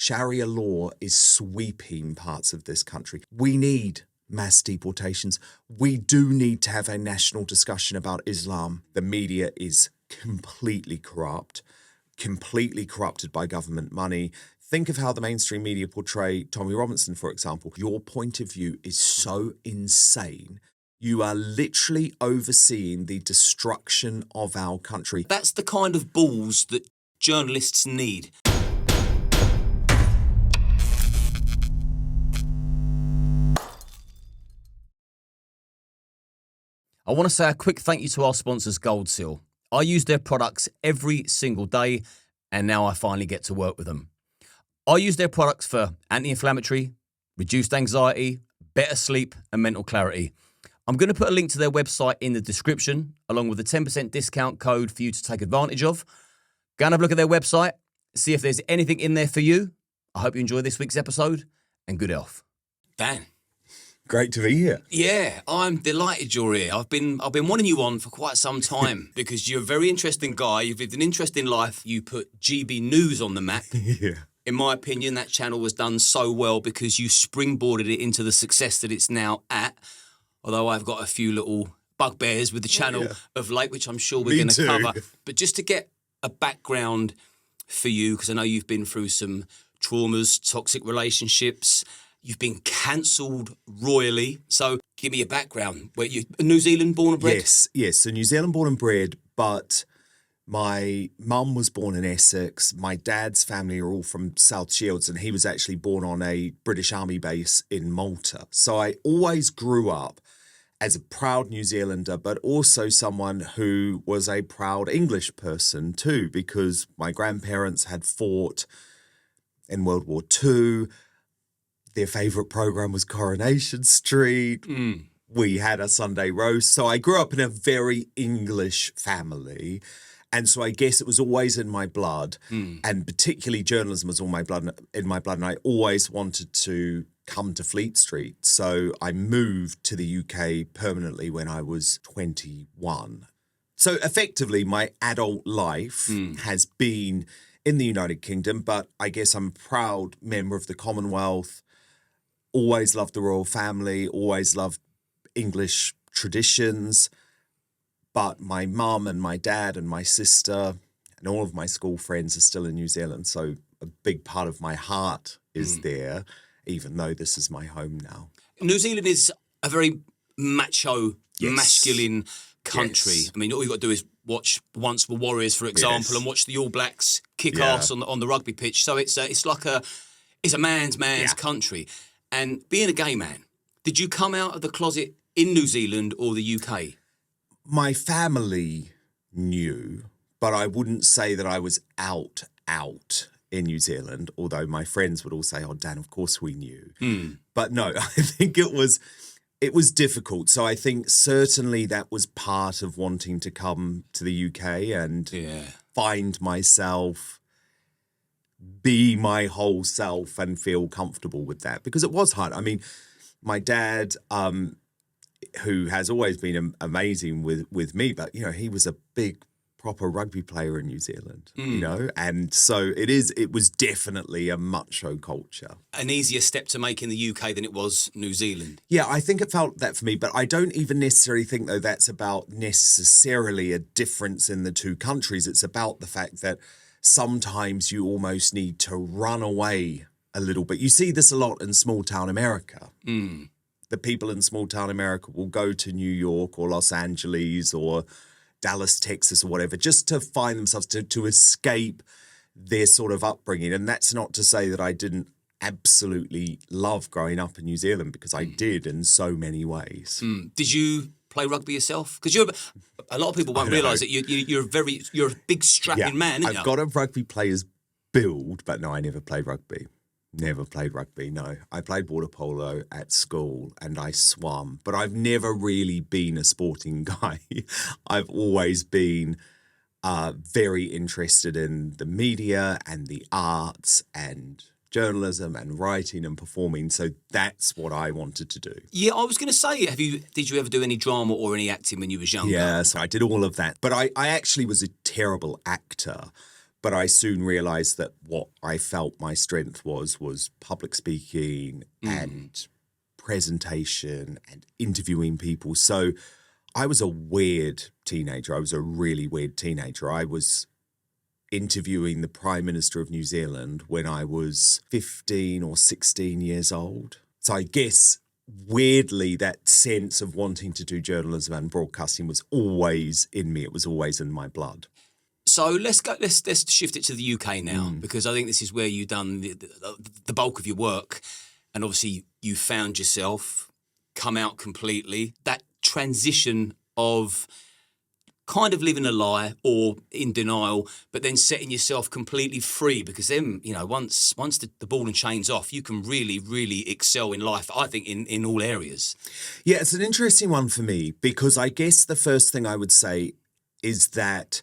Sharia law is sweeping parts of this country. We need mass deportations. We do need to have a national discussion about Islam. The media is completely corrupted by government money. Think of how the mainstream media portray Tommy Robinson, for example. Your point of view is so insane. You are literally overseeing the destruction of our country. That's the kind of balls that journalists need. I want to say a quick thank you to our sponsors, Gold Seal. I use their products every single day, and now I finally get to work with them. I use their products for anti-inflammatory, reduced anxiety, better sleep, and mental clarity. I'm going to put a link to their website in the description, along with a 10% discount code for you to take advantage of. Go and have a look at their website, see if there's anything in there for you. I hope you enjoy this week's episode, and good health. Dan. Great to be here. Yeah, I'm delighted you're here. I've been wanting you on for quite some time because you're a very interesting guy. You've lived an interesting life. You put GB News on the map. Yeah. In my opinion, that channel was done so well because you springboarded it into the success that it's now at. Although I've got a few little bugbears with the channel of late, which I'm sure we're going to cover. But just to get a background for you, because I know you've been through some traumas, toxic relationships. You've been cancelled royally. So give me a background. Were you New Zealand born and bred? Yes. So New Zealand born and bred, but my mum was born in Essex. My dad's family are all from South Shields, and he was actually born on a British Army base in Malta. So I always grew up as a proud New Zealander, but also someone who was a proud English person too, because my grandparents had fought in World War II. Their favourite programme was Coronation Street. We had a Sunday roast. So I grew up in a very English family. And so I guess it was always in my blood. And particularly journalism was in my blood. And I always wanted to come to Fleet Street. So I moved to the UK permanently when I was 21. So effectively, my adult life has been in the United Kingdom. But I guess I'm a proud member of the Commonwealth. Always loved the royal family, always loved English traditions. But my mum and my dad and my sister and all of my school friends are still in New Zealand. So a big part of my heart is there, even though this is my home now. New Zealand is a very macho, masculine country. I mean, all you've got to do is watch Once Were Warriors, for example, and watch the All Blacks kick ass on the rugby pitch. So it's like it's a man's country. And being a gay man, did you come out of the closet in New Zealand or the UK? My family knew, but I wouldn't say that I was out in New Zealand, although my friends would all say, oh, Dan, of course we knew. But no, I think it was difficult. So I think certainly that was part of wanting to come to the UK and find myself, be my whole self and feel comfortable with that, because it was hard. I mean, my dad, who has always been amazing with me, but, you know, he was a big, proper rugby player in New Zealand, you know, and so it was definitely a macho culture. An easier step to make in the UK than it was New Zealand. Yeah, I think it felt that for me, but I don't even necessarily think, though, that's about necessarily a difference in the two countries. It's about the fact that sometimes you almost need to run away a little bit. You see this a lot in small town America. The people in small town America will go to New York or Los Angeles or Dallas, Texas or whatever, just to find themselves, to escape their sort of upbringing. And that's not to say that I didn't absolutely love growing up in New Zealand, because I did in so many ways. Did you play rugby yourself? Because a lot of people won't realise that you're a big strapping man. I've got a rugby player's build, but no, I never played rugby. Never played rugby, no. I played water polo at school and I swam, but I've never really been a sporting guy. I've always been very interested in the media and the arts and journalism and writing and performing. So that's what I wanted to do. Yeah, I was going to say, did you ever do any drama or any acting when you was younger? Yeah, so I did all of that. But I actually was a terrible actor. But I soon realized that what I felt my strength was public speaking and presentation and interviewing people. So I was a weird teenager. I was a really weird teenager. I was interviewing the Prime Minister of New Zealand when I was 15 or 16 years old. So I guess weirdly that sense of wanting to do journalism and broadcasting was always in me. It was always in my blood. So let's shift it to the UK now, because I think this is where you've done the bulk of your work, and obviously you found yourself, come out completely. That transition of kind of living a lie or in denial, but then setting yourself completely free, because then, you know, once the ball and chain's off, you can really, really excel in life, I think, in all areas. Yeah, it's an interesting one for me, because I guess the first thing I would say is that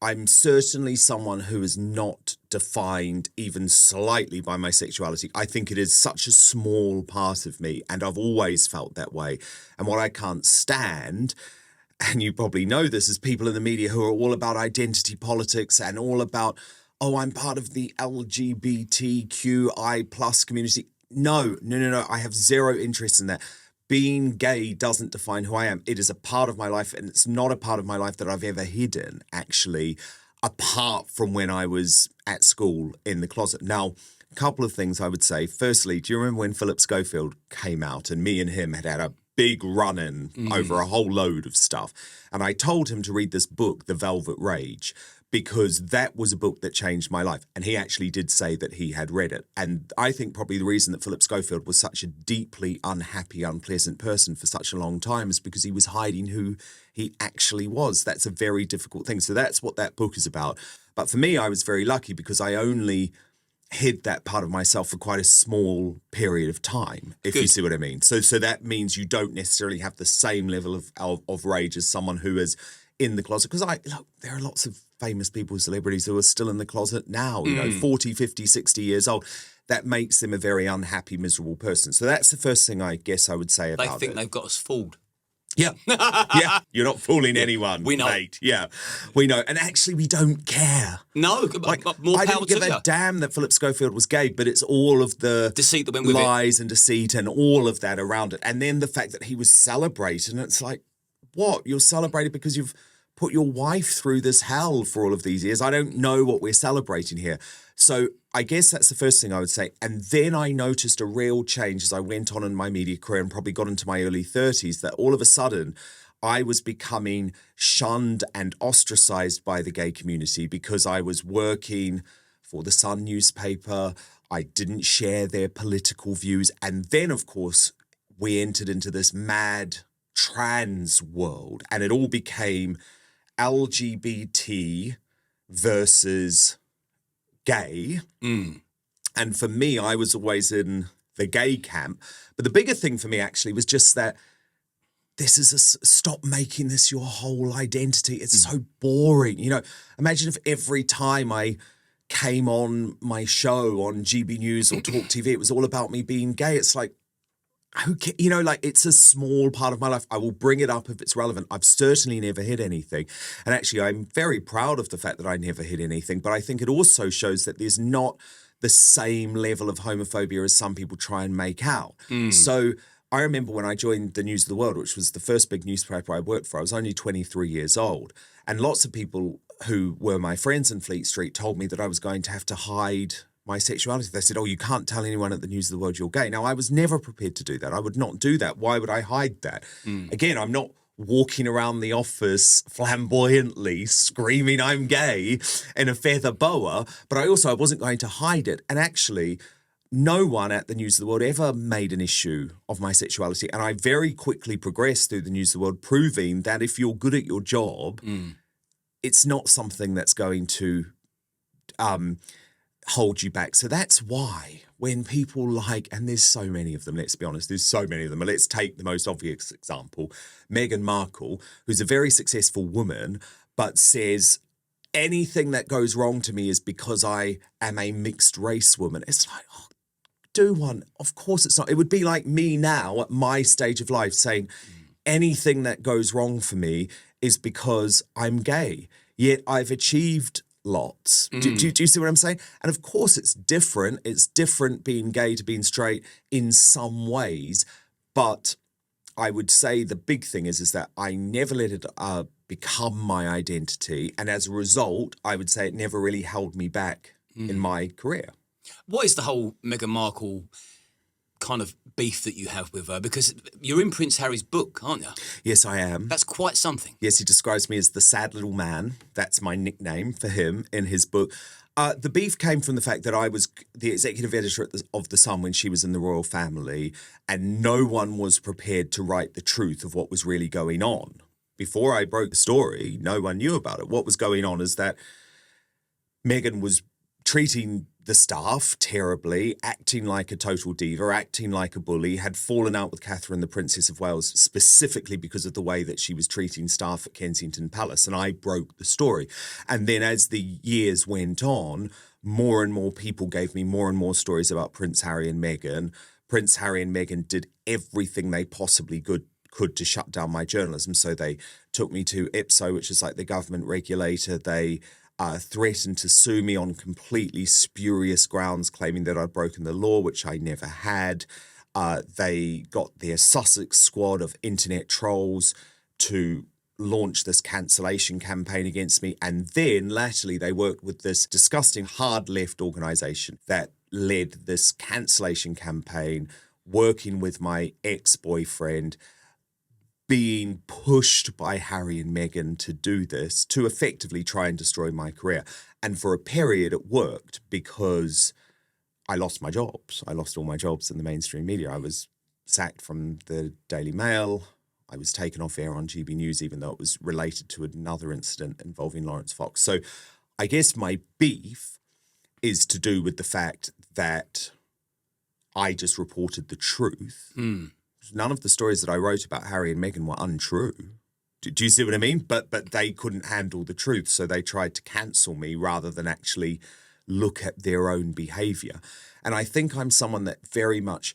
I'm certainly someone who is not defined even slightly by my sexuality. I think it is such a small part of me, and I've always felt that way. And what I can't stand, and you probably know this, is people in the media who are all about identity politics and all about, oh, I'm part of the LGBTQI plus community. No. I have zero interest in that. Being gay doesn't define who I am. It is a part of my life, and it's not a part of my life that I've ever hidden, actually, apart from when I was at school in the closet. Now, a couple of things I would say. Firstly, do you remember when Philip Schofield came out and me and him had a big run-in over a whole load of stuff? And I told him to read this book, The Velvet Rage, because that was a book that changed my life. And he actually did say that he had read it. And I think probably the reason that Philip Schofield was such a deeply unhappy, unpleasant person for such a long time is because he was hiding who he actually was. That's a very difficult thing. So that's what that book is about. But for me, I was very lucky because I only hid that part of myself for quite a small period of time, if you see what I mean. So that means you don't necessarily have the same level of rage as someone who is in the closet. Because there are lots of famous people, celebrities who are still in the closet now, 40, 50, 60 years old. That makes them a very unhappy, miserable person. So that's the first thing I guess I would say about it. They think they've got us fooled. Yeah. Yeah. You're not fooling anyone, we know. mate. Yeah. We know. And actually, we don't care. No, more I power didn't give a damn that Philip Schofield was gay, but it's all of the deceit that went with lies and deceit and all of that around it. And then the fact that he was celebrated, and it's like, what? You're celebrated because you've put your wife through this hell for all of these years. I don't know what we're celebrating here. So I guess that's the first thing I would say. And then I noticed a real change as I went on in my media career and probably got into my early 30s, that all of a sudden I was becoming shunned and ostracized by the gay community because I was working for the Sun newspaper. I didn't share their political views. And then, of course, we entered into this mad trans world, and it all became LGBT versus gay. And for me, I was always in the gay camp. But the bigger thing for me actually was just that this is stop making this your whole identity. It's so boring. Imagine if every time I came on my show on GB News or Talk TV, it was all about me being gay. It's like, it's a small part of my life. I will bring it up if it's relevant. I've certainly never hid anything. And actually, I'm very proud of the fact that I never hid anything. But I think it also shows that there's not the same level of homophobia as some people try and make out. So I remember when I joined the News of the World, which was the first big newspaper I worked for, I was only 23 years old. And lots of people who were my friends in Fleet Street told me that I was going to have to hide my sexuality. They said, oh, you can't tell anyone at the News of the World you're gay. Now, I was never prepared to do that. I would not do that. Why would I hide that? Again, I'm not walking around the office flamboyantly screaming I'm gay in a feather boa, but I wasn't going to hide it. And actually, no one at the News of the World ever made an issue of my sexuality. And I very quickly progressed through the News of the World, proving that if you're good at your job, it's not something that's going to hold you back. So that's why when people and there's so many of them, let's be honest, there's so many of them. But let's take the most obvious example, Meghan Markle, who's a very successful woman, but says anything that goes wrong to me is because I am a mixed race woman. It's like, oh, do one. Of course it's not. It would be like me now at my stage of life saying anything that goes wrong for me is because I'm gay. Yet I've achieved lots. Do you see what I'm saying? And of course it's different. It's different being gay to being straight in some ways. But I would say the big thing is that I never let it become my identity. And as a result, I would say it never really held me back in my career. What is the whole Meghan Markle kind of beef that you have with her? Because you're in Prince Harry's book, aren't you? Yes, I am. That's quite something. Yes, he describes me as the sad little man. That's my nickname for him in his book. The beef came from the fact that I was the executive editor of The Sun when she was in the royal family, and no one was prepared to write the truth of what was really going on. Before I broke the story, no one knew about it. What was going on is that Meghan was treating the staff terribly, acting like a total diva, acting like a bully, had fallen out with Catherine, the Princess of Wales, specifically because of the way that she was treating staff at Kensington Palace. And I broke the story. And then as the years went on, more and more people gave me more and more stories about Prince Harry and Meghan. Prince Harry and Meghan did everything they possibly could to shut down my journalism. So they took me to IPSO, which is like the government regulator. They threatened to sue me on completely spurious grounds, claiming that I'd broken the law, which I never had. They got their Sussex squad of internet trolls to launch this cancellation campaign against me. And then latterly they worked with this disgusting hard left organisation that led this cancellation campaign, working with my ex-boyfriend, being pushed by Harry and Meghan to do this, to effectively try and destroy my career. And for a period it worked because I lost my jobs. I lost all my jobs in the mainstream media. I was sacked from the Daily Mail. I was taken off air on GB News, even though it was related to another incident involving Lawrence Fox. So I guess my beef is to do with the fact that I just reported the truth. None of the stories that I wrote about Harry and Meghan were untrue. Do you see what I mean? But they couldn't handle the truth, so they tried to cancel me rather than actually look at their own behaviour. And I think I'm someone that very much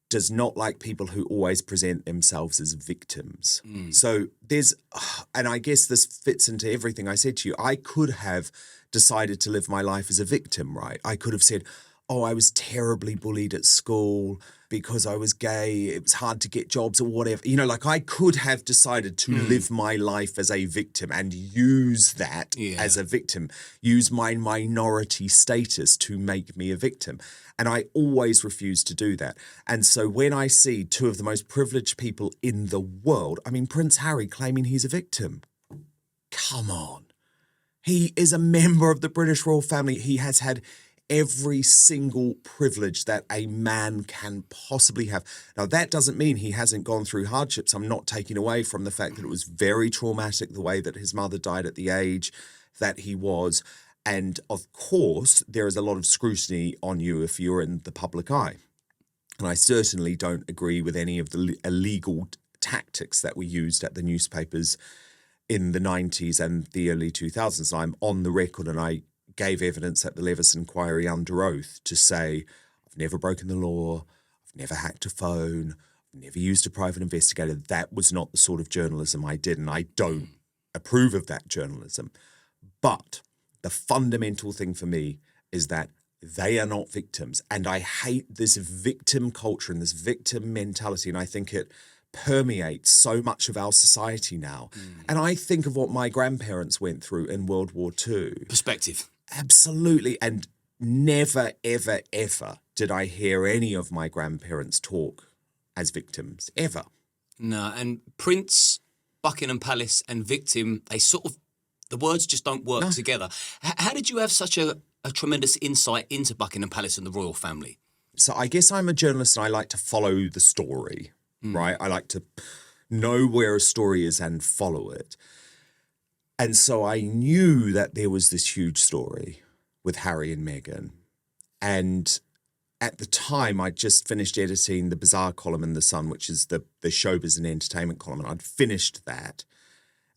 does not like people who always present themselves as victims. So and I guess this fits into everything I said to you, I could have decided to live my life as a victim, right? I could have said, oh, I was terribly bullied at school because I was gay, it was hard to get jobs or whatever. You know, like I could have decided to live my life as a victim and use that as a victim, use my minority status to make me a victim. And I always refuse to do that. And so when I see two of the most privileged people in the world, I mean, Prince Harry claiming he's a victim. Come on. He is a member of the British royal family. He has had every single privilege that a man can possibly have. Now, that doesn't mean he hasn't gone through hardships. I'm not taking away from the fact that it was very traumatic, the way that his mother died at the age that he was. And of course, there is a lot of scrutiny on you if you're in the public eye. And I certainly don't agree with any of the illegal tactics that were used at the newspapers in the 90s and the early 2000s. I'm on the record, and I gave evidence at the Levis inquiry under oath to say, I've never broken the law, I've never hacked a phone, I've never used a private investigator. That was not the sort of journalism I did, and I don't approve of that journalism. But the fundamental thing for me is that they are not victims, and I hate this victim culture and this victim mentality, and I think it permeates so much of our society now. And I think of what my grandparents went through in World War II. Perspective. Absolutely. And never, ever, ever did I hear any of my grandparents talk as victims, ever. No, and Prince, Buckingham Palace and victim, they sort of, the words just don't work together. How did you have such a tremendous insight into Buckingham Palace and the royal family? So I guess I'm a journalist and I like to follow the story, right? I like to know where a story is and follow it. And so I knew that there was this huge story with Harry and Meghan. And at the time, I'd just finished editing the Bizarre column in The Sun, which is the showbiz and entertainment column. And I'd finished that.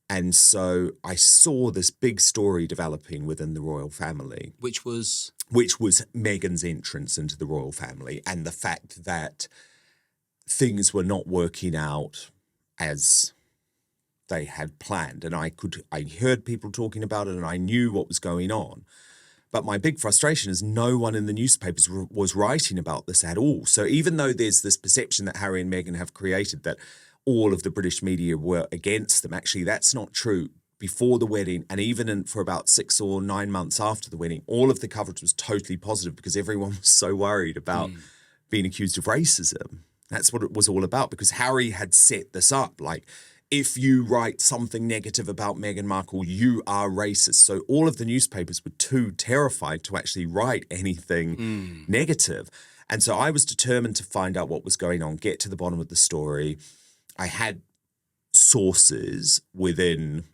And so I saw this big story developing within the royal family. Which was? Which was Meghan's entrance into the royal family and the fact that things were not working out as they had planned. And I heard people talking about it and I knew what was going on. But my big frustration is no one in the newspapers was writing about this at all. So even though there's this perception that Harry and Meghan have created that all of the British media were against them, actually that's not true. Before the wedding and even for about 6 or 9 months after the wedding, all of the coverage was totally positive because everyone was so worried about being accused of racism. That's what it was all about, because Harry had set this up. Like, if you write something negative about Meghan Markle, you are racist. So all of the newspapers were too terrified to actually write anything negative. And so I was determined to find out what was going on, get to the bottom of the story. I had sources within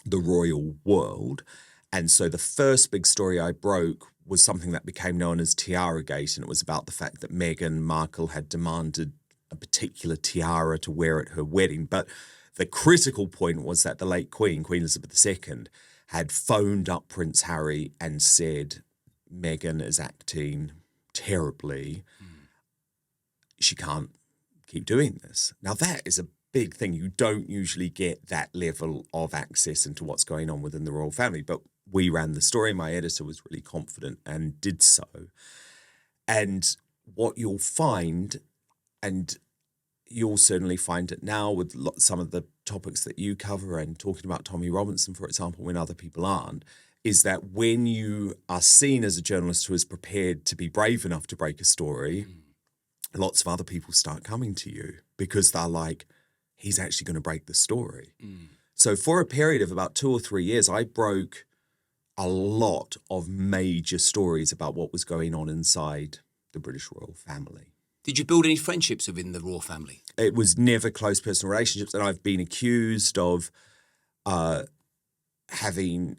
the royal world. And so the first big story I broke was something that became known as Tiara Gate, and it was about the fact that Meghan Markle had demanded a particular tiara to wear at her wedding. But the critical point was that the late Queen Elizabeth II, had phoned up Prince Harry and said, Meghan is acting terribly. She can't keep doing this. Now, that is a big thing. You don't usually get that level of access into what's going on within the royal family. But we ran the story. My editor was really confident and did so. And what you'll find, and you'll certainly find it now with some of the topics that you cover and talking about Tommy Robinson, for example, when other people aren't, is that when you are seen as a journalist who is prepared to be brave enough to break a story, lots of other people start coming to you because they're like, he's actually going to break the story. So for a period of about 2 or 3 years, I broke a lot of major stories about what was going on inside the British royal family. Did you build any friendships within the royal family? It was never close personal relationships, and I've been accused of having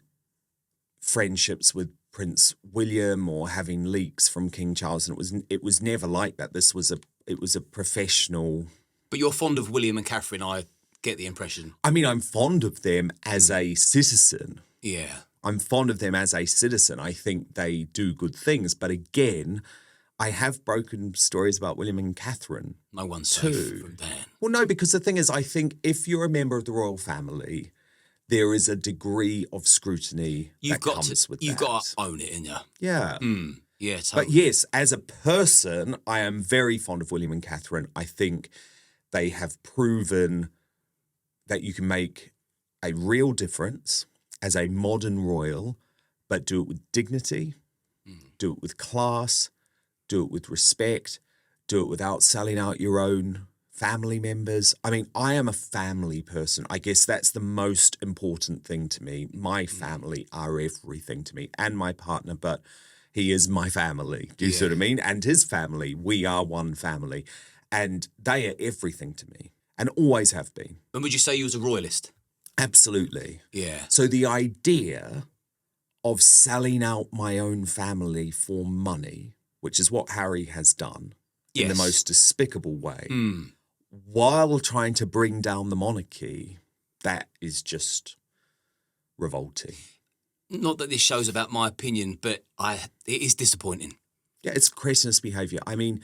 friendships with Prince William or having leaks from King Charles, and it was never like that. It was a professional. But you're fond of William and Catherine, I get the impression. I mean, I'm fond of them as a citizen. Yeah. I'm fond of them as a citizen. I think they do good things. But again, I have broken stories about William and Catherine. No one's safe from Dan. Well, no, because the thing is, I think if you're a member of the royal family, there is a degree of scrutiny that comes with that. You've got to own it, innit? Yeah. Yeah, totally. But yes, as a person, I am very fond of William and Catherine. I think they have proven that you can make a real difference as a modern royal, but do it with dignity, do it with class, do it with respect, do it without selling out your own family members. I mean, I am a family person. I guess that's the most important thing to me. My family are everything to me, and my partner, but he is my family. Do you see what I mean? And his family, we are one family. And they are everything to me, and always have been. And would you say you was a royalist? Absolutely. Yeah. So the idea of selling out my own family for money, which is what Harry has done in the most despicable way, while trying to bring down the monarchy, that is just revolting. Not that this show's about my opinion, but it is disappointing. Yeah, it's cretinous behaviour. I mean,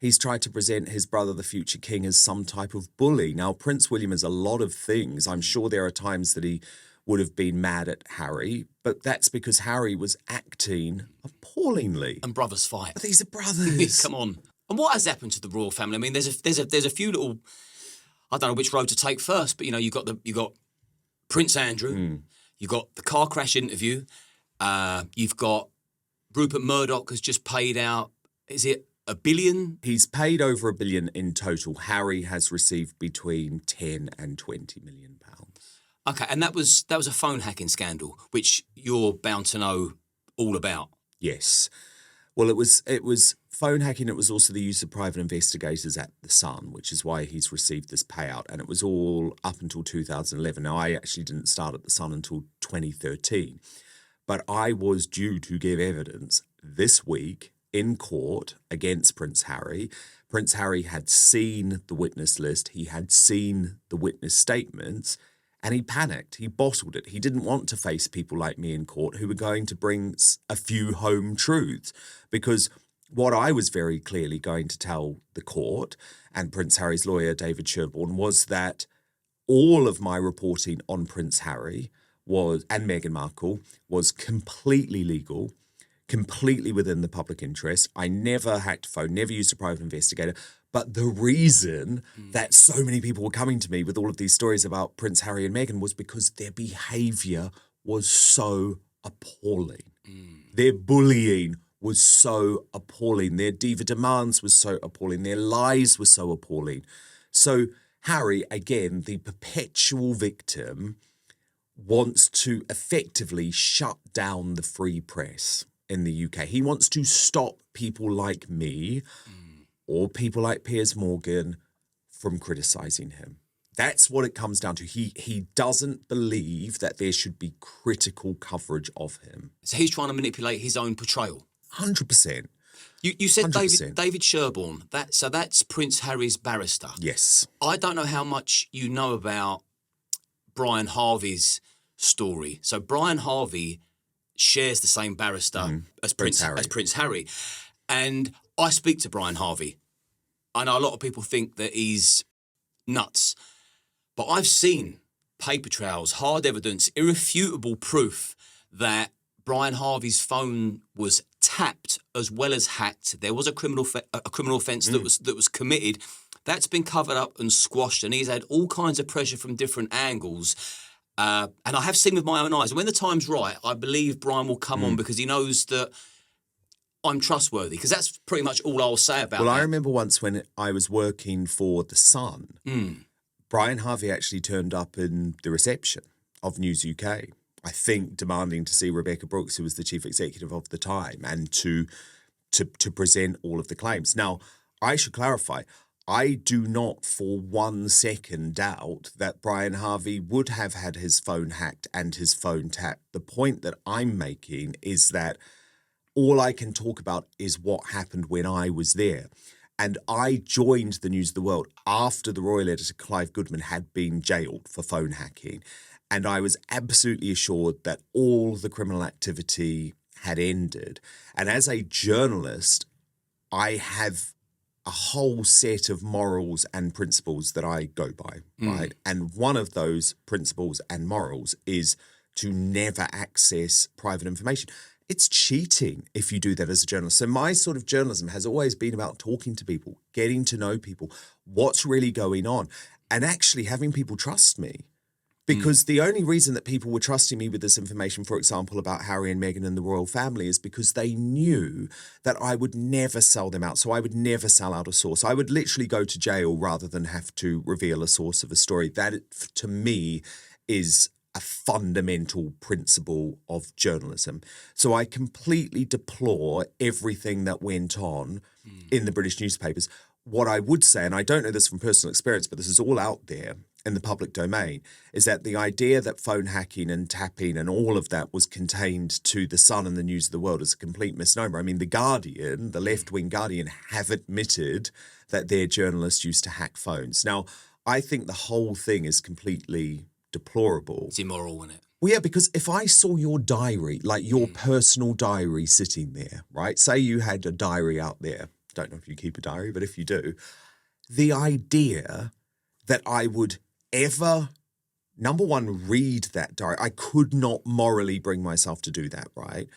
he's tried to present his brother, the future king, as some type of bully. Now, Prince William is a lot of things. I'm sure there are times that he would have been mad at Harry, but that's because Harry was acting appallingly. And brothers fight. But these are brothers. Come on. And what has happened to the royal family? I mean, there's a few little. I don't know which road to take first, but you got Prince Andrew, you got the car crash interview, you've got Rupert Murdoch has just paid out. Is it $1 billion? He's paid over $1 billion in total. Harry has received between 10 and 20 million pounds. Okay, and that was a phone hacking scandal, which you're bound to know all about. Yes. Well, it was phone hacking. It was also the use of private investigators at The Sun, which is why he's received this payout. And it was all up until 2011. Now, I actually didn't start at The Sun until 2013. But I was due to give evidence this week in court against Prince Harry. Prince Harry had seen the witness list. He had seen the witness statements. And he panicked. He bottled it. He didn't want to face people like me in court who were going to bring a few home truths. Because what I was very clearly going to tell the court and Prince Harry's lawyer, David Sherborne, was that all of my reporting on Prince Harry and Meghan Markle was completely legal, completely within the public interest. I never hacked a phone, never used a private investigator. But the reason that so many people were coming to me with all of these stories about Prince Harry and Meghan was because their behavior was so appalling. Their bullying was so appalling. Their diva demands was so appalling. Their lies were so appalling. So Harry, again, the perpetual victim, wants to effectively shut down the free press in the UK. He wants to stop people like me or people like Piers Morgan from criticising him. That's what it comes down to. He doesn't believe that there should be critical coverage of him. So he's trying to manipulate his own portrayal. 100%. You said 100%. David Sherborne. So that's Prince Harry's barrister. Yes. I don't know how much you know about Brian Harvey's story. So Brian Harvey shares the same barrister as Prince Harry. And I speak to Brian Harvey. I know a lot of people think that he's nuts. But I've seen paper trails, hard evidence, irrefutable proof that Brian Harvey's phone was tapped as well as hacked. There was a criminal offence that was committed. That's been covered up and squashed, and he's had all kinds of pressure from different angles. And I have seen with my own eyes. And when the time's right, I believe Brian will come on because he knows that I'm trustworthy, because that's pretty much all I'll say about Well, that. I remember once when I was working for The Sun, Brian Harvey actually turned up in the reception of News UK, I think demanding to see Rebecca Brooks, who was the chief executive of the time, and to present all of the claims. Now, I should clarify, I do not for 1 second doubt that Brian Harvey would have had his phone hacked and his phone tapped. The point that I'm making is that all I can talk about is what happened when I was there. And I joined the News of the World after the royal editor Clive Goodman had been jailed for phone hacking. And I was absolutely assured that all the criminal activity had ended. And as a journalist, I have a whole set of morals and principles that I go by, right? And one of those principles and morals is to never access private information. It's cheating if you do that as a journalist. So my sort of journalism has always been about talking to people, getting to know people, what's really going on, and actually having people trust me. Because the only reason that people were trusting me with this information, for example, about Harry and Meghan and the royal family, is because they knew that I would never sell them out. So I would never sell out a source. I would literally go to jail rather than have to reveal a source of a story. That, to me, is a fundamental principle of journalism. So I completely deplore everything that went on in the British newspapers. What I would say, and I don't know this from personal experience, but this is all out there in the public domain, is that the idea that phone hacking and tapping and all of that was contained to The Sun and the News of the World is a complete misnomer. I mean, The Guardian, the left-wing Guardian, have admitted that their journalists used to hack phones. Now, I think the whole thing is completely deplorable. It's immoral, isn't it? Well, yeah, because if I saw your diary, like your personal diary sitting there, right? Say you had a diary out there. Don't know if you keep a diary, but if you do, the idea that I would ever, number one, read that diary, I could not morally bring myself to do that, right?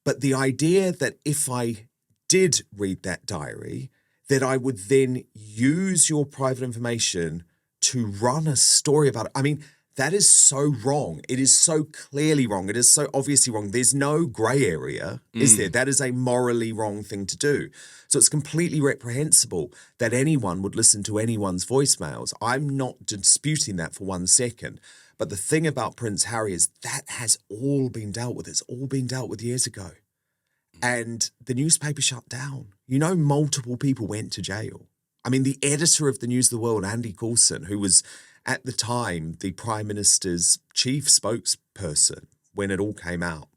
But the idea that if I did read that diary, that I would then use your private information to run a story about it. I mean, that is so wrong. It is so clearly wrong. It is so obviously wrong. There's no grey area, is there? That is a morally wrong thing to do. So it's completely reprehensible that anyone would listen to anyone's voicemails. I'm not disputing that for 1 second. But the thing about Prince Harry is that has all been dealt with. It's all been dealt with years ago. And the newspaper shut down. You know, multiple people went to jail. I mean, the editor of the News of the World, Andy Coulson, who was at the time the Prime Minister's chief spokesperson when it all came out,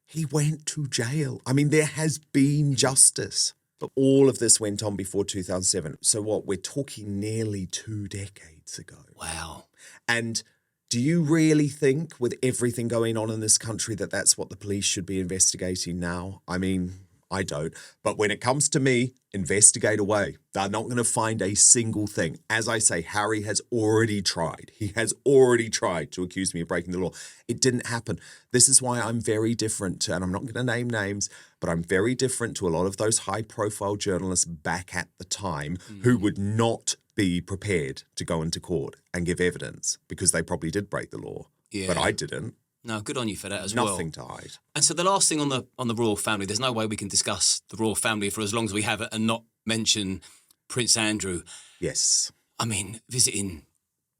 he went to jail. I mean, there has been justice. But all of this went on before 2007. So what, we're talking nearly 2 decades ago. Wow. And do you really think, with everything going on in this country, that that's what the police should be investigating now? I mean, I don't. But when it comes to me, investigate away. They're not going to find a single thing. As I say, Harry has already tried. He has already tried to accuse me of breaking the law. It didn't happen. This is why I'm very different, and I'm not going to name names, but I'm very different to a lot of those high-profile journalists back at the time who would not be prepared to go into court and give evidence because they probably did break the law. Yeah. But I didn't. No, good on you for that as well. Nothing to hide. And so the last thing on the royal family, there's no way we can discuss the royal family for as long as we have it and not mention Prince Andrew. Yes. I mean, visiting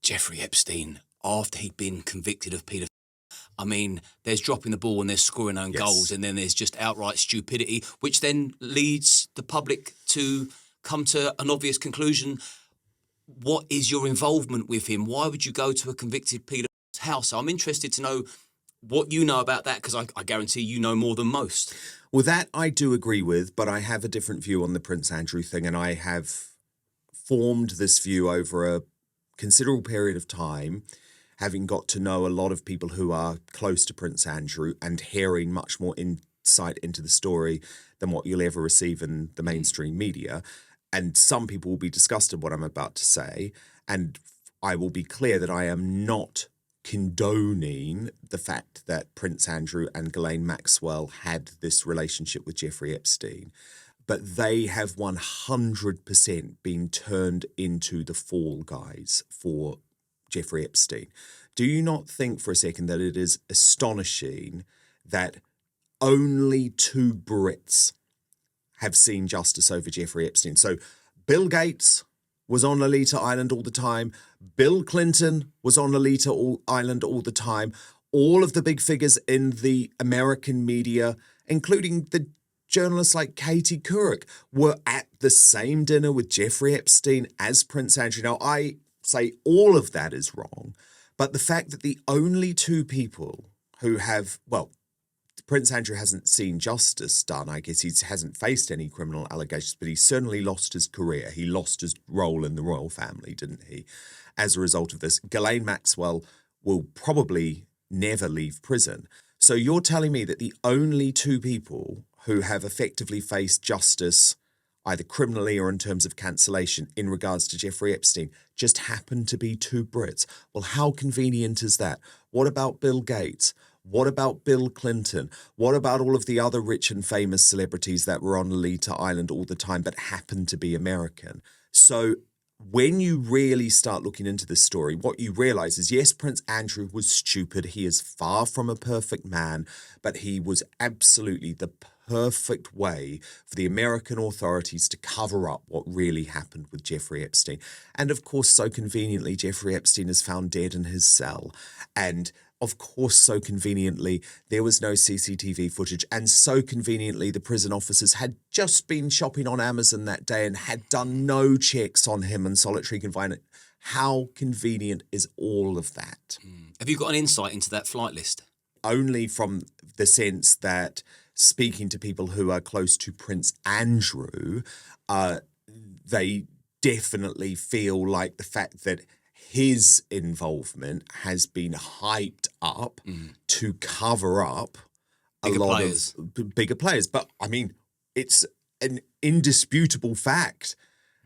Jeffrey Epstein after he'd been convicted of paedophilia. I mean, there's dropping the ball and there's scoring own goals, and then there's just outright stupidity, which then leads the public to come to an obvious conclusion. What is your involvement with him? Why would you go to a convicted paedophile house? So I'm interested to know what you know about that, because I guarantee you know more than most. Well, that I do agree with, but I have a different view on the Prince Andrew thing, and I have formed this view over a considerable period of time, having got to know a lot of people who are close to Prince Andrew and hearing much more insight into the story than what you'll ever receive in the mainstream media. And some people will be disgusted what I'm about to say, and I will be clear that I am not condoning the fact that Prince Andrew and Ghislaine Maxwell had this relationship with Jeffrey Epstein, but they have 100% been turned into the fall guys for Jeffrey Epstein. Do you not think for a second that it is astonishing that only 2 Brits have seen justice over Jeffrey Epstein? So Bill Gates was on Lolita Island all the time. Bill Clinton was on Lolita Island all the time. All of the big figures in the American media, including the journalists like Katie Couric, were at the same dinner with Jeffrey Epstein as Prince Andrew. Now, I say all of that is wrong, but the fact that the only 2 people who have, well, Prince Andrew hasn't seen justice done. I guess he hasn't faced any criminal allegations, but he certainly lost his career. He lost his role in the royal family, didn't he? As a result of this, Ghislaine Maxwell will probably never leave prison. So you're telling me that the only 2 people who have effectively faced justice, either criminally or in terms of cancellation, in regards to Jeffrey Epstein, just happen to be 2 Brits? Well, how convenient is that? What about Bill Gates? What about Bill Clinton? What about all of the other rich and famous celebrities that were on Lolita Island all the time but happened to be American? So when you really start looking into this story, what you realize is, yes, Prince Andrew was stupid. He is far from a perfect man, but he was absolutely the perfect way for the American authorities to cover up what really happened with Jeffrey Epstein. And of course, so conveniently, Jeffrey Epstein is found dead in his cell. And of course, so conveniently, there was no CCTV footage. And so conveniently, the prison officers had just been shopping on Amazon that day and had done no checks on him in solitary confinement. How convenient is all of that? Have you got an insight into that flight list? Only from the sense that speaking to people who are close to Prince Andrew, they definitely feel like the fact that his involvement has been hyped up to cover up Bigger a lot players. of bigger players. But I mean, it's an indisputable fact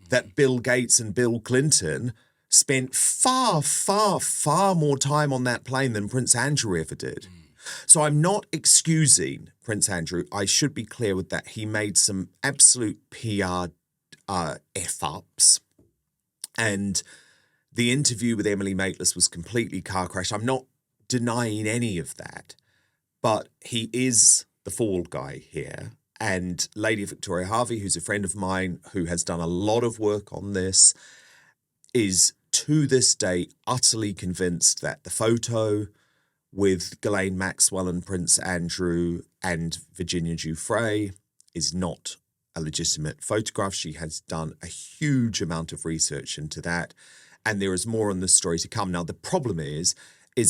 that Bill Gates and Bill Clinton spent far, far, far more time on that plane than Prince Andrew ever did. So I'm not excusing Prince Andrew. I should be clear with that. He made some absolute PR F-ups. And the interview with Emily Maitlis was completely car crashed. I'm not denying any of that. But he is the fall guy here. And Lady Victoria Harvey, who's a friend of mine who has done a lot of work on this, is to this day utterly convinced that the photo with Ghislaine Maxwell and Prince Andrew and Virginia Giuffre is not a legitimate photograph. She has done a huge amount of research into that, and there is more on this story to come. Now, the problem is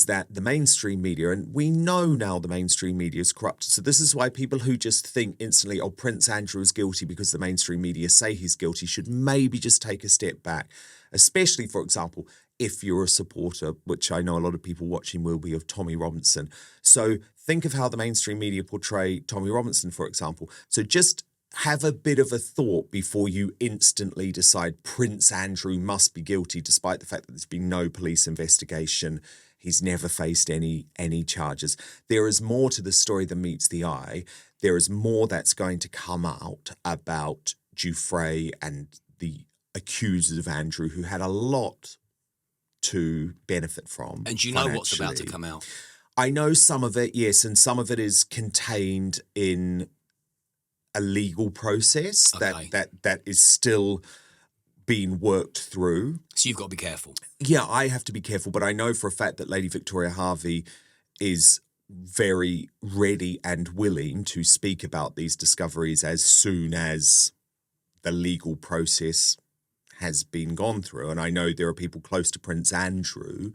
that the mainstream media, and we know now the mainstream media is corrupted, so this is why people who just think instantly, oh, Prince Andrew is guilty because the mainstream media say he's guilty, should maybe just take a step back. Especially, for example, if you're a supporter, which I know a lot of people watching will be, of Tommy Robinson. So think of how the mainstream media portray Tommy Robinson, for example. So just have a bit of a thought before you instantly decide Prince Andrew must be guilty, despite the fact that there's been no police investigation. He's never faced any charges. There is more to the story than meets the eye. There is more that's going to come out about Giuffre and the accusers of Andrew, who had a lot to benefit from. And you know what's about to come out? I know some of it, yes, and some of it is contained in a legal process that is still being worked through. So you've got to be careful. Yeah, I have to be careful, but I know for a fact that Lady Victoria Harvey is very ready and willing to speak about these discoveries as soon as the legal process has been gone through. And I know there are people close to Prince Andrew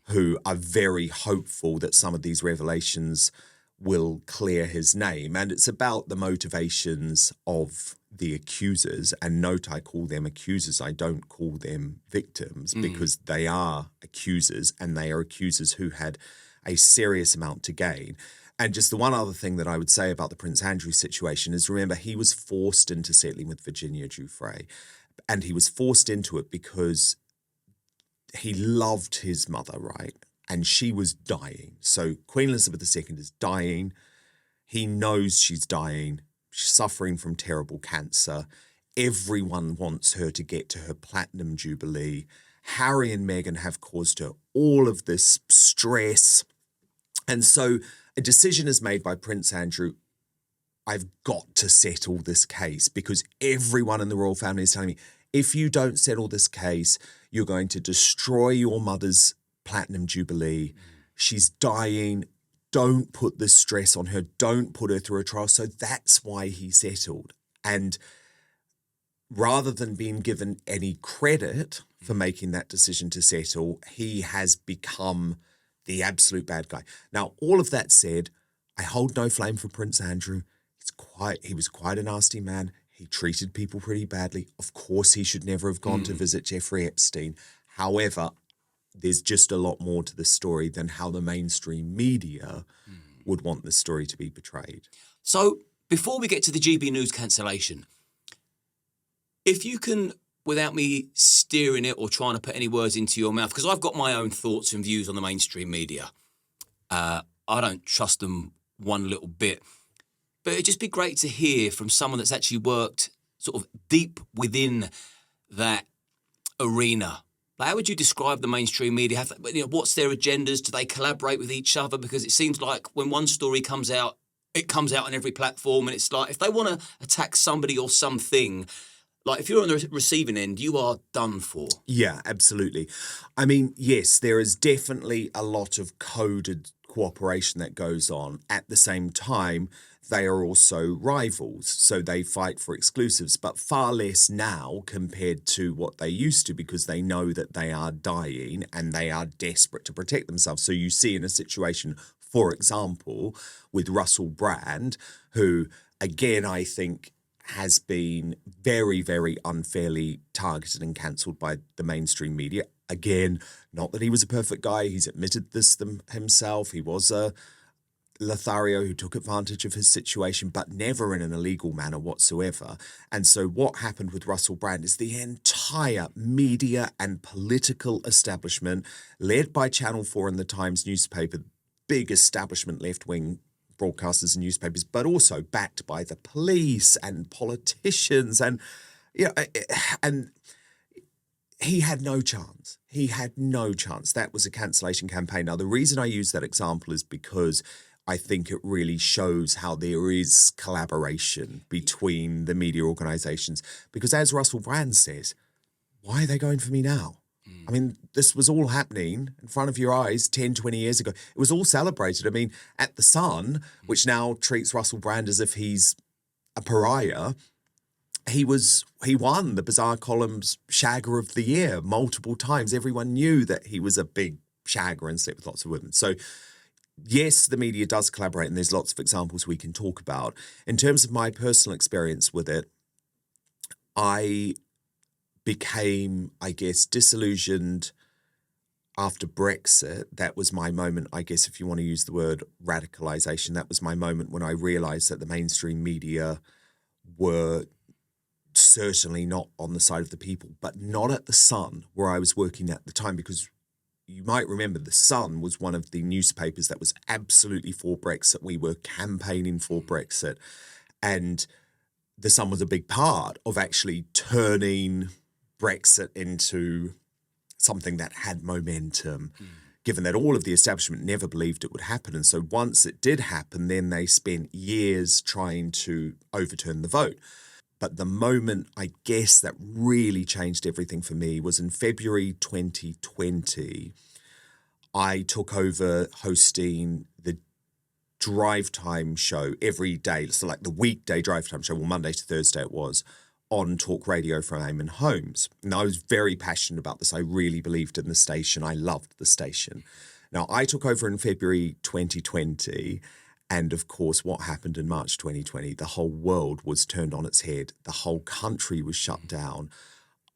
who are very hopeful that some of these revelations will clear his name. And it's about the motivations of the accusers. And note, I call them accusers. I don't call them victims, because they are accusers, and they are accusers who had a serious amount to gain. And just the one other thing that I would say about the Prince Andrew situation is, remember, he was forced into settling with Virginia Giuffre. And he was forced into it because he loved his mother, right? And she was dying. So Queen Elizabeth II is dying. He knows she's dying. She's suffering from terrible cancer. Everyone wants her to get to her platinum jubilee. Harry and Meghan have caused her all of this stress. And so a decision is made by Prince Andrew. I've got to settle this case, because everyone in the royal family is telling me, if you don't settle this case, you're going to destroy your mother's platinum jubilee. She's dying. Don't put this stress on her. Don't put her through a trial. So that's why he settled. And rather than being given any credit for making that decision to settle, he has become the absolute bad guy. Now, all of that said, I hold no flame for Prince Andrew. He was quite a nasty man. He treated people pretty badly. Of course, he should never have gone to visit Jeffrey Epstein. However, there's just a lot more to the story than how the mainstream media would want the story to be portrayed. So before we get to the GB News cancellation, if you can, without me steering it or trying to put any words into your mouth, because I've got my own thoughts and views on the mainstream media. I don't trust them one little bit. But it'd just be great to hear from someone that's actually worked sort of deep within that arena. Like, how would you describe the mainstream media? What's their agendas? Do they collaborate with each other? Because it seems like when one story comes out, it comes out on every platform. And it's like, if they want to attack somebody or something, like if you're on the receiving end, you are done for. Yeah, absolutely. I mean, yes, there is definitely a lot of coded cooperation that goes on. At the same time, they are also rivals, so they fight for exclusives, but far less now compared to what they used to, because they know that they are dying and they are desperate to protect themselves. So you see in a situation, for example, with Russell Brand, who, again, I think has been very, very unfairly targeted and cancelled by the mainstream media. Again, not that he was a perfect guy. He's admitted this himself. He was a Lothario who took advantage of his situation, but never in an illegal manner whatsoever. And so what happened with Russell Brand is the entire media and political establishment, led by Channel 4 and the Times newspaper, big establishment left-wing broadcasters and newspapers, but also backed by the police and politicians, and and he had no chance. He had no chance. That was a cancellation campaign. Now, the reason I use that example is because I think it really shows how there is collaboration between the media organisations. Because as Russell Brand says, why are they going for me now? I mean, this was all happening in front of your eyes 10, 20 years ago. It was all celebrated. I mean, at The Sun, which now treats Russell Brand as if he's a pariah, he won the Bizarre Columns Shagger of the Year multiple times. Everyone knew that he was a big shagger and slept with lots of women. So yes, the media does collaborate, and there's lots of examples we can talk about. In terms of my personal experience with it, I became, I guess, disillusioned after Brexit, that was my moment, I guess, if you want to use the word radicalisation, that was my moment when I realised that the mainstream media were certainly not on the side of the people, but not at The Sun, where I was working at the time, because you might remember The Sun was one of the newspapers that was absolutely for Brexit. We were campaigning for Brexit. And The Sun was a big part of actually turning Brexit into something that had momentum, given that all of the establishment never believed it would happen. And so once it did happen, then they spent years trying to overturn the vote. But the moment, I guess, that really changed everything for me was in February 2020. I took over hosting the drive time show every day. So like the weekday drive time show, well, Monday to Thursday it was, on Talk Radio from Eamon Holmes. And I was very passionate about this. I really believed in the station. I loved the station. Now, I took over in February 2020. And of course, what happened in March 2020, the whole world was turned on its head. The whole country was shut down.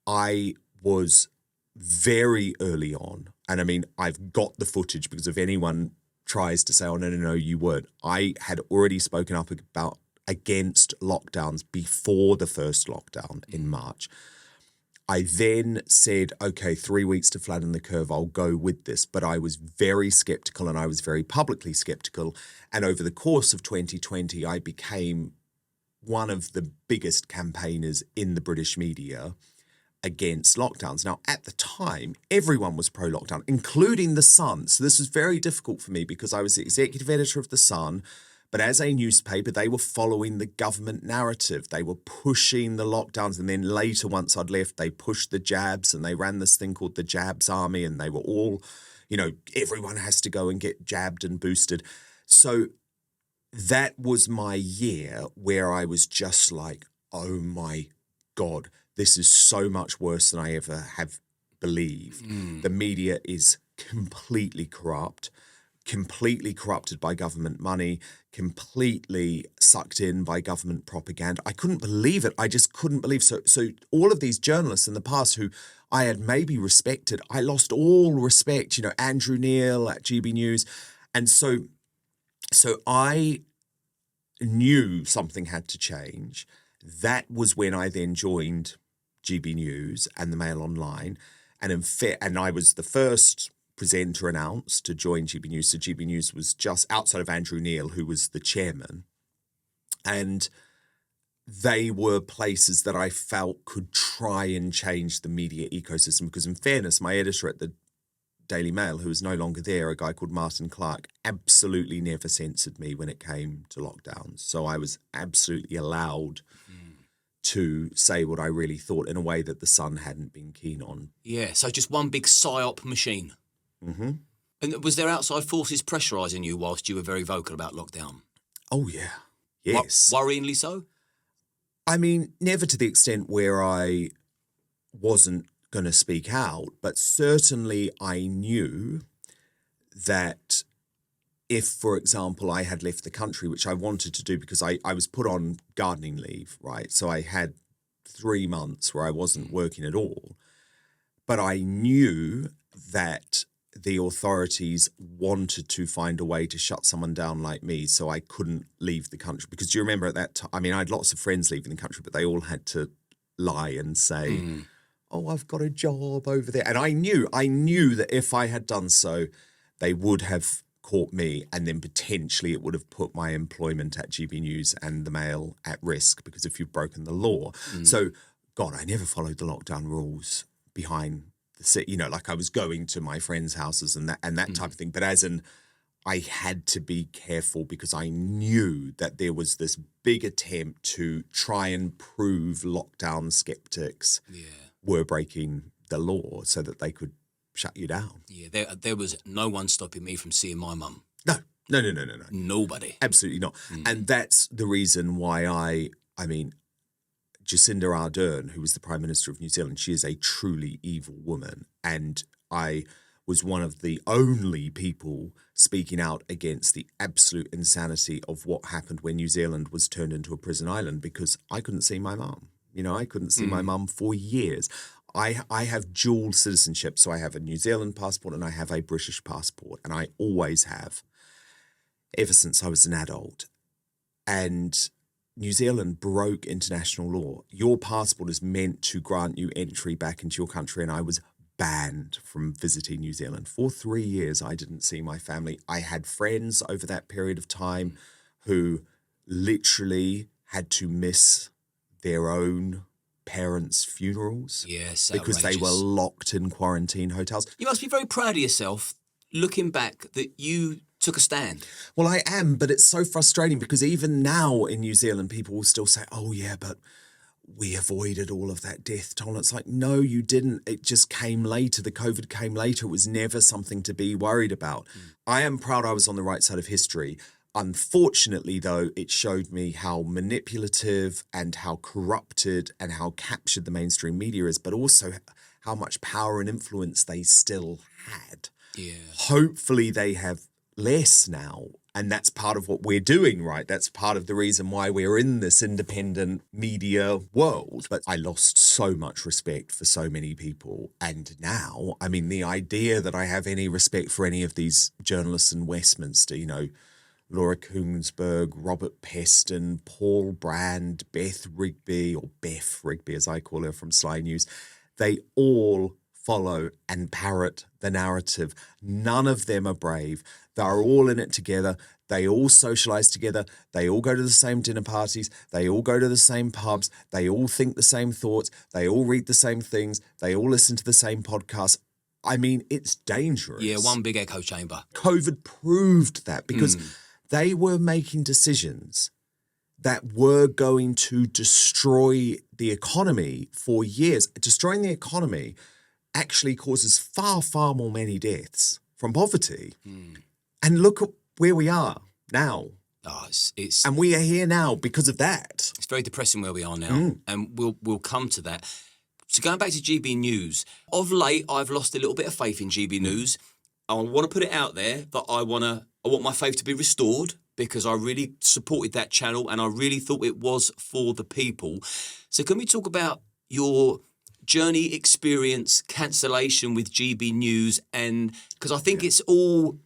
I was very early on, and I mean, I've got the footage, because if anyone tries to say, oh, no, you weren't, I had already spoken up against lockdowns before the first lockdown in March. I then said, okay, 3 weeks to flatten the curve, I'll go with this. But I was very skeptical, and I was very publicly skeptical. And over the course of 2020, I became one of the biggest campaigners in the British media against lockdowns. Now, at the time, everyone was pro-lockdown, including The Sun. So this was very difficult for me, because I was the executive editor of The Sun. But as a newspaper, they were following the government narrative. They were pushing the lockdowns. And then later, once I'd left, they pushed the jabs, and they ran this thing called the Jabs Army. And they were all, everyone has to go and get jabbed and boosted. So that was my year where I was just like, oh my God, this is so much worse than I ever have believed. The media is completely corrupted by government money, completely sucked in by government propaganda. I couldn't believe it. I just couldn't believe. So all of these journalists in the past who I had maybe respected, I lost all respect. Andrew Neil at GB News, and so I knew something had to change. That was when I then joined GB News and the Mail Online, and I was the first presenter announced to join GB News. So GB News was just outside of Andrew Neil, who was the chairman. And they were places that I felt could try and change the media ecosystem. Because in fairness, my editor at the Daily Mail, who is no longer there, a guy called Martin Clark, absolutely never censored me when it came to lockdowns. So I was absolutely allowed to say what I really thought in a way that The Sun hadn't been keen on. Yeah, so just one big psyop machine. Mm-hmm. And was there outside forces pressurising you whilst you were very vocal about lockdown? Oh, yeah. Yes. Worryingly so? I mean, never to the extent where I wasn't going to speak out, but certainly I knew that if, for example, I had left the country, which I wanted to do because I was put on gardening leave, right? So I had 3 months where I wasn't working at all. But I knew that the authorities wanted to find a way to shut someone down like me, so I couldn't leave the country. Because do you remember at that time, I mean, I had lots of friends leaving the country, but they all had to lie and say, oh, I've got a job over there. And I knew that if I had done so, they would have caught me, and then potentially it would have put my employment at GB News and the Mail at risk, because if you've broken the law. So, God, I never followed the lockdown rules behind the city, like I was going to my friends' houses and that type of thing. But I had to be careful, because I knew that there was this big attempt to try and prove lockdown skeptics were breaking the law so that they could shut you down. Yeah, there was no one stopping me from seeing my mum. No. Nobody. Absolutely not. And that's the reason why I mean, Jacinda Ardern, who was the Prime Minister of New Zealand, she is a truly evil woman. And I was one of the only people speaking out against the absolute insanity of what happened when New Zealand was turned into a prison island, because I couldn't see my mum. I couldn't see my mum for years. I have dual citizenship. So I have a New Zealand passport and I have a British passport. And I always have, ever since I was an adult. And New Zealand broke international law. Your passport is meant to grant you entry back into your country. And I was banned from visiting New Zealand. For 3 years, I didn't see my family. I had friends over that period of time who literally had to miss their own parents' funerals Yes, because they were locked in quarantine hotels. You must be very proud of yourself, looking back, that you took a stand. Well, I am, but it's so frustrating because even now in New Zealand, people will still say, oh, yeah, but we avoided all of that death toll. It's like, no, you didn't. It just came later. The COVID came later. It was never something to be worried about. I am proud I was on the right side of history. Unfortunately, though, it showed me how manipulative and how corrupted and how captured the mainstream media is, but also how much power and influence they still had. Yeah. Hopefully they have less now. And that's part of what we're doing, right? That's part of the reason why we're in this independent media world. But I lost so much respect for so many people. And now, I mean, the idea that I have any respect for any of these journalists in Westminster, you know, Laura Koonsberg, Robert Peston, Paul Brand, Beth Rigby, or Beth Rigby as I call her from Sly News, they all follow and parrot the narrative. None of them are brave. They're all in it together. They all socialise together. They all go to the same dinner parties. They all go to the same pubs. They all think the same thoughts. They all read the same things. They all listen to the same podcasts. I mean, it's dangerous. Yeah, one big echo chamber. COVID proved that because they were making decisions that were going to destroy the economy for years. Destroying the economy actually causes far, far more many deaths from poverty. And look at where we are now. Oh, it's And we are here now because of that. It's very depressing where we are now, and we'll come to that. So going back to GB News, of late I've lost a little bit of faith in GB News. I want to put it out there that I want my faith to be restored because I really supported that channel and I really thought it was for the people. So can we talk about your journey, experience, cancellation with GB News, and because I think it's all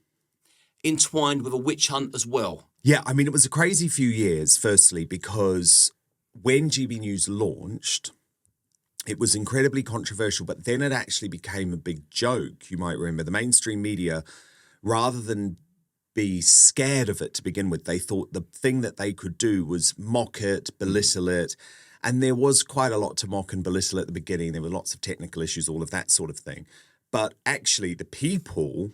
entwined with a witch hunt as well. Yeah, I mean, it was a crazy few years, firstly, because when GB News launched, it was incredibly controversial, but then it actually became a big joke. You might remember the mainstream media, rather than be scared of it to begin with, they thought the thing that they could do was mock it, belittle it. And there was quite a lot to mock and belittle at the beginning. There were lots of technical issues, all of that sort of thing. But actually, the people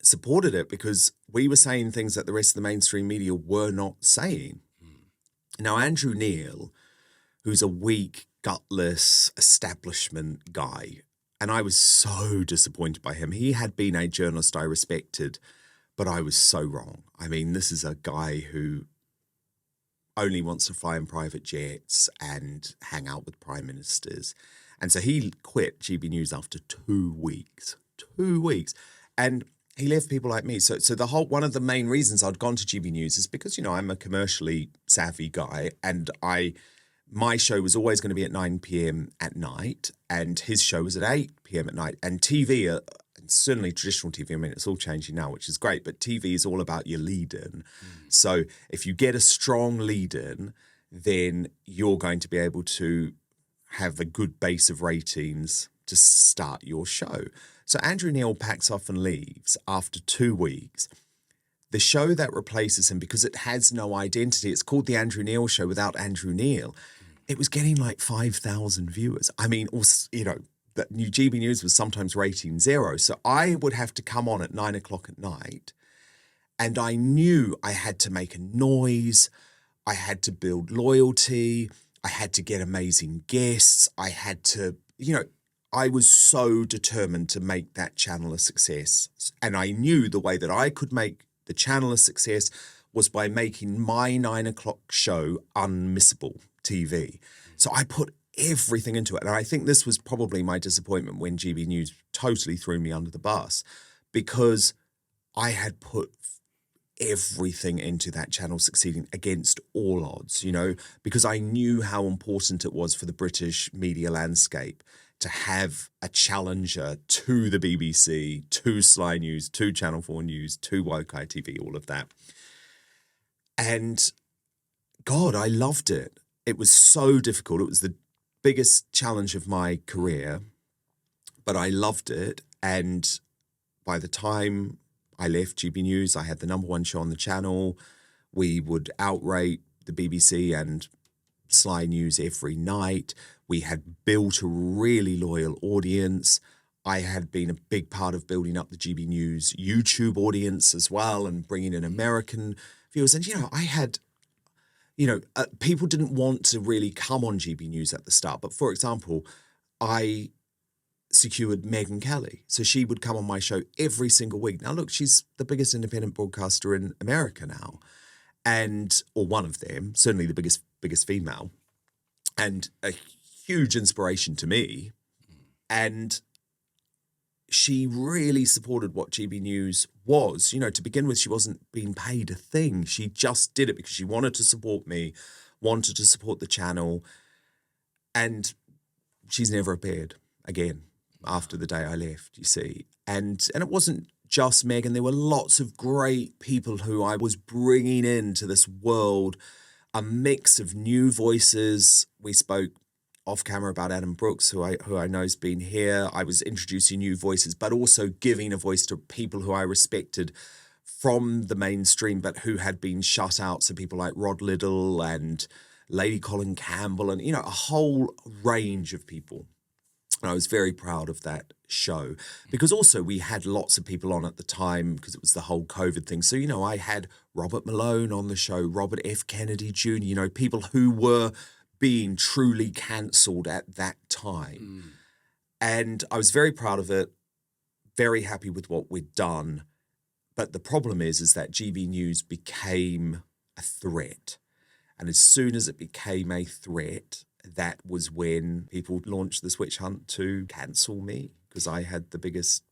supported it because we were saying things that the rest of the mainstream media were not saying. Now, Andrew Neil, who's a weak, gutless establishment guy, and I was so disappointed by him. He had been a journalist I respected, but I was so wrong. I mean, this is a guy who only wants to fly in private jets and hang out with prime ministers. And so he quit GB News after 2 weeks. 2 weeks. And he left people like me. So one of the main reasons I'd gone to GB News is because, you know, I'm a commercially savvy guy and my show was always going to be at 9 p.m. at night and his show was at 8 p.m. at night. And TV, and certainly traditional TV, I mean, it's all changing now, which is great, but TV is all about your lead-in. So if you get a strong lead-in, then you're going to be able to have a good base of ratings to start your show. So Andrew Neil packs off and leaves after 2 weeks. The show that replaces him, because it has no identity, it's called The Andrew Neil Show without Andrew Neil. It was getting like 5,000 viewers. I mean, also, you know, that New GB News was sometimes rating 0. So I would have to come on at 9 o'clock at night. And I knew I had to make a noise. I had to build loyalty. I had to get amazing guests. I had to, you know, I was so determined to make that channel a success. And I knew the way that I could make the channel a success was by making my 9 o'clock show unmissable TV. So I put everything into it. And I think this was probably my disappointment when GB News totally threw me under the bus because I had put everything into that channel succeeding against all odds, you know, because I knew how important it was for the British media landscape to have a challenger to the BBC, to Sly News, to Channel 4 News, to Woke ITV, all of that. And God, I loved it. It was so difficult. It was the biggest challenge of my career, but I loved it. And by the time I left GB News, I had the #1 show on the channel. We would outrate the BBC and Sly News every night. We had built a really loyal audience. I had been a big part of building up the GB News YouTube audience as well and bringing in American viewers. And, you know, I had, people didn't want to really come on GB News at the start. But for example, I secured Megyn Kelly. So she would come on my show every single week. Now, look, she's the biggest independent broadcaster in America now, or one of them, certainly the biggest female, and a huge inspiration to me. And she really supported what GB News was. You know, to begin with, she wasn't being paid a thing. She just did it because she wanted to support me, wanted to support the channel. And she's never appeared again after the day I left, you see. And it wasn't just Megyn. There were lots of great people who I was bringing into this world, a mix of new voices. We spoke off camera about Adam Brooks, who I know has been here. I was introducing new voices, but also giving a voice to people who I respected from the mainstream, but who had been shut out. So people like Rod Liddell and Lady Colin Campbell and, a whole range of people. And I was very proud of that show because also we had lots of people on at the time because it was the whole COVID thing. So, I had Robert Malone on the show, Robert F. Kennedy Jr., people who were being truly cancelled at that time. And I was very proud of it, very happy with what we'd done. But the problem is that GB News became a threat. And as soon as it became a threat, that was when people launched this witch hunt to cancel me because I had the biggest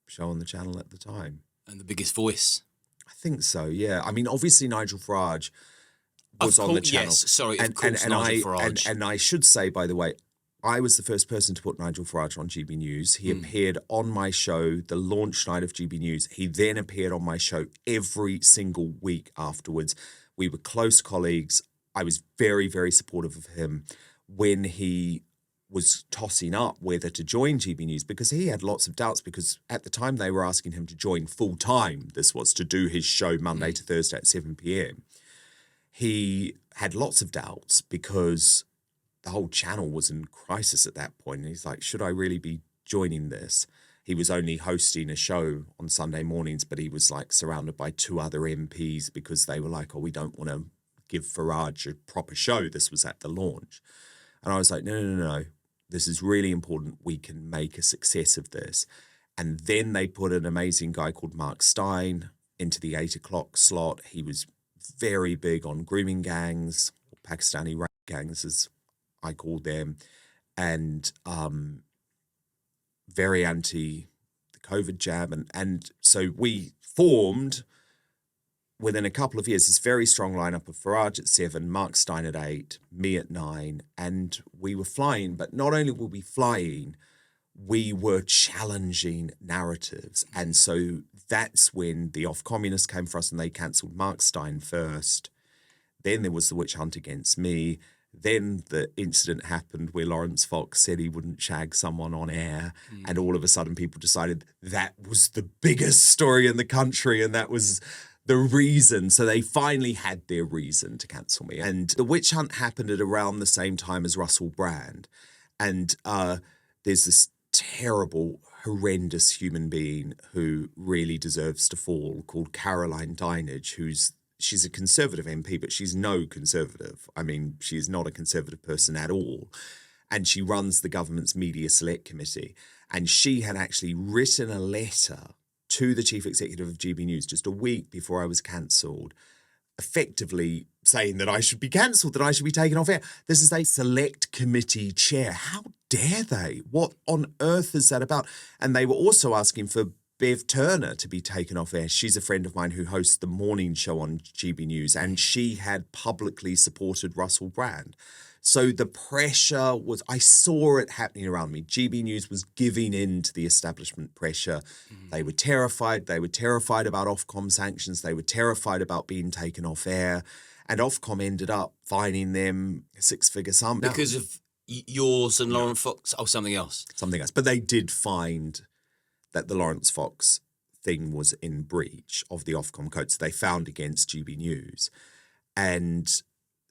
show on the channel at the time. And the biggest voice. I think so, yeah. I mean, obviously Nigel Farage was on the channel. Yes, sorry, of course, Nigel Farage. And I should say, by the way, I was the first person to put Nigel Farage on GB News. He appeared on my show the launch night of GB News. He then appeared on my show every single week afterwards. We were close colleagues. I was very, very supportive of him when he was tossing up whether to join GB News because he had lots of doubts because at the time they were asking him to join full time. This was to do his show Monday to Thursday at 7 p.m. He had lots of doubts because the whole channel was in crisis at that point. And he's like, should I really be joining this? He was only hosting a show on Sunday mornings, but he was like surrounded by 2 other MPs because they were like, we don't want to give Farage a proper show. This was at the launch. And I was like, no. This is really important. We can make a success of this. And then they put an amazing guy called Mark Stein into the 8 o'clock slot. He was very big on grooming gangs, or Pakistani rape gangs, as I call them, and very anti the COVID jab. And so we formed, within a couple of years, this very strong lineup of Farage at 7, Mark Stein at 8, me at 9, and we were flying. But not only were we flying, we were challenging narratives. And so that's when the off-communists came for us and they cancelled Mark Stein first. Then there was the witch hunt against me. Then the incident happened where Lawrence Fox said he wouldn't shag someone on air. And all of a sudden people decided that was the biggest story in the country and that was the reason. So they finally had their reason to cancel me. And the witch hunt happened at around the same time as Russell Brand. And there's this terrible, horrendous human being who really deserves to fall called Caroline Dinenage, she's a Conservative MP, but she's no Conservative. I mean, she's not a Conservative person at all. And she runs the government's Media Select Committee. And she had actually written a letter to the chief executive of GB News just a week before I was cancelled, effectively saying that I should be cancelled, that I should be taken off air. This is a select committee chair. How dare they? What on earth is that about? And they were also asking for Bev Turner to be taken off air. She's a friend of mine who hosts the morning show on GB News, and she had publicly supported Russell Brand. So the pressure was, I saw it happening around me. GB News was giving in to the establishment pressure. They were terrified. They were terrified about Ofcom sanctions. They were terrified about being taken off air. And Ofcom ended up fining them a six-figure sum. Because of yours and Lauren Fox? Oh, something else. Something else. But they did find that the Lawrence Fox thing was in breach of the Ofcom code. So they found against GB News. And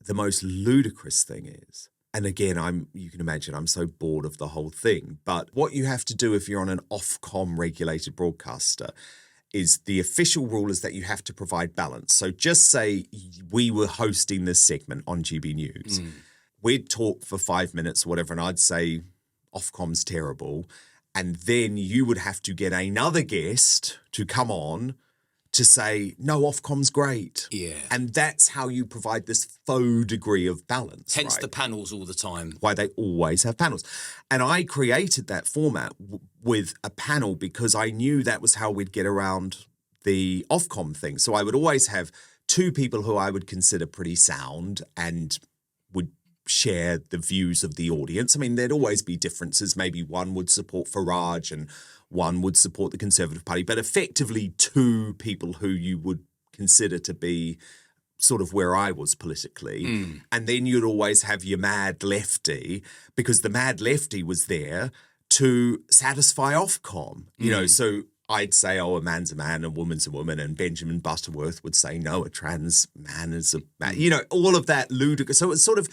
the most ludicrous thing is, and again, you can imagine I'm so bored of the whole thing, but what you have to do if you're on an Ofcom regulated broadcaster is the official rule is that you have to provide balance. So just say we were hosting this segment on GB News. We'd talk for 5 minutes or whatever, and I'd say Ofcom's terrible. And then you would have to get another guest to come on to say, no, Ofcom's great. Yeah. And that's how you provide this faux degree of balance. Hence right? the panels all the time. Why they always have panels. And I created that format with a panel because I knew that was how we'd get around the Ofcom thing. So I would always have two people who I would consider pretty sound and would share the views of the audience. I mean, there'd always be differences. Maybe one would support Farage and one would support the Conservative Party, but effectively two people who you would consider to be sort of where I was politically. And then you'd always have your mad lefty, because the mad lefty was there to satisfy Ofcom. You know, so I'd say, oh, a man's a man, a woman's a woman, and Benjamin Butterworth would say, no, a trans man is a man. You know, all of that ludicrous. So it's sort of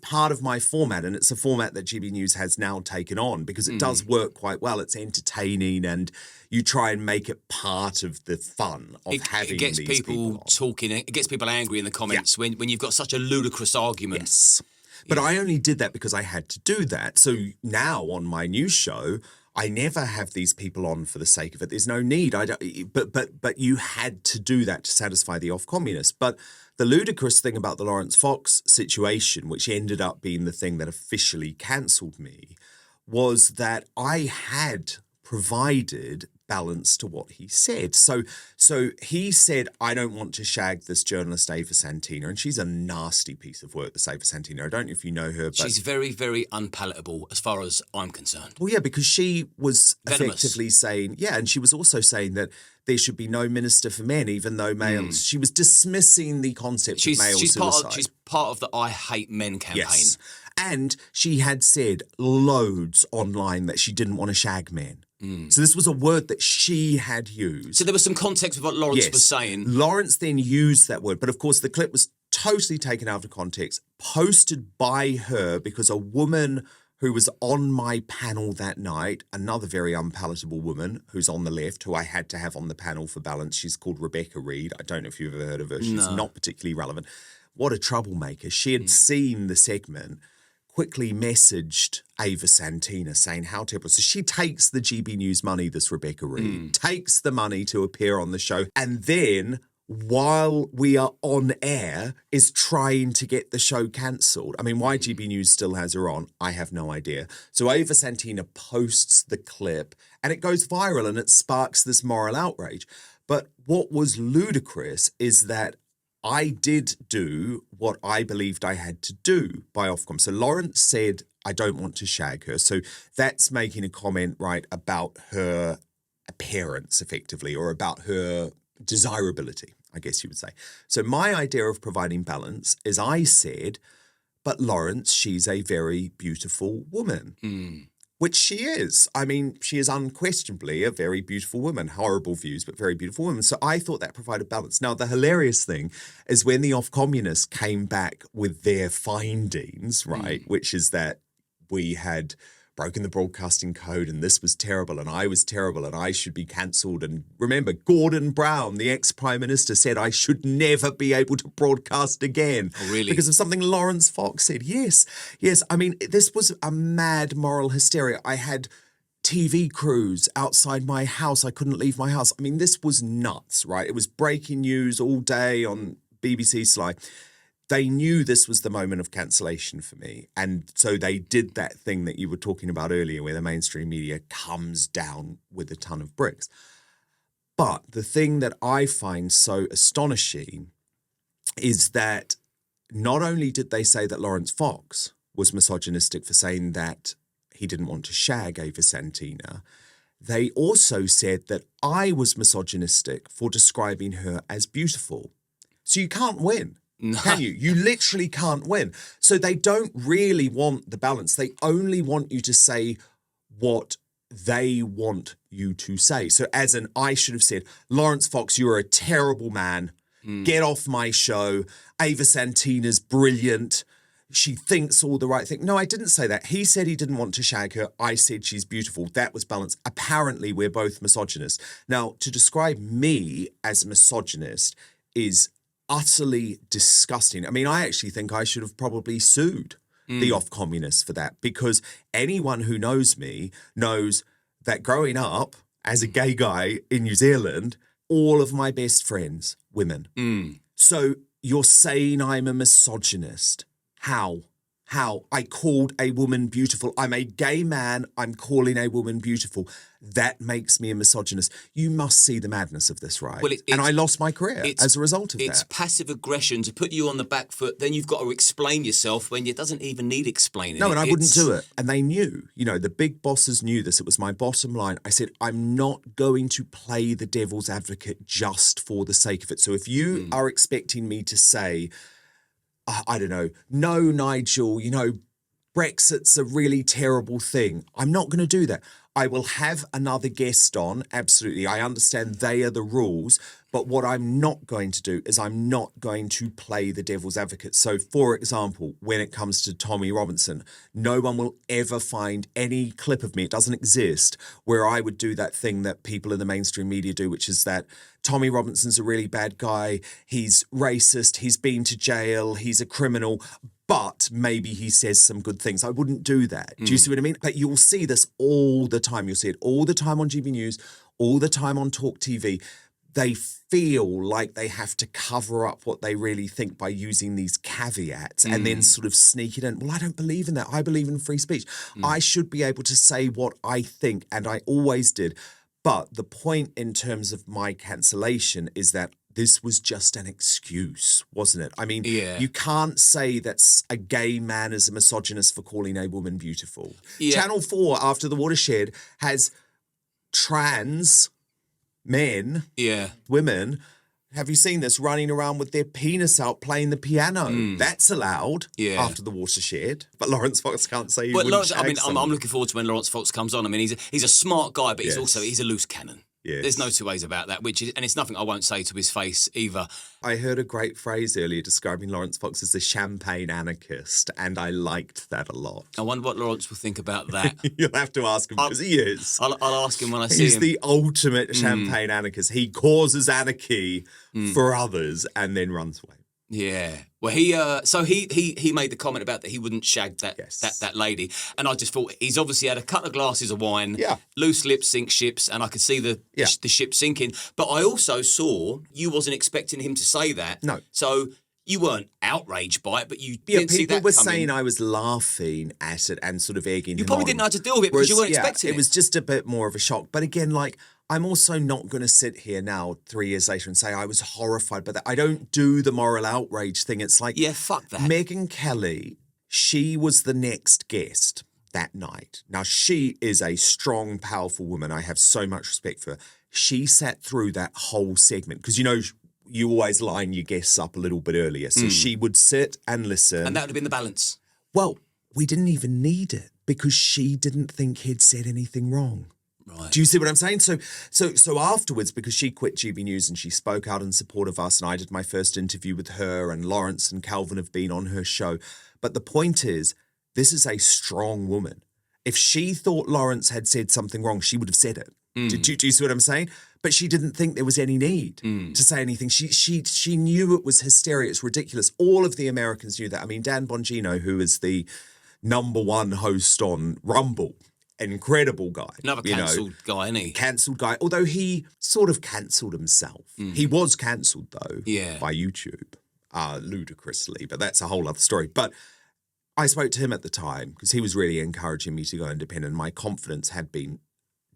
part of my format, and it's a format that GB News has now taken on because it does work quite well. It's entertaining, and you try and make it part of the fun of having it gets these people on. talking. It gets people angry in the comments when you've got such a ludicrous argument. Yes. But I only did that because I had to do that. So now on my news show, I never have these people on for the sake of it. There's no need. I don't. But you had to do that to satisfy the off-communists. But the ludicrous thing about the Lawrence Fox situation, which ended up being the thing that officially cancelled me, was that I had provided balance to what he said. So he said, I don't want to shag this journalist Ava Santina, and she's a nasty piece of work, this Ava Santina. I don't know if you know her. But She's very, very unpalatable as far as I'm concerned. well, yeah, because she was Venomous. effectively saying, yeah, and she was also saying that there should be no minister for men, even though males. She was dismissing the concept of male suicide. She's part of the I Hate Men campaign. Yes. And she had said loads online that she didn't want to shag men. So this was a word that she had used. So there was some context of what Lawrence was saying. Lawrence then used that word, but of course the clip was totally taken out of context, posted by her because a woman who was on my panel that night, another very unpalatable woman who's on the left, who I had to have on the panel for balance. She's called Rebecca Reed. I don't know if you've ever heard of her. She's not particularly relevant. What a troublemaker. She had seen the segment, quickly messaged Ava Santina saying how terrible. So she takes the GB News money, this Rebecca Reed, takes the money to appear on the show, and then while we are on air is trying to get the show cancelled. I mean, why GB News still has her on, I have no idea. So Ava Santina posts the clip and it goes viral and it sparks this moral outrage. But what was ludicrous is that I did do what I believed I had to do by Ofcom. So Lawrence said, I don't want to shag her. So that's making a comment, right, about her appearance, effectively, or about her desirability, I guess you would say. So my idea of providing balance is I said, but Lawrence, she's a very beautiful woman. Which she is. I mean, she is unquestionably a very beautiful woman. Horrible views, but very beautiful woman. So I thought that provided balance. Now, the hilarious thing is when the off-communists came back with their findings, right, which is that we had broken the broadcasting code and this was terrible and I was terrible and I should be cancelled. And remember, Gordon Brown, the ex-Prime Minister, said I should never be able to broadcast again. Oh, really? Because of something Lawrence Fox said. Yes. I mean, this was a mad moral hysteria. I had TV crews outside my house. I couldn't leave my house. I mean, this was nuts, right? It was breaking news all day on BBC Sly. They knew this was the moment of cancellation for me. And so they did that thing that you were talking about earlier where the mainstream media comes down with a ton of bricks. But the thing that I find so astonishing is that not only did they say that Lawrence Fox was misogynistic for saying that he didn't want to shag Ava Santina, they also said that I was misogynistic for describing her as beautiful. So you can't win, can you? You literally can't win. So they don't really want the balance. They only want you to say what they want you to say. So as in, I should have said, Lawrence Fox, you're a terrible man. Get off my show. Ava Santina's brilliant. She thinks all the right thing. No, I didn't say that. He said he didn't want to shag her. I said she's beautiful. That was balanced. Apparently, we're both misogynists. Now, to describe me as a misogynist is utterly disgusting. I mean, I actually think I should have probably sued the off-communists for that, because anyone who knows me knows that growing up as a gay guy in New Zealand, all of my best friends, women. So you're saying I'm a misogynist. How? I called a woman beautiful. I'm a gay man. I'm calling a woman beautiful. That makes me a misogynist. You must see the madness of this, right? Well, and I lost my career as a result of that. It's passive aggression to put you on the back foot. Then you've got to explain yourself when it doesn't even need explaining. No, and I wouldn't do it. And they knew, the big bosses knew this. It was my bottom line. I said, I'm not going to play the devil's advocate just for the sake of it. So if you are expecting me to say, I don't know, no, Nigel, Brexit's a really terrible thing. I'm not going to do that. I will have another guest on, absolutely. I understand they are the rules, but what I'm not going to do is I'm not going to play the devil's advocate. So, for example, when it comes to Tommy Robinson, no one will ever find any clip of me, it doesn't exist, where I would do that thing that people in the mainstream media do, which is that Tommy Robinson's a really bad guy, he's racist, he's been to jail, he's a criminal, but maybe he says some good things. I wouldn't do that. Do you see what I mean? But you'll see this all the time. You'll see it all the time on GB News, all the time on Talk TV. They feel like they have to cover up what they really think by using these caveats and then sort of sneak it in. Well, I don't believe in that. I believe in free speech. I should be able to say what I think, and I always did. But the point in terms of my cancellation is that this was just an excuse, wasn't it? I mean, you can't say that a gay man is a misogynist for calling a woman beautiful. Channel 4, after the watershed, has trans men, women, have you seen this, running around with their penis out playing the piano? That's allowed after the watershed. But Lawrence Fox can't say he wouldn't shag someone. I'm looking forward to when Lawrence Fox comes on. I mean, he's a smart guy, but he's a loose cannon. Yes. There's no two ways about that, and it's nothing I won't say to his face either. I heard a great phrase earlier describing Lawrence Fox as a champagne anarchist, and I liked that a lot. I wonder what Lawrence will think about that. You'll have to ask him, because he is. I'll ask him when I see him. He's the ultimate champagne anarchist. He causes anarchy for others and then runs away. Yeah. Well, he made the comment about that he wouldn't shag that lady, and I just thought he's obviously had a couple of glasses of wine. Yeah. Loose lips sink ships, and I could see the ship sinking. But I also saw you wasn't expecting him to say that. No. So you weren't outraged by it, but you didn't see that people were coming. saying I was laughing at it and sort of egging him on. You probably didn't know how to deal with it because you weren't expecting it. It was just a bit more of a shock. But again, I'm also not going to sit here now 3 years later and say I was horrified by that. I don't do the moral outrage thing. It's like, fuck that. Megyn Kelly, she was the next guest that night. Now, she is a strong, powerful woman. I have so much respect for her. She sat through that whole segment because, you always line your guests up a little bit earlier. So she would sit and listen. And that would have been the balance. Well, we didn't even need it because she didn't think he'd said anything wrong. Right. Do you see what I'm saying? So afterwards, because she quit GB News and she spoke out in support of us, and I did my first interview with her, and Lawrence and Calvin have been on her show. But the point is, this is a strong woman. If she thought Lawrence had said something wrong, she would have said it. Do you see what I'm saying? But she didn't think there was any need to say anything. She knew it was hysteria. It's ridiculous. All of the Americans knew that. I mean, Dan Bongino, who is the #1 host on Rumble, incredible guy. Another cancelled guy, isn't he? Cancelled guy, although he sort of cancelled himself. He was cancelled, though, by YouTube, ludicrously, but that's a whole other story. But I spoke to him at the time because he was really encouraging me to go independent. My confidence had been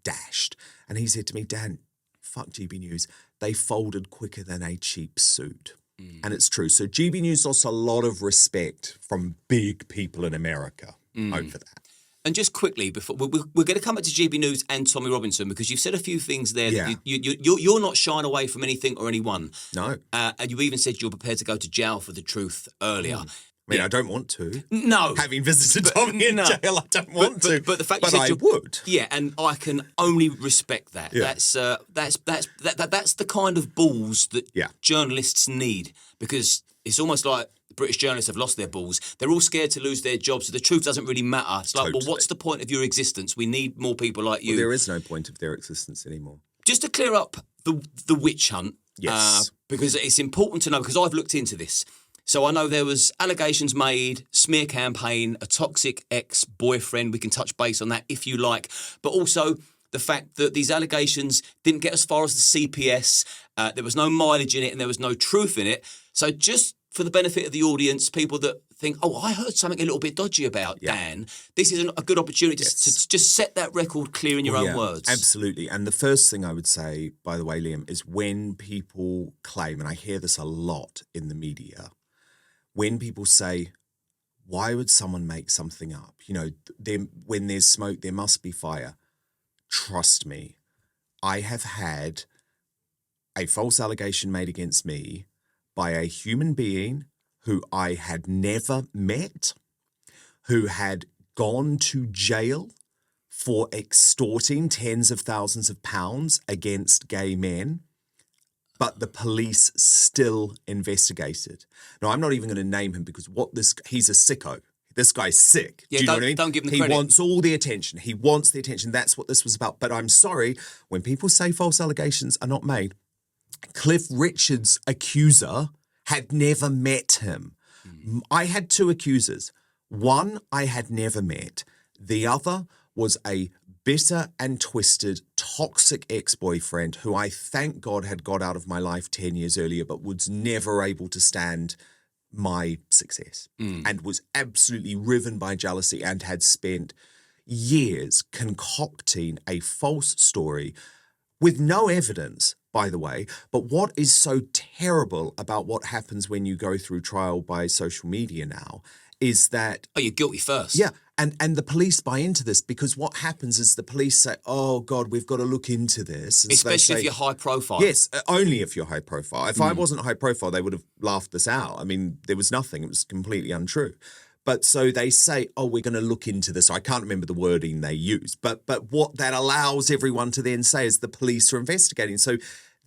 dashed. And he said to me, Dan, fuck GB News. They folded quicker than a cheap suit. And it's true. So GB News lost a lot of respect from big people in America over that. And just quickly, before we're going to come back to GB News and Tommy Robinson, because you've said a few things there that you're not shying away from anything or anyone. No. And you even said you're prepared to go to jail for the truth earlier. I mean, I don't want to. No. Having visited Tommy in jail, I don't want to. But the fact but you said I would. Yeah, and I can only respect that. Yeah. That's the kind of balls that journalists need, because it's almost like British journalists have lost their balls. They're all scared to lose their jobs, so the truth doesn't really matter. It's like, well, what's the point of your existence? We need more people like you. Well, there is no point of their existence anymore. Just to clear up the witch hunt, yes, because it's important to know, because I've looked into this. So I know there was allegations made, smear campaign, a toxic ex-boyfriend. We can touch base on that if you like. But also the fact that these allegations didn't get as far as the CPS. There was no mileage in it and there was no truth in it. So just for the benefit of the audience, people that think, oh, I heard something a little bit dodgy about Dan, this is a good opportunity to just set that record clear in your own words. Absolutely. And the first thing I would say, by the way, Liam, is when people claim, and I hear this a lot in the media, when people say, why would someone make something up? You know, when there's smoke, there must be fire. Trust me, I have had a false allegation made against me by a human being who I had never met, who had gone to jail for extorting tens of thousands of pounds against gay men, but the police still investigated. Now, I'm not even going to name him because he's a sicko. This guy's sick. Yeah, Do you know what I mean? Don't give him the credit. He wants all the attention. He wants the attention. That's what this was about. But I'm sorry, when people say false allegations are not made, Cliff Richard's accuser had never met him. I had two accusers. One I had never met. The other was a bitter and twisted, toxic ex-boyfriend who I thank God had got out of my life 10 years earlier, but was never able to stand my success and was absolutely riven by jealousy and had spent years concocting a false story with no evidence, by the way. But what is so terrible about what happens when you go through trial by social media now is that... Oh, you're guilty first. Yeah, and the police buy into this because what happens is the police say, oh, God, we've got to look into this. And especially if you're high profile. Yes, only if you're high profile. If I wasn't high profile, they would have laughed this out. I mean, there was nothing. It was completely untrue. But so they say, oh, we're going to look into this. I can't remember the wording they use. But what that allows everyone to then say is the police are investigating. So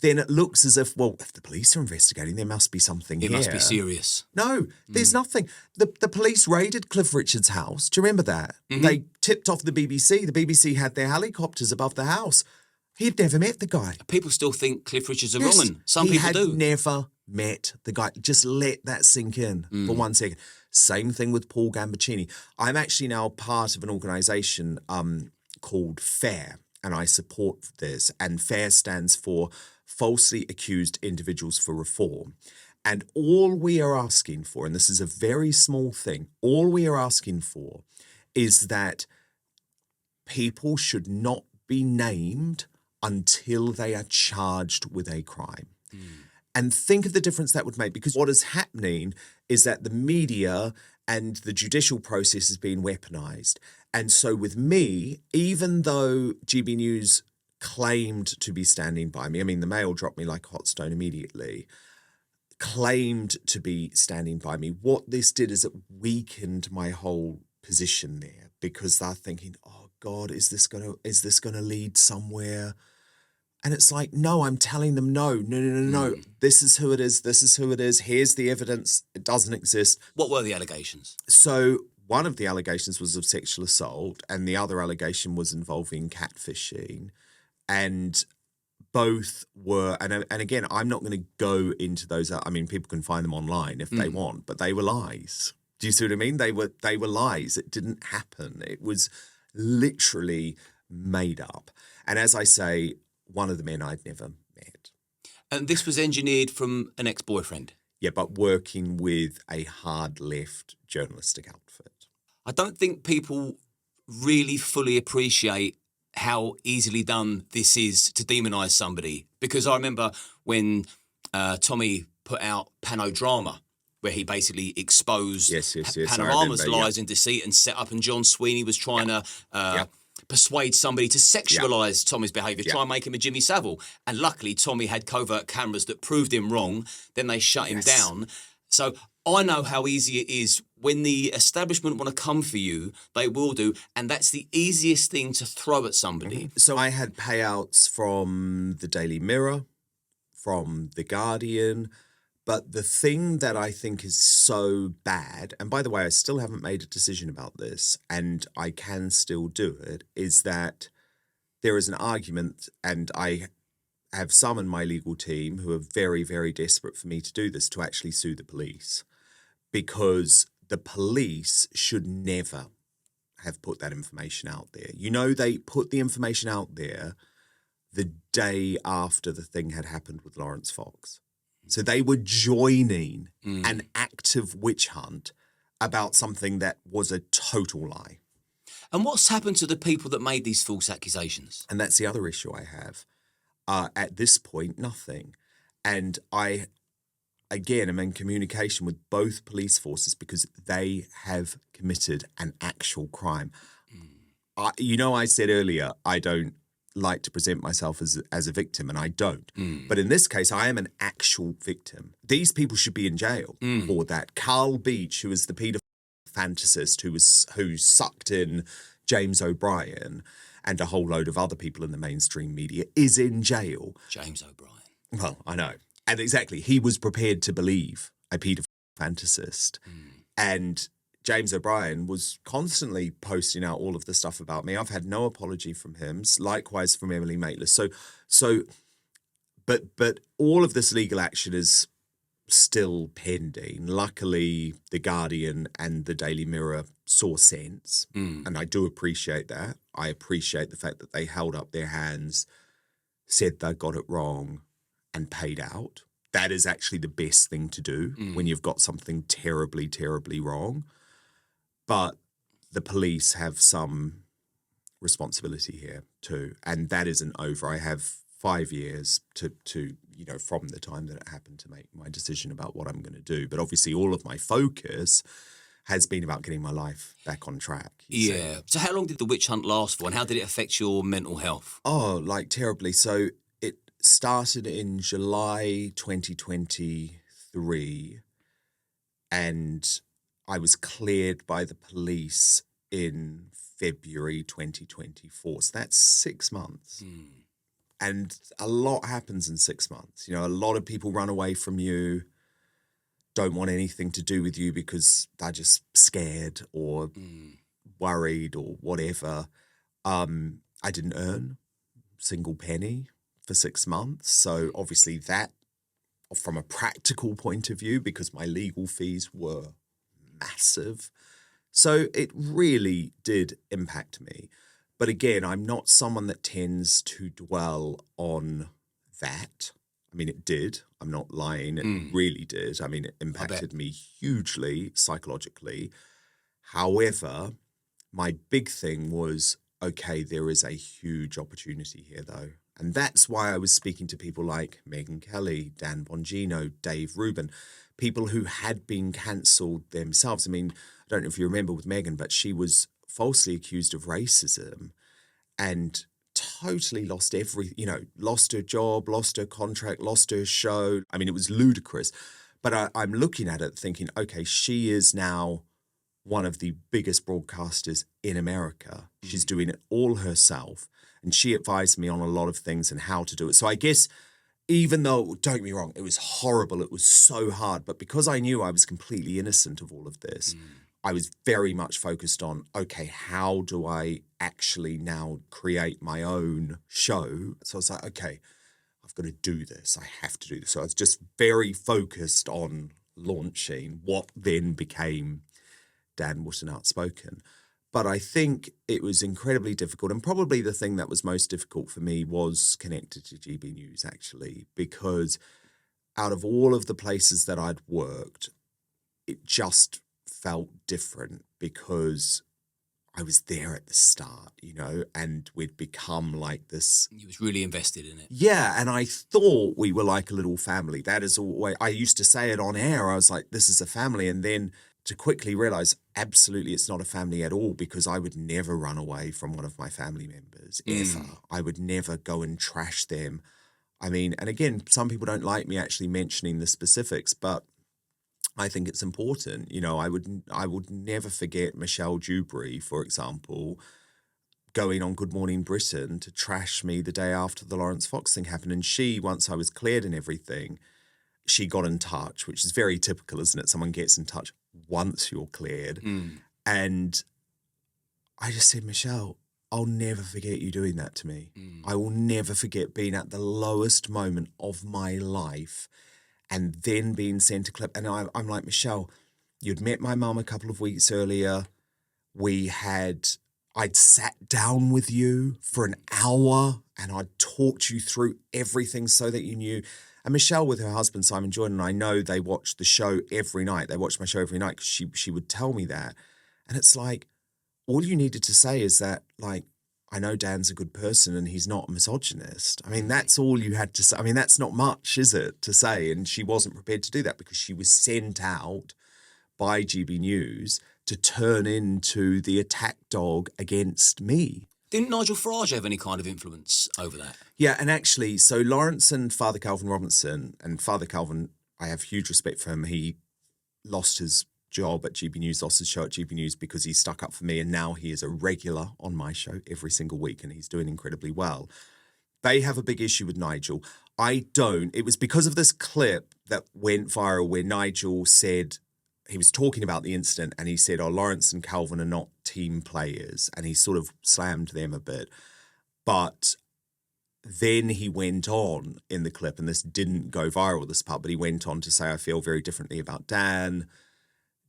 then it looks as if, well, if the police are investigating, there must be something here. It must be serious. No, there's nothing. The police raided Cliff Richard's house. Do you remember that? They tipped off the BBC. The BBC had their helicopters above the house. He'd never met the guy. People still think Cliff Richard's a wrong'un. Some people do. He had never met the guy. Just let that sink in for 1 second. Same thing with Paul Gambaccini. I'm actually now part of an organisation called FAIR, and I support this. And FAIR stands for Falsely Accused Individuals for Reform. And all we are asking for, and this is a very small thing, all we are asking for is that people should not be named until they are charged with a crime. And think of the difference that would make, because what is happening is that the media and the judicial process is being weaponized. And so with me, even though GB News claimed to be standing by me, I mean, the Mail dropped me like a hot stone immediately, claimed to be standing by me, what this did is it weakened my whole position there, because they're thinking, oh God, is this gonna lead somewhere? And it's like, no, I'm telling them no. This is who it is. This is who it is. Here's the evidence. It doesn't exist. What were the allegations? So one of the allegations was of sexual assault and the other allegation was involving catfishing. And both were, and again, I'm not going to go into those. I mean, people can find them online if they want, but they were lies. Do you see what I mean? They were lies. It didn't happen. It was literally made up. And as I say, one of the men I'd never met. And this was engineered from an ex-boyfriend? Yeah, but working with a hard left journalistic outfit. I don't think people really fully appreciate how easily done this is to demonise somebody. Because I remember when Tommy put out Panodrama, where he basically exposed Yes, Panorama's I remember, lies and deceit and set up, and John Sweeney was trying to persuade somebody to sexualise Tommy's behaviour, try and make him a Jimmy Savile. And luckily, Tommy had covert cameras that proved him wrong. Then they shut him down. So I know how easy it is when the establishment want to come for you, they will do. And that's the easiest thing to throw at somebody. So I had payouts from the Daily Mirror, from The Guardian. But the thing that I think is so bad, and by the way, I still haven't made a decision about this, and I can still do it, is that there is an argument, and I have summoned my legal team who are very, very desperate for me to do this, to actually sue the police, because the police should never have put that information out there. You know, they put the information out there the day after the thing had happened with Lawrence Fox. So they were joining an active witch hunt about something that was a total lie. And what's happened to the people that made these false accusations? And that's the other issue I have. At this point, nothing. And I, again, am in communication with both police forces because they have committed an actual crime. I said earlier, I don't like to present myself as a victim, and I don't. But in this case, I am an actual victim. These people should be in jail for that. Carl Beach, who is the paedophile fantasist who sucked in James O'Brien and a whole load of other people in the mainstream media, is in jail. James O'Brien. Well, I know. And exactly, he was prepared to believe a paedophile fantasist. And James O'Brien was constantly posting out all of the stuff about me. I've had no apology from him. Likewise from Emily Maitlis. But all of this legal action is still pending. Luckily, The Guardian and the Daily Mirror saw sense, and I do appreciate that. I appreciate the fact that they held up their hands, said they got it wrong, and paid out. That is actually the best thing to do when you've got something terribly, terribly wrong. But the police have some responsibility here too, and that isn't over. I have 5 years to from the time that it happened to make my decision about what I'm going to do. But obviously, all of my focus has been about getting my life back on track. Yeah. So how long did the witch hunt last for, and how did it affect your mental health? Oh, like terribly. So it started in July 2023, and I was cleared by the police in February 2024. So that's 6 months. And a lot happens in 6 months. A lot of people run away from you, don't want anything to do with you because they're just scared or worried or whatever. I didn't earn a single penny for 6 months. So obviously that, from a practical point of view, because my legal fees were massive. So it really did impact me. But again, I'm not someone that tends to dwell on that. I mean, it did. I'm not lying. It really did. I mean, it impacted me hugely psychologically. However, my big thing was, okay, there is a huge opportunity here, though. And that's why I was speaking to people like Megyn Kelly, Dan Bongino, Dave Rubin, people who had been cancelled themselves. I mean, I don't know if you remember with Megyn, but she was falsely accused of racism and totally lost lost her job, lost her contract, lost her show. I mean, it was ludicrous. But I'm looking at it thinking, okay, she is now one of the biggest broadcasters in America. She's doing it all herself. And she advised me on a lot of things and how to do it. So I guess, even though, don't get me wrong, it was horrible, it was so hard, but because I knew I was completely innocent of all of this, I was very much focused on, okay, how do I actually now create my own show? So I was like, okay, I've got to do this. I have to do this. So I was just very focused on launching what then became Dan Wootton Outspoken. But I think it was incredibly difficult. And probably the thing that was most difficult for me was connected to GB News, actually, because out of all of the places that I'd worked, it just felt different because I was there at the start, you know, and we'd become like this. You was really invested in it. Yeah, and I thought we were like a little family. That is always, I used to say it on air. I was like, this is a family. And then to quickly realize, absolutely, it's not a family at all, because I would never run away from one of my family members, ever. I would never go and trash them. I mean, and again, some people don't like me actually mentioning the specifics, but I think it's important. You know, I would never forget Michelle Dewberry, for example, going on Good Morning Britain to trash me the day after the Lawrence Fox thing happened. And she, once I was cleared and everything, she got in touch, which is very typical, isn't it? Someone gets in touch once you're cleared. And I just said, Michelle, I'll never forget you doing that to me. I will never forget being at the lowest moment of my life and then being sent a clip. And I'm like, Michelle, you'd met my mum a couple of weeks earlier. I'd sat down with you for an hour and I'd talked you through everything so that you knew. And Michelle, with her husband, Simon Jordan, I know they watch the show every night. They watch my show every night because she would tell me that. And it's like, all you needed to say is that, like, I know Dan's a good person and he's not a misogynist. I mean, that's all you had to say. I mean, that's not much, is it, to say? And she wasn't prepared to do that because she was sent out by GB News to turn into the attack dog against me. Didn't Nigel Farage have any kind of influence over that? Yeah, and actually, so Lawrence and Father Calvin Robinson, and Father Calvin, I have huge respect for him. He lost his job at GB News, lost his show at GB News because he stuck up for me, and now he is a regular on my show every single week, and he's doing incredibly well. They have a big issue with Nigel. I don't. It was because of this clip that went viral where Nigel said, he was talking about the incident and he said, Lawrence and Calvin are not team players, and he sort of slammed them a bit. But then he went on in the clip, and this didn't go viral, this part, but he went on to say, I feel very differently about Dan.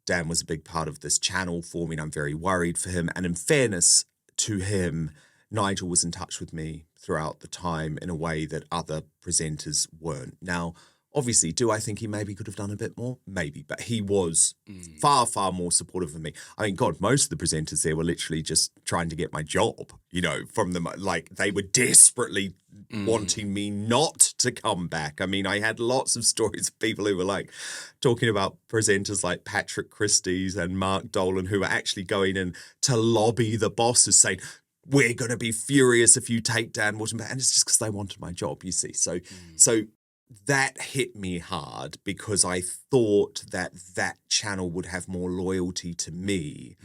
Dan was a big part of this channel for me, and I'm very worried for him. And in fairness to him, Nigel was in touch with me throughout the time in a way that other presenters weren't. Now, obviously, do I think he maybe could have done a bit more? Maybe, but he was far, far more supportive of me. I mean, God, most of the presenters there were literally just trying to get my job, you know, from them. Like, they were desperately wanting me not to come back. I mean, I had lots of stories of people who were like talking about presenters like Patrick Christie's and Mark Dolan, who were actually going in to lobby the bosses, saying, we're going to be furious if you take Dan Wootton back. And it's just because they wanted my job, you see. So that hit me hard because I thought that channel would have more loyalty to me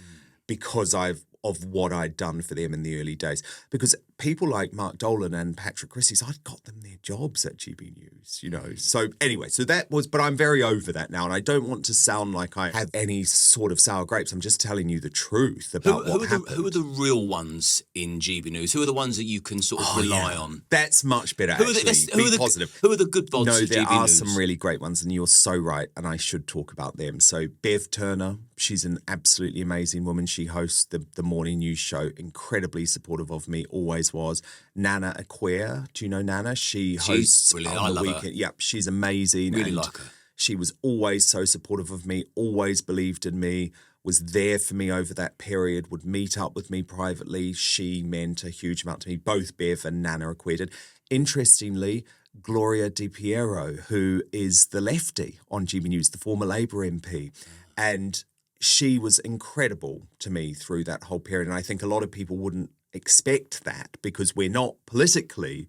because of what I'd done for them in the early days. Because people like Mark Dolan and Patrick Christie's, I'd got them their jobs at GB News, you know. So anyway, but I'm very over that now, and I don't want to sound like I have any sort of sour grapes. I'm just telling you the truth about what happened. Who are the real ones in GB News? Who are the ones that you can sort of rely on? That's much better, actually. Be positive. Who are the good vods No, of there GB are News? some really great ones, and you're so right, and I should talk about them. So Bev Turner, she's an absolutely amazing woman. She hosts the morning news show, incredibly supportive of me, always was. Nana Acquia, do you know Nana? She's hosts brilliant. on I the love weekend. her. Yep, she's amazing. Really and like her. She was always so supportive of me, always believed in me, was there for me over that period, would meet up with me privately. She meant a huge amount to me. Both Bev and Nana Acquia did. Interestingly, Gloria Di Piero, who is the lefty on GB News, the former Labour MP, and she was incredible to me through that whole period. And I think a lot of people wouldn't expect that because we're not politically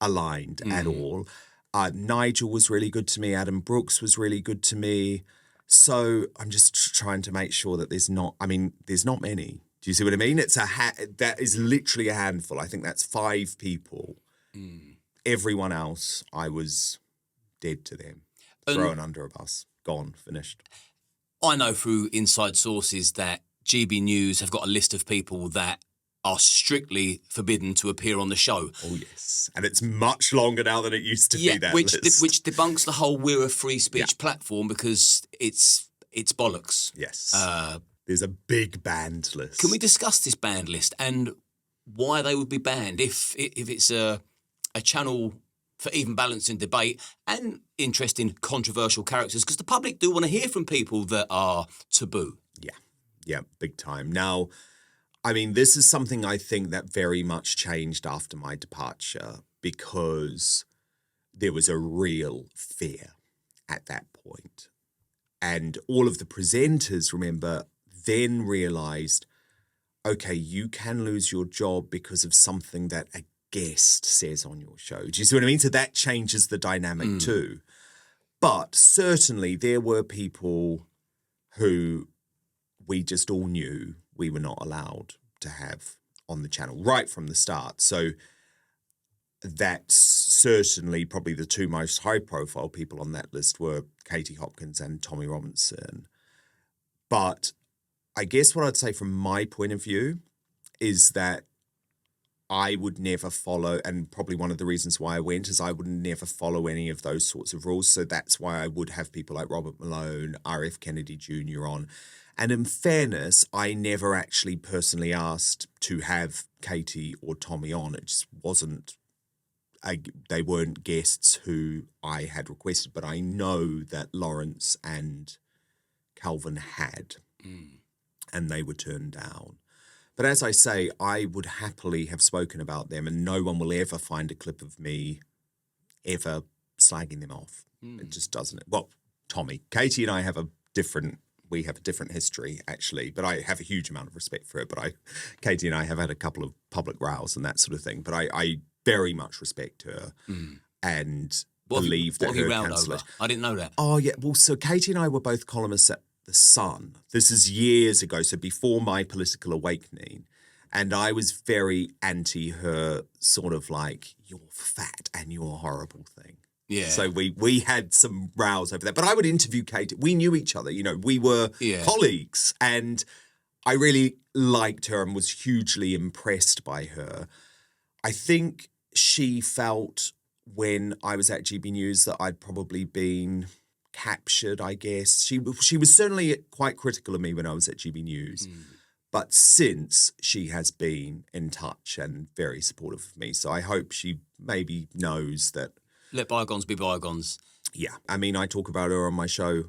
aligned at all. Nigel was really good to me. Adam Brooks was really good to me. So I'm just trying to make sure that there's not many. Do you see what I mean? That is literally a handful. I think that's 5 people. Everyone else, I was dead to them. Thrown under a bus. Gone. Finished. I know through inside sources that GB News have got a list of people that are strictly forbidden to appear on the show. Oh, yes. And it's much longer now than it used to be, that which list. debunks the whole we're a free speech platform because it's bollocks. Yes. There's a big banned list. Can we discuss this banned list and why they would be banned if it's a channel for even balance and debate and interesting controversial characters? Because the public do want to hear from people that are taboo. Yeah, big time. Now, I mean, this is something I think that very much changed after my departure because there was a real fear at that point. And all of the presenters, remember, then realised, okay, you can lose your job because of something that a guest says on your show. Do you see what I mean? So that changes the dynamic too. But certainly there were people who we just all knew we were not allowed to have on the channel right from the start. So that's certainly probably the two most high-profile people on that list were Katie Hopkins and Tommy Robinson. But I guess what I'd say from my point of view is that I would never follow, and probably one of the reasons why I went is I would never follow any of those sorts of rules. So that's why I would have people like Robert Malone, R.F. Kennedy Jr. on. And in fairness, I never actually personally asked to have Katie or Tommy on. It just wasn't, they weren't guests who I had requested, but I know that Lawrence and Calvin had, and they were turned down. But as I say, I would happily have spoken about them, and no one will ever find a clip of me ever slagging them off. It just doesn't. Well, Tommy, Katie and I have a different history, actually, but I have a huge amount of respect for her. But Katie and I have had a couple of public rows and that sort of thing. But I very much respect her and believe that her cancellation. I didn't know that. Oh, yeah. Well, so Katie and I were both columnists at The Sun. This is years ago, so before my political awakening. And I was very anti her sort of like, you're fat and you're horrible thing. Yeah. So we had some rows over that. But I would interview Katie. We knew each other, you know, we were colleagues. And I really liked her and was hugely impressed by her. I think she felt when I was at GB News that I'd probably been captured, I guess. She was certainly quite critical of me when I was at GB News. But since, she has been in touch and very supportive of me. So I hope she maybe knows that. Let bygones be bygones. Yeah. I mean, I talk about her on my show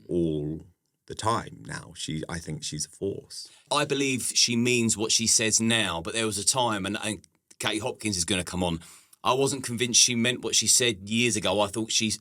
all the time now. I think she's a force. I believe she means what she says now, but there was a time, and Katie Hopkins is going to come on. I wasn't convinced she meant what she said years ago. I thought she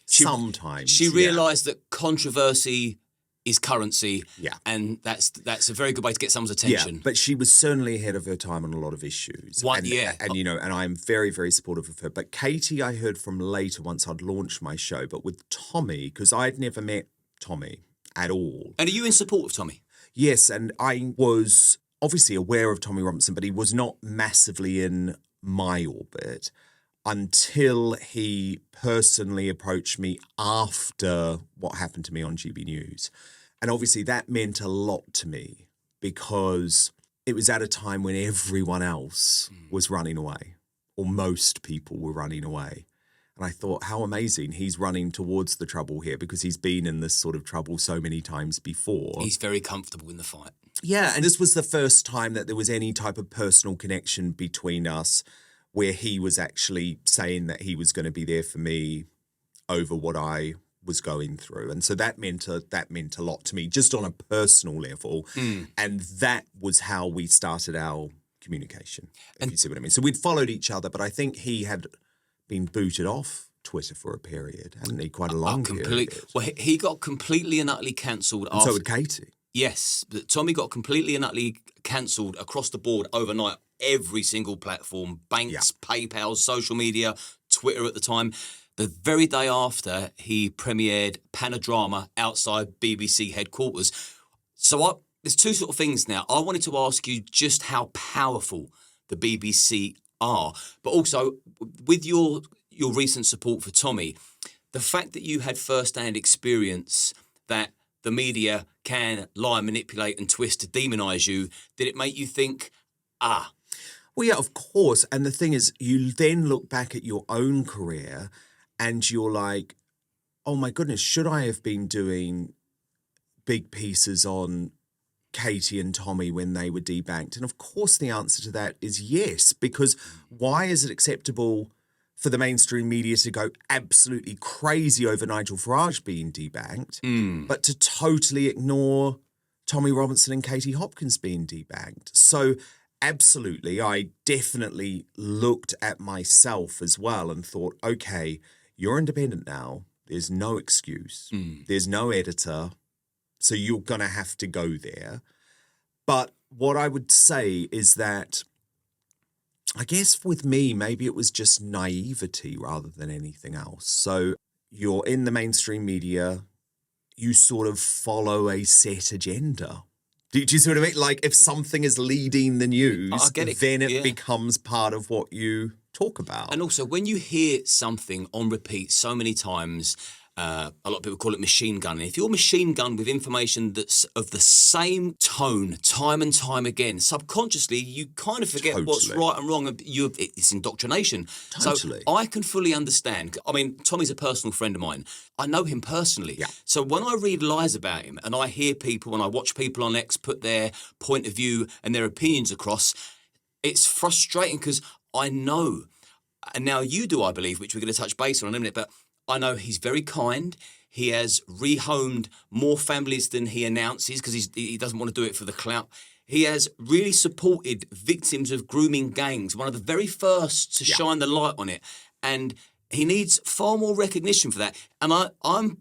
sometimes she realised that controversy is currency, yeah, and that's a very good way to get someone's attention. Yeah, but she was certainly ahead of her time on a lot of issues. And you know, and I'm very, very supportive of her. But Katie, I heard from later once I'd launched my show. But with Tommy, because I'd never met Tommy at all. And are you in support of Tommy? Yes, and I was obviously aware of Tommy Robinson, but he was not massively in my orbit until he personally approached me after what happened to me on GB News. And obviously that meant a lot to me because it was at a time when everyone else was running away, or most people were running away. And I thought, how amazing, he's running towards the trouble here because he's been in this sort of trouble so many times before. He's very comfortable in the fight. Yeah, and this was the first time that there was any type of personal connection between us where he was actually saying that he was going to be there for me over what I was going through. And so that meant a lot to me, just on a personal level. And that was how we started our communication, if you see what I mean. So we'd followed each other, but I think he had been booted off Twitter for a period, hadn't he? Quite a long period. Well, he got completely and utterly cancelled. And so would Katie. Yes, Tommy got completely and utterly cancelled across the board overnight. Every single platform, banks, PayPal, social media, Twitter at the time. The very day after, he premiered Panodrama outside BBC headquarters. So there's two sort of things now. I wanted to ask you just how powerful the BBC are, but also with your recent support for Tommy, the fact that you had first-hand experience that the media can lie, manipulate and twist to demonise you, did it make you think, Well, yeah, of course. And the thing is, you then look back at your own career and you're like, oh my goodness, should I have been doing big pieces on Katie and Tommy when they were debanked? And of course the answer to that is yes, because why is it acceptable for the mainstream media to go absolutely crazy over Nigel Farage being debanked, but to totally ignore Tommy Robinson and Katie Hopkins being debanked. So absolutely, I definitely looked at myself as well and thought, okay, you're independent now. There's no excuse. There's no editor. So you're going to have to go there. But what I would say is that I guess with me, maybe it was just naivety rather than anything else. So you're in the mainstream media, you sort of follow a set agenda. Do you see what I mean? Like if something is leading the news, then it becomes part of what you talk about. And also, when you hear something on repeat so many times, a lot of people call it machine gunning. If you're machine gunned with information that's of the same tone time and time again, subconsciously you kind of forget what's right and wrong. It's indoctrination. Totally. So I can fully understand. I mean, Tommy's a personal friend of mine. I know him personally. Yeah. So when I read lies about him and I hear people and I watch people on X put their point of view and their opinions across, it's frustrating because I know, and now you do, I believe, which we're going to touch base on in a minute, but I know he's very kind. He has rehomed more families than he announces because he doesn't want to do it for the clout. He has really supported victims of grooming gangs, one of the very first to shine the light on it. And he needs far more recognition for that. And I'm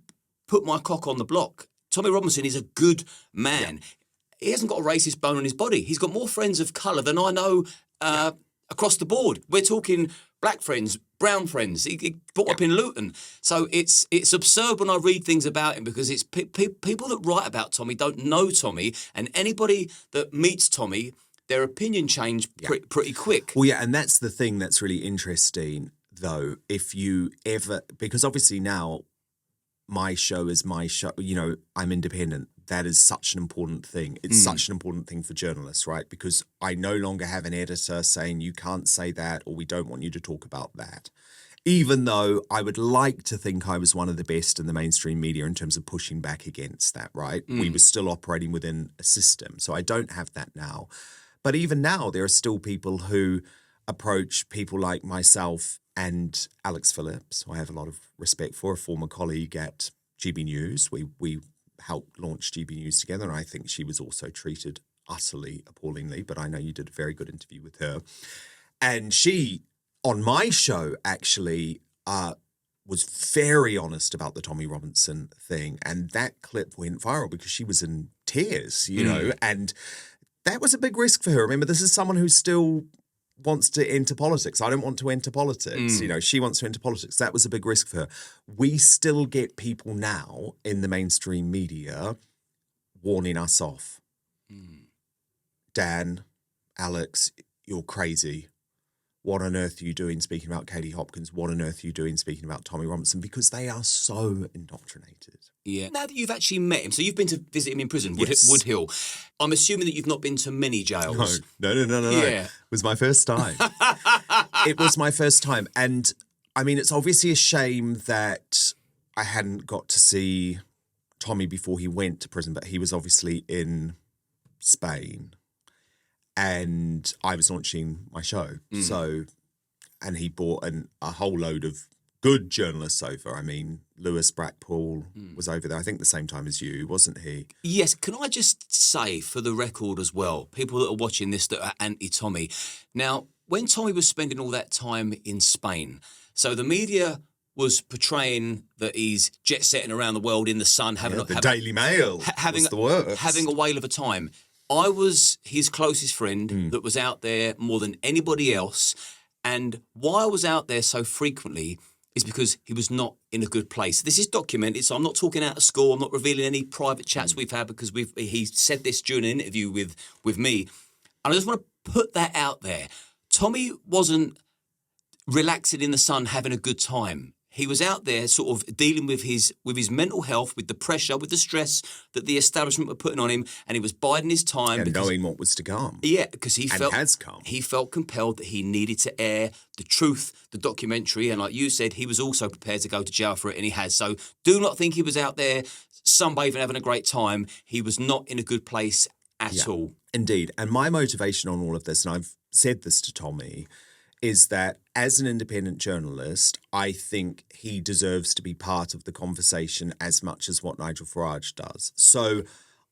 put my cock on the block. Tommy Robinson is a good man. Yeah. He hasn't got a racist bone in his body. He's got more friends of colour than I know across the board. We're talking black friends, brown friends. He brought up in Luton. So it's absurd when I read things about him because it's people that write about Tommy don't know Tommy, and anybody that meets Tommy, their opinion change pretty quick. Well, yeah, and that's the thing that's really interesting, though. If you ever, because obviously now my show is my show, you know, I'm independent. That is such an important thing. It's such an important thing for journalists, right? Because I no longer have an editor saying you can't say that or we don't want you to talk about that. Even though I would like to think I was one of the best in the mainstream media in terms of pushing back against that, right? We were still operating within a system. So I don't have that now. But even now, there are still people who approach people like myself and Alex Phillips, who I have a lot of respect for, a former colleague at GB News. We helped launch GB News together, and I think she was also treated utterly appallingly, but I know you did a very good interview with her. And she, on my show, actually was very honest about the Tommy Robinson thing, and that clip went viral because she was in tears, you know, and that was a big risk for her. Remember, this is someone who still wants to enter politics. I don't want to enter politics. You know, she wants to enter politics. That was a big risk for her. We still get people now in the mainstream media warning us off. Dan, Alex, you're crazy. What on earth are you doing speaking about Katie Hopkins? What on earth are you doing speaking about Tommy Robinson? Because they are so indoctrinated. Yeah. Now that you've actually met him, so you've been to visit him in prison, Wood Hill. I'm assuming that you've not been to many jails. No. Yeah. It was my first time. It was my first time. And, I mean, it's obviously a shame that I hadn't got to see Tommy before he went to prison, but he was obviously in Spain. And I was launching my show. So, and he brought a whole load of good journalists over. I mean, Lewis Brackpool was over there, I think the same time as you, wasn't he? Yes. Can I just say, for the record as well, people that are watching this that are anti-Tommy, now, when Tommy was spending all that time in Spain, so the media was portraying that he's jet-setting around the world in the sun, having the Daily Mail was the worst. Having a whale of a time. I was his closest friend that was out there more than anybody else. And why I was out there so frequently is because he was not in a good place. This is documented, so I'm not talking out of school. I'm not revealing any private chats we've had because he said this during an interview with me. And I just want to put that out there. Tommy wasn't relaxing in the sun, having a good time. He was out there sort of dealing with his mental health, with the pressure, with the stress that the establishment were putting on him, and he was biding his time. And knowing what was to come. Yeah, because he felt compelled that he needed to air the truth, the documentary, and like you said, he was also prepared to go to jail for it, and he has. So do not think he was out there sunbathing, having a great time. He was not in a good place at all. Indeed. And my motivation on all of this, and I've said this to Tommy, is that as an independent journalist, I think he deserves to be part of the conversation as much as what Nigel Farage does. So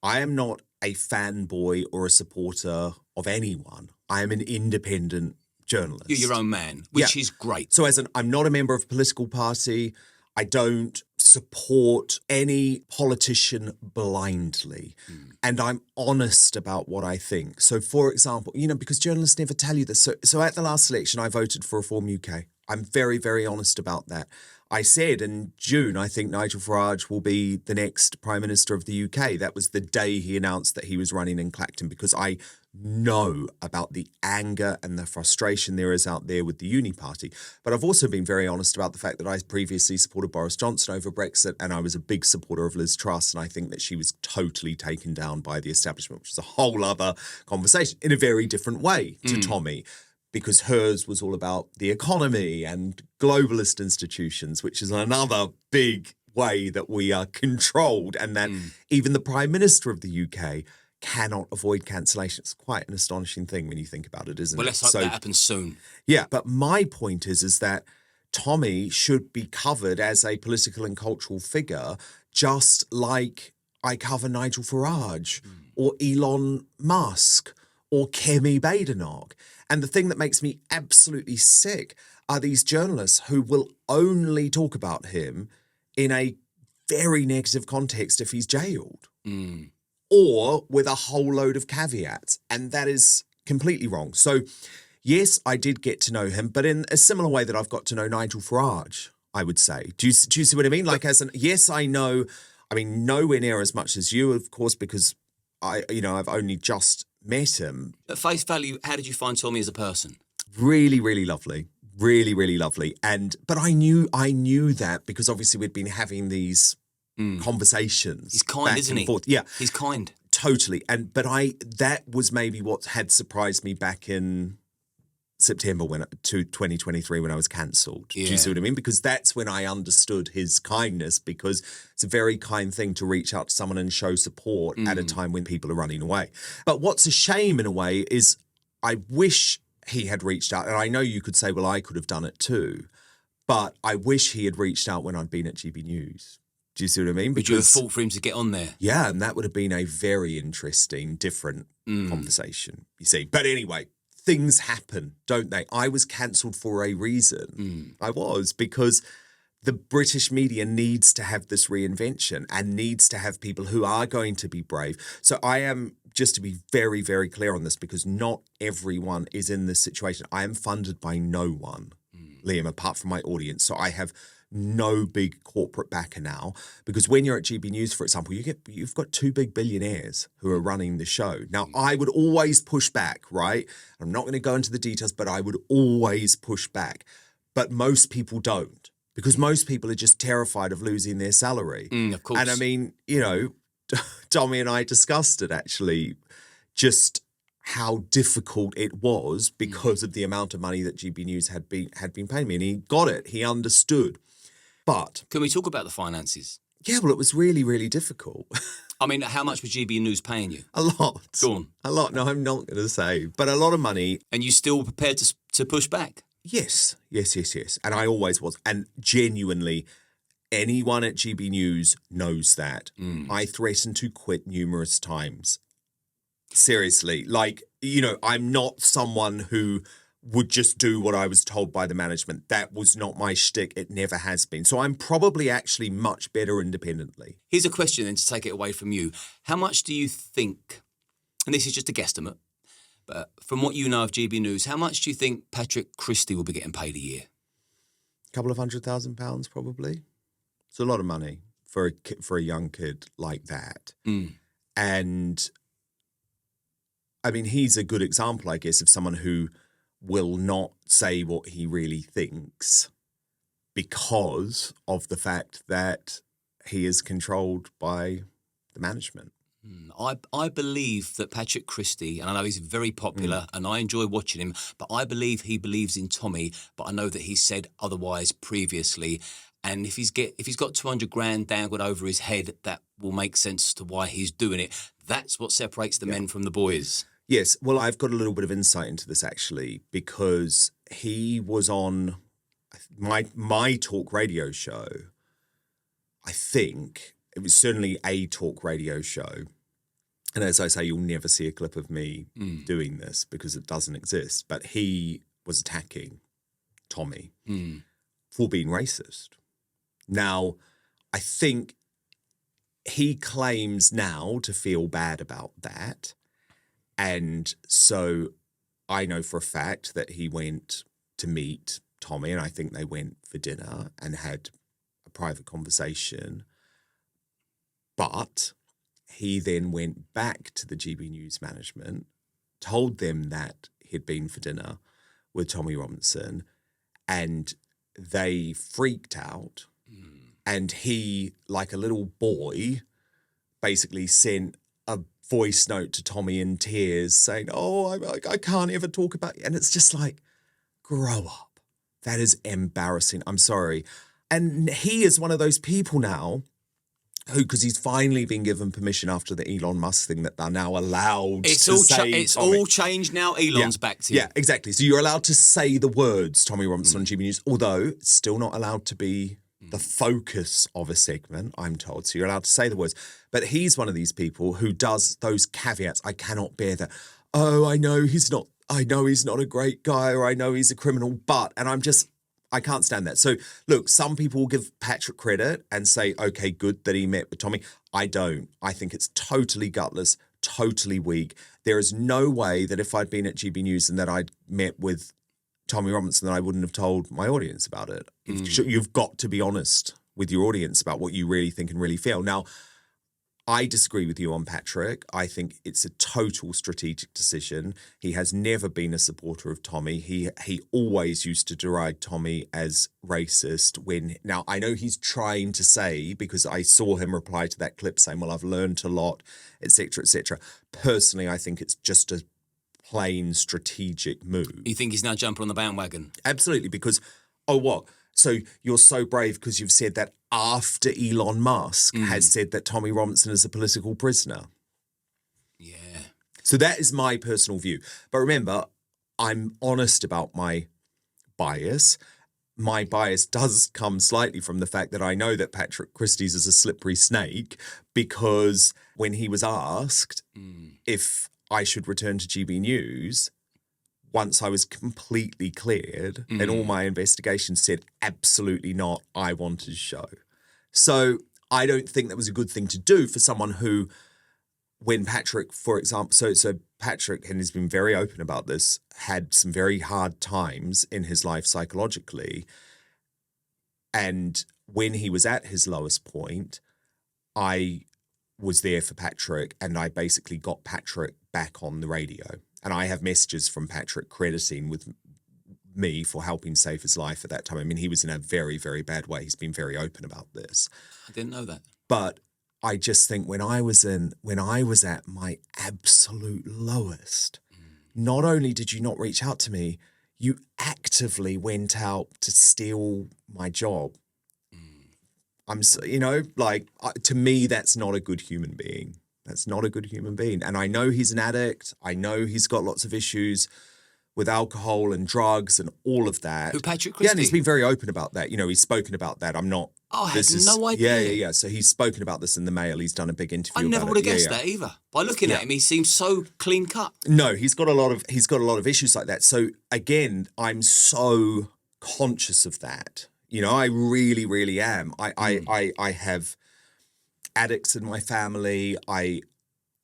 I am not a fanboy or a supporter of anyone. I am an independent journalist. You're your own man, which is great. So I'm not a member of a political party. I don't support any politician blindly. And I'm honest about what I think. So, for example, because journalists never tell you this. So at the last election, I voted for Reform UK. I'm very, very honest about that. I said in June, I think Nigel Farage will be the next Prime Minister of the UK. That was the day he announced that he was running in Clacton, because I know about the anger and the frustration there is out there with the Uni Party. But I've also been very honest about the fact that I previously supported Boris Johnson over Brexit, and I was a big supporter of Liz Truss, and I think that she was totally taken down by the establishment, which is a whole other conversation in a very different way to Tommy. Because hers was all about the economy and globalist institutions, which is another big way that we are controlled, and that even the Prime Minister of the UK cannot avoid cancellation. It's quite an astonishing thing when you think about it, isn't it? Well, let's hope that happens soon. Yeah, but my point is that Tommy should be covered as a political and cultural figure, just like I cover Nigel Farage or Elon Musk or Kemi Badenoch. And the thing that makes me absolutely sick are these journalists who will only talk about him in a very negative context if he's jailed, or with a whole load of caveats. And that is completely wrong. So, yes, I did get to know him, but in a similar way that I've got to know Nigel Farage, I would say. Do you see what I mean? Like, yes, I know, nowhere near as much as you, of course, because I've only just met him. At face value, how did you find Tommy as a person? Really, really lovely. Really, really lovely. But I knew that because obviously we'd been having these conversations. He's kind, isn't he? Yeah. He's kind. Totally. But that was maybe what had surprised me back in September 2023 when I was cancelled. Yeah. Do you see what I mean? Because that's when I understood his kindness, because it's a very kind thing to reach out to someone and show support at a time when people are running away. But what's a shame in a way is I wish he had reached out. And I know you could say, well, I could have done it too. But I wish he had reached out when I'd been at GB News. Do you see what I mean? Would you have fought for him to get on there? Yeah, and that would have been a very interesting, different conversation, you see. But anyway, things happen, don't they? I was cancelled for a reason. I was, because the British media needs to have this reinvention and needs to have people who are going to be brave. So I am, just to be very, very clear on this, because not everyone is in this situation. I am funded by no one, Liam, apart from my audience. So I have no big corporate backer now, because when you're at GB News, for example, you've got two big billionaires who are running the show. Now, I would always push back, right? I'm not going to go into the details, but I would always push back. But most people don't, because most people are just terrified of losing their salary. Of course. And Tommy and I discussed it actually, just how difficult it was because of the amount of money that GB News had been paying me. And he got it. He understood. But can we talk about the finances? Yeah, well, it was really, really difficult. How much was GB News paying you? A lot. Go on. A lot. No, I'm not going to say, but a lot of money. And you still prepared to push back? Yes. And I always was. And genuinely, anyone at GB News knows that. I threatened to quit numerous times. Seriously. I'm not someone who would just do what I was told by the management. That was not my shtick. It never has been. So I'm probably actually much better independently. Here's a question then to take it away from you. How much do you think, and this is just a guesstimate, but from what you know of GB News, how much do you think Patrick Christie will be getting paid a year? A couple of £100,000 probably. It's a lot of money for a young kid like that. And he's a good example, I guess, of someone who will not say what he really thinks because of the fact that he is controlled by the management. I believe that Patrick Christie, and I know he's very popular and I enjoy watching him, but I believe he believes in Tommy, but I know that he's said otherwise previously. And if he's got 200 grand dangled over his head, that will make sense to why he's doing it. That's what separates the men from the boys. Yes, well, I've got a little bit of insight into this actually, because he was on my talk radio show. I think it was certainly a talk radio show, And as I say, you'll never see a clip of me doing this because it doesn't exist. But he was attacking Tommy for being racist. Now, I think he claims now to feel bad about that. And so I know for a fact that he went to meet Tommy, and I think they went for dinner and had a private conversation. But he then went back to the GB News management, told them that he'd been for dinner with Tommy Robinson, and they freaked out. And he, like a little boy, basically sent a voice note to Tommy in tears saying, oh, I can't ever talk about you. And it's just like, grow up. That is embarrassing. I'm sorry. And he is one of those people now who, because he's finally been given permission after the Elon Musk thing, that they're now allowed to say It's Tommy. all changed now. Elon's back to you. Yeah, exactly. So you're allowed to say the words Tommy Robinson on GB News, although it's still not allowed to be the focus of a segment, I'm told. So you're allowed to say the words. But he's one of these people who does those caveats. I cannot bear that. Oh, I know he's not a great guy, or I know he's a criminal, but, and I can't stand that. So look, some people will give Patrick credit and say, okay, good that he met with Tommy. I don't. I think it's totally gutless, totally weak. There is no way that if I'd been at GB News and that I'd met with Tommy Robinson, that I wouldn't have told my audience about it. You've got to be honest with your audience about what you really think and really feel. Now, I disagree with you on Patrick. I think it's a total strategic decision. He has never been a supporter of Tommy. He always used to deride Tommy as racist. Now, I know he's trying to say, because I saw him reply to that clip saying, well, I've learned a lot, etc., etc. Personally, I think it's just a plain strategic move. You think he's now jumping on the bandwagon? Absolutely, because, oh, what? So you're so brave because you've said that after Elon Musk has said that Tommy Robinson is a political prisoner. Yeah. So that is my personal view. But remember, I'm honest about my bias. My bias does come slightly from the fact that I know that Patrick Christie's is a slippery snake, because when he was asked if I should return to GB News, once I was completely cleared and all my investigations said absolutely not, I wanted to show. So I don't think that was a good thing to do for someone who, when Patrick, for example, so Patrick, and has been very open about this, had some very hard times in his life psychologically. And when he was at his lowest point, I was there for Patrick, and I basically got Patrick back on the radio. And I have messages from Patrick crediting with me for helping save his life at that time. I mean, he was in a very, very bad way. He's been very open about this. I didn't know that. But I just think when I was at my absolute lowest, not only did you not reach out to me, you actively went out to steal my job. I'm so, to me, that's not a good human being. That's not a good human being. And I know he's an addict. I know he's got lots of issues with alcohol and drugs and all of that. Who, Patrick Christie? Yeah, and he's been very open about that. He's spoken about that. I'm not... Oh, I had no idea. Yeah. So he's spoken about this in the Mail. He's done a big interview about it. I never would have guessed that either. By looking at him, he seems so clean cut. No, he's got a lot of issues like that. So again, I'm so conscious of that. I really, really am. I have addicts in my family. I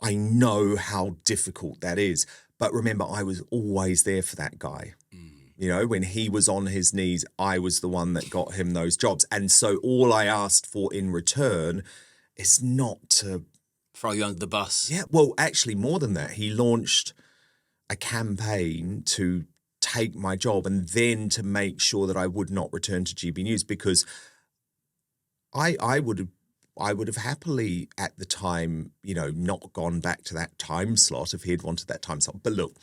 know how difficult that is. But remember, I was always there for that guy. When he was on his knees, I was the one that got him those jobs. And so all I asked for in return is not to... throw you under the bus. Yeah, well, actually, more than that. He launched a campaign to take my job and then to make sure that I would not return to GB News, because I would have happily at the time, not gone back to that time slot if he had wanted that time slot. But look,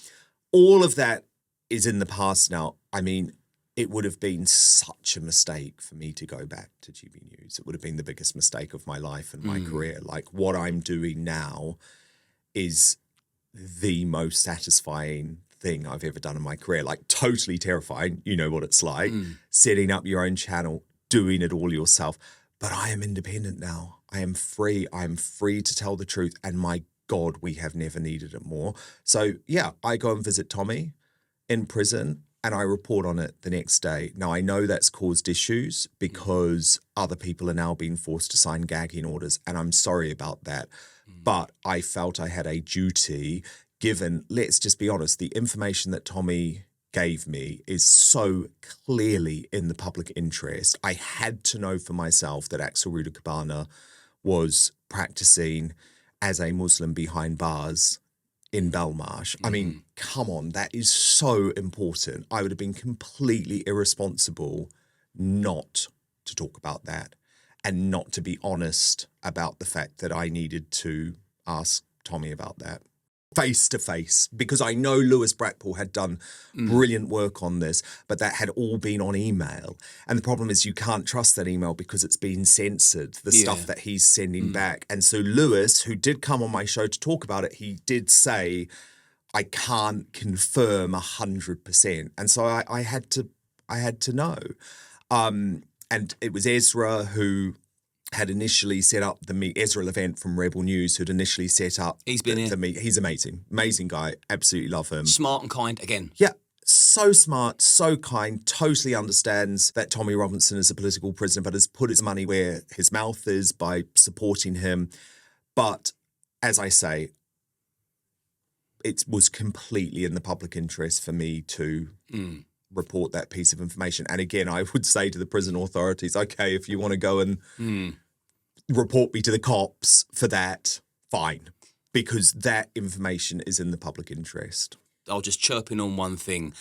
all of that is in the past now. I mean, it would have been such a mistake for me to go back to GB News. It would have been the biggest mistake of my life and my career. Like, what I'm doing now is the most satisfying thing I've ever done in my career. Like, totally terrifying. You know what it's like. Setting up your own channel, doing it all yourself. But I am independent now. I am free. I am free to tell the truth. And my God, we have never needed it more. So, yeah, I go and visit Tommy in prison and I report on it the next day. Now, I know that's caused issues because other people are now being forced to sign gagging orders, and I'm sorry about that. But I felt I had a duty, given, let's just be honest, the information that Tommy gave me is so clearly in the public interest. I had to know for myself that Axel Rudakabana was practicing as a Muslim behind bars in Belmarsh. I mean, come on, that is so important. I would have been completely irresponsible not to talk about that and not to be honest about the fact that I needed to ask Tommy about that face to face, because I know Lewis Brackpool had done brilliant work on this, but that had all been on email. And the problem is you can't trust that email because it's been censored, the stuff that he's sending back. And so Lewis, who did come on my show to talk about it, he did say, I can't confirm 100%. And so I had to know. And it was Ezra who had initially set up Ezra Levent from Rebel News, who'd initially set up He's been here. He's amazing guy. Absolutely love him. Smart and kind again. Yeah, so smart, so kind, totally understands that Tommy Robinson is a political prisoner, but has put his money where his mouth is by supporting him. But as I say, it was completely in the public interest for me to report that piece of information. And again, I would say to the prison authorities, okay, if you want to go and report me to the cops for that, fine, because that information is in the public interest. I'll just chirp in on one thing.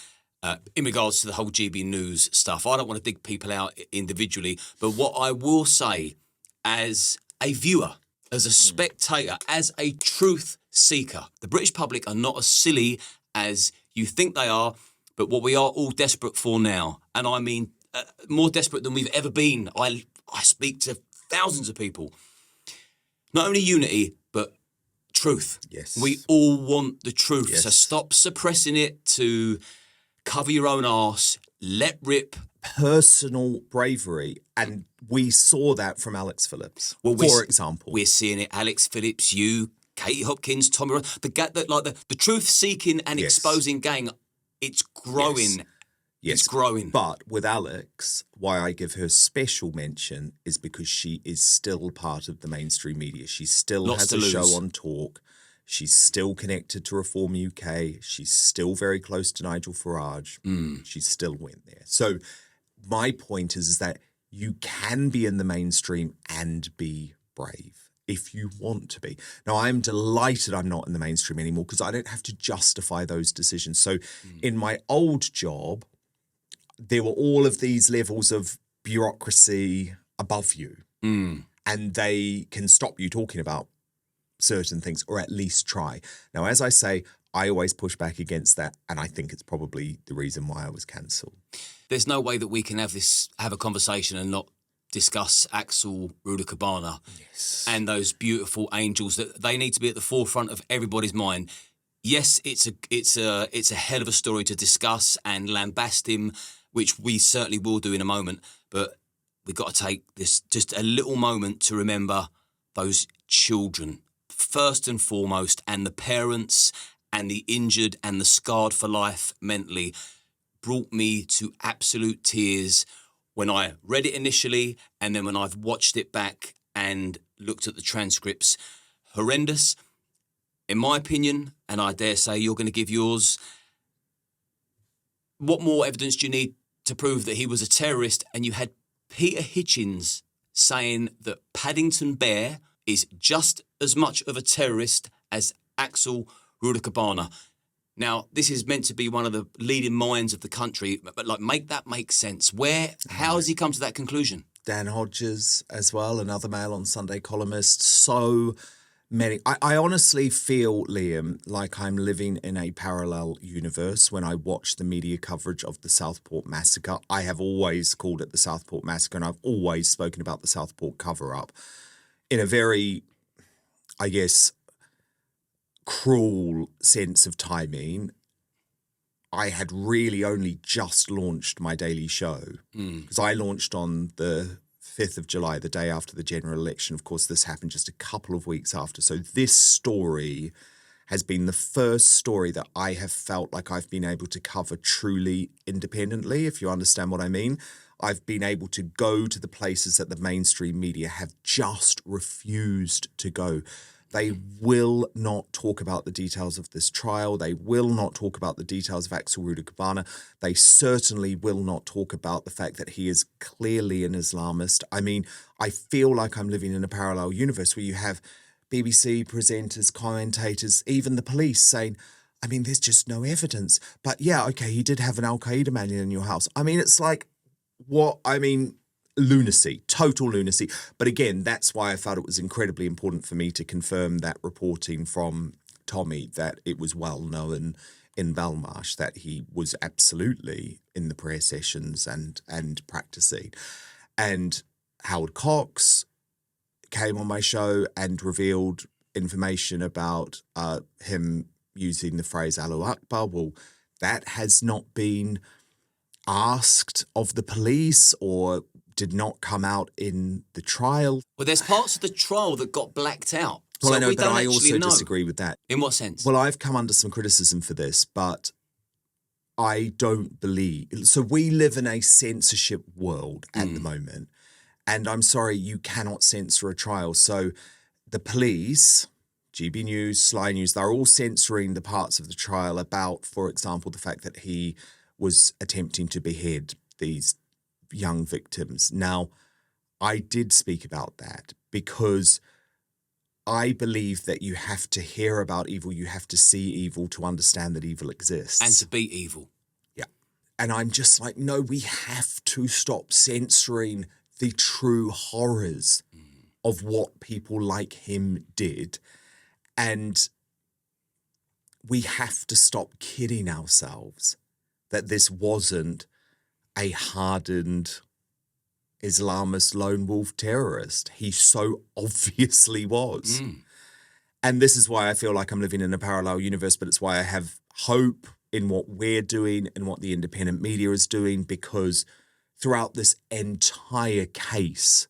In regards to the whole GB News stuff, I don't want to dig people out individually, but what I will say as a viewer, as a spectator, as a truth seeker, the British public are not as silly as you think they are, but what we are all desperate for now, and I mean more desperate than we've ever been. I speak to thousands of people. Not only unity, but truth. Yes. We all want the truth. Yes. So stop suppressing it to cover your own arse. Let rip. Personal bravery. And we saw that from Alex Phillips, for example. We're seeing it. Alex Phillips, you, Katie Hopkins, Tommy, the truth-seeking and exposing gang. It's growing. Yes. It's growing. But with Alex, why I give her special mention is because she is still part of the mainstream media. She still has a show on Talk. She's still connected to Reform UK. She's still very close to Nigel Farage. She still went there. So my point is that you can be in the mainstream and be brave if you want to be. Now, I'm delighted I'm not in the mainstream anymore because I don't have to justify those decisions. So in my old job, there were all of these levels of bureaucracy above you, and they can stop you talking about certain things, or at least try. Now, as I say, I always push back against that, and I think it's probably the reason why I was cancelled. There's no way that we can have a conversation and not discuss Axel Rudakabana and those beautiful angels. That they need to be at the forefront of everybody's mind. Yes, it's a hell of a story to discuss and lambast him, which we certainly will do in a moment. But we've got to take this just a little moment to remember those children first and foremost, and the parents and the injured and the scarred for life mentally. Brought me to absolute tears when I read it initially, and then when I've watched it back and looked at the transcripts. Horrendous, in my opinion, and I dare say you're going to give yours. What more evidence do you need to prove that he was a terrorist? And you had Peter Hitchens saying that Paddington Bear is just as much of a terrorist as Axel Rudakabana. Now, this is meant to be one of the leading minds of the country, but like, make that make sense. How has he come to that conclusion? Dan Hodges as well, another Mail on Sunday columnist. So many. I honestly feel, Liam, like I'm living in a parallel universe when I watch the media coverage of the Southport massacre. I have always called it the Southport massacre, and I've always spoken about the Southport cover-up in a very, I guess, cruel sense of timing. I had really only just launched my daily show because I launched on the 5th of July, the day after the general election. Of course, this happened just a couple of weeks after. So this story has been the first story that I have felt like I've been able to cover truly independently, if you understand what I mean. I've been able to go to the places that the mainstream media have just refused to go. They will not talk about the details of this trial. They will not talk about the details of Axel Rudakabana. They certainly will not talk about the fact that he is clearly an Islamist. I mean, I feel like I'm living in a parallel universe where you have BBC presenters, commentators, even the police saying, I mean, there's just no evidence. But yeah, okay, he did have an Al-Qaeda man in your house. I mean, it's like, what? I mean, lunacy, total lunacy. But again, that's why I felt it was incredibly important for me to confirm that reporting from Tommy, that it was well known in Belmarsh that he was absolutely in the prayer sessions and practicing. And Howard Cox came on my show and revealed information about him using the phrase Allahu Akbar. Well, that has not been asked of the police or did not come out in the trial. Well, there's parts of the trial that got blacked out. Well, so I know, but I also know. disagree with that. In what sense? Well, I've come under some criticism for this, but I don't believe... So we live in a censorship world at the moment, and I'm sorry, you cannot censor a trial. So the police, GB News, Sly News, they're all censoring the parts of the trial about, for example, the fact that he was attempting to behead these young victims. Now, I did speak about that because I believe that you have to hear about evil, you have to see evil to understand that evil exists. And to beat evil. Yeah. And I'm just like, no, we have to stop censoring the true horrors of what people like him did. And we have to stop kidding ourselves that this wasn't a hardened Islamist lone wolf terrorist. He so obviously was. And this is why I feel like I'm living in a parallel universe, but it's why I have hope in what we're doing and what the independent media is doing, because throughout this entire case,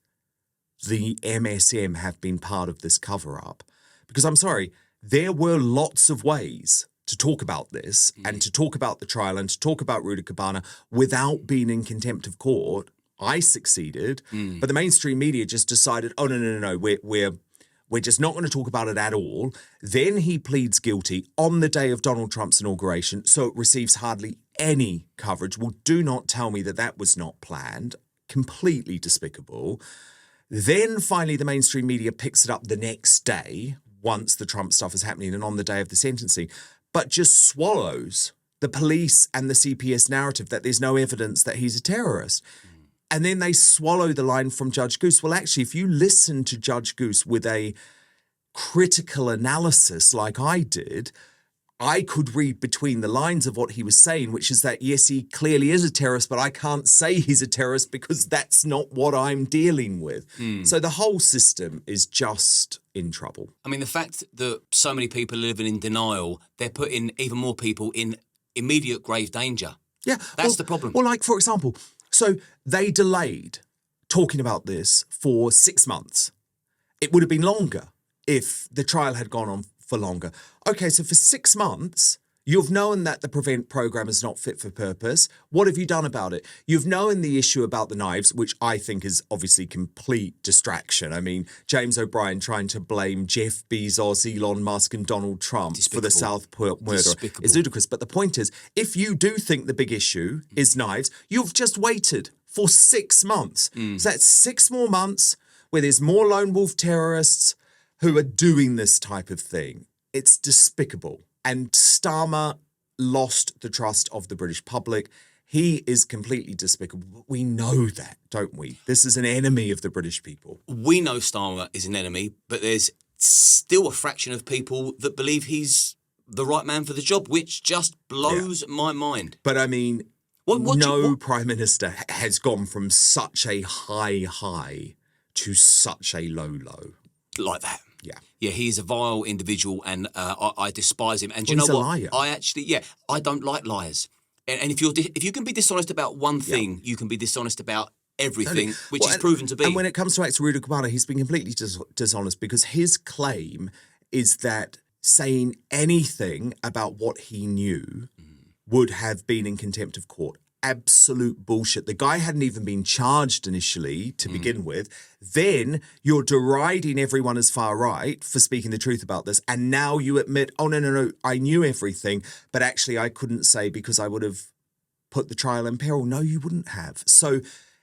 the MSM have been part of this cover-up. Because I'm sorry, there were lots of ways to talk about this and to talk about the trial and to talk about Rudakabana without being in contempt of court. I succeeded, but the mainstream media just decided, oh, no, we're just not going to talk about it at all. Then he pleads guilty on the day of Donald Trump's inauguration, so it receives hardly any coverage. Well, do not tell me that that was not planned. Completely despicable. Then finally the mainstream media picks it up the next day once the Trump stuff is happening and on the day of the sentencing, but just swallows the police and the CPS narrative that there's no evidence that he's a terrorist. And then they swallow the line from Judge Goose. Well, actually, if you listen to Judge Goose with a critical analysis like I did, I could read between the lines of what he was saying, which is that, yes, he clearly is a terrorist, but I can't say he's a terrorist because that's not what I'm dealing with. So the whole system is just in trouble. I mean, the fact that so many people are living in denial, they're putting even more people in immediate grave danger. Yeah. That's the problem. Well, like, for example, so they delayed talking about this for 6 months. It would have been longer if the trial had gone on for longer. Okay, so for 6 months, you've known that the Prevent program is not fit for purpose. What have you done about it? You've known the issue about the knives, which I think is obviously complete distraction. I mean, James O'Brien trying to blame Jeff Bezos, Elon Musk and Donald Trump for the Southport murder is ludicrous. But the point is, if you do think the big issue is knives, you've just waited for 6 months. So that's 6 more months where there's more lone wolf terrorists who are doing this type of thing. It's despicable. And Starmer lost the trust of the British public. He is completely despicable. We know that, don't we? This is an enemy of the British people. We know Starmer is an enemy, but there's still a fraction of people that believe he's the right man for the job, which just blows my mind. But I mean, no Prime Minister has gone from such a high to such a low. Like that. Yeah. Yeah, he is a vile individual and I despise him. And well, you know what? Liar. I don't like liars. And if you can be dishonest about one thing, you can be dishonest about everything, which Well, is proven to be. And when it comes to Ex Ruda Cubana, he's been completely dishonest because his claim is that saying anything about what he knew would have been in contempt of court. Absolute bullshit. The guy hadn't even been charged initially to begin with. Then you're deriding everyone as far right for speaking the truth about this. And now you admit, oh, no, I knew everything, but actually I couldn't say because I would have put the trial in peril. No, you wouldn't have. So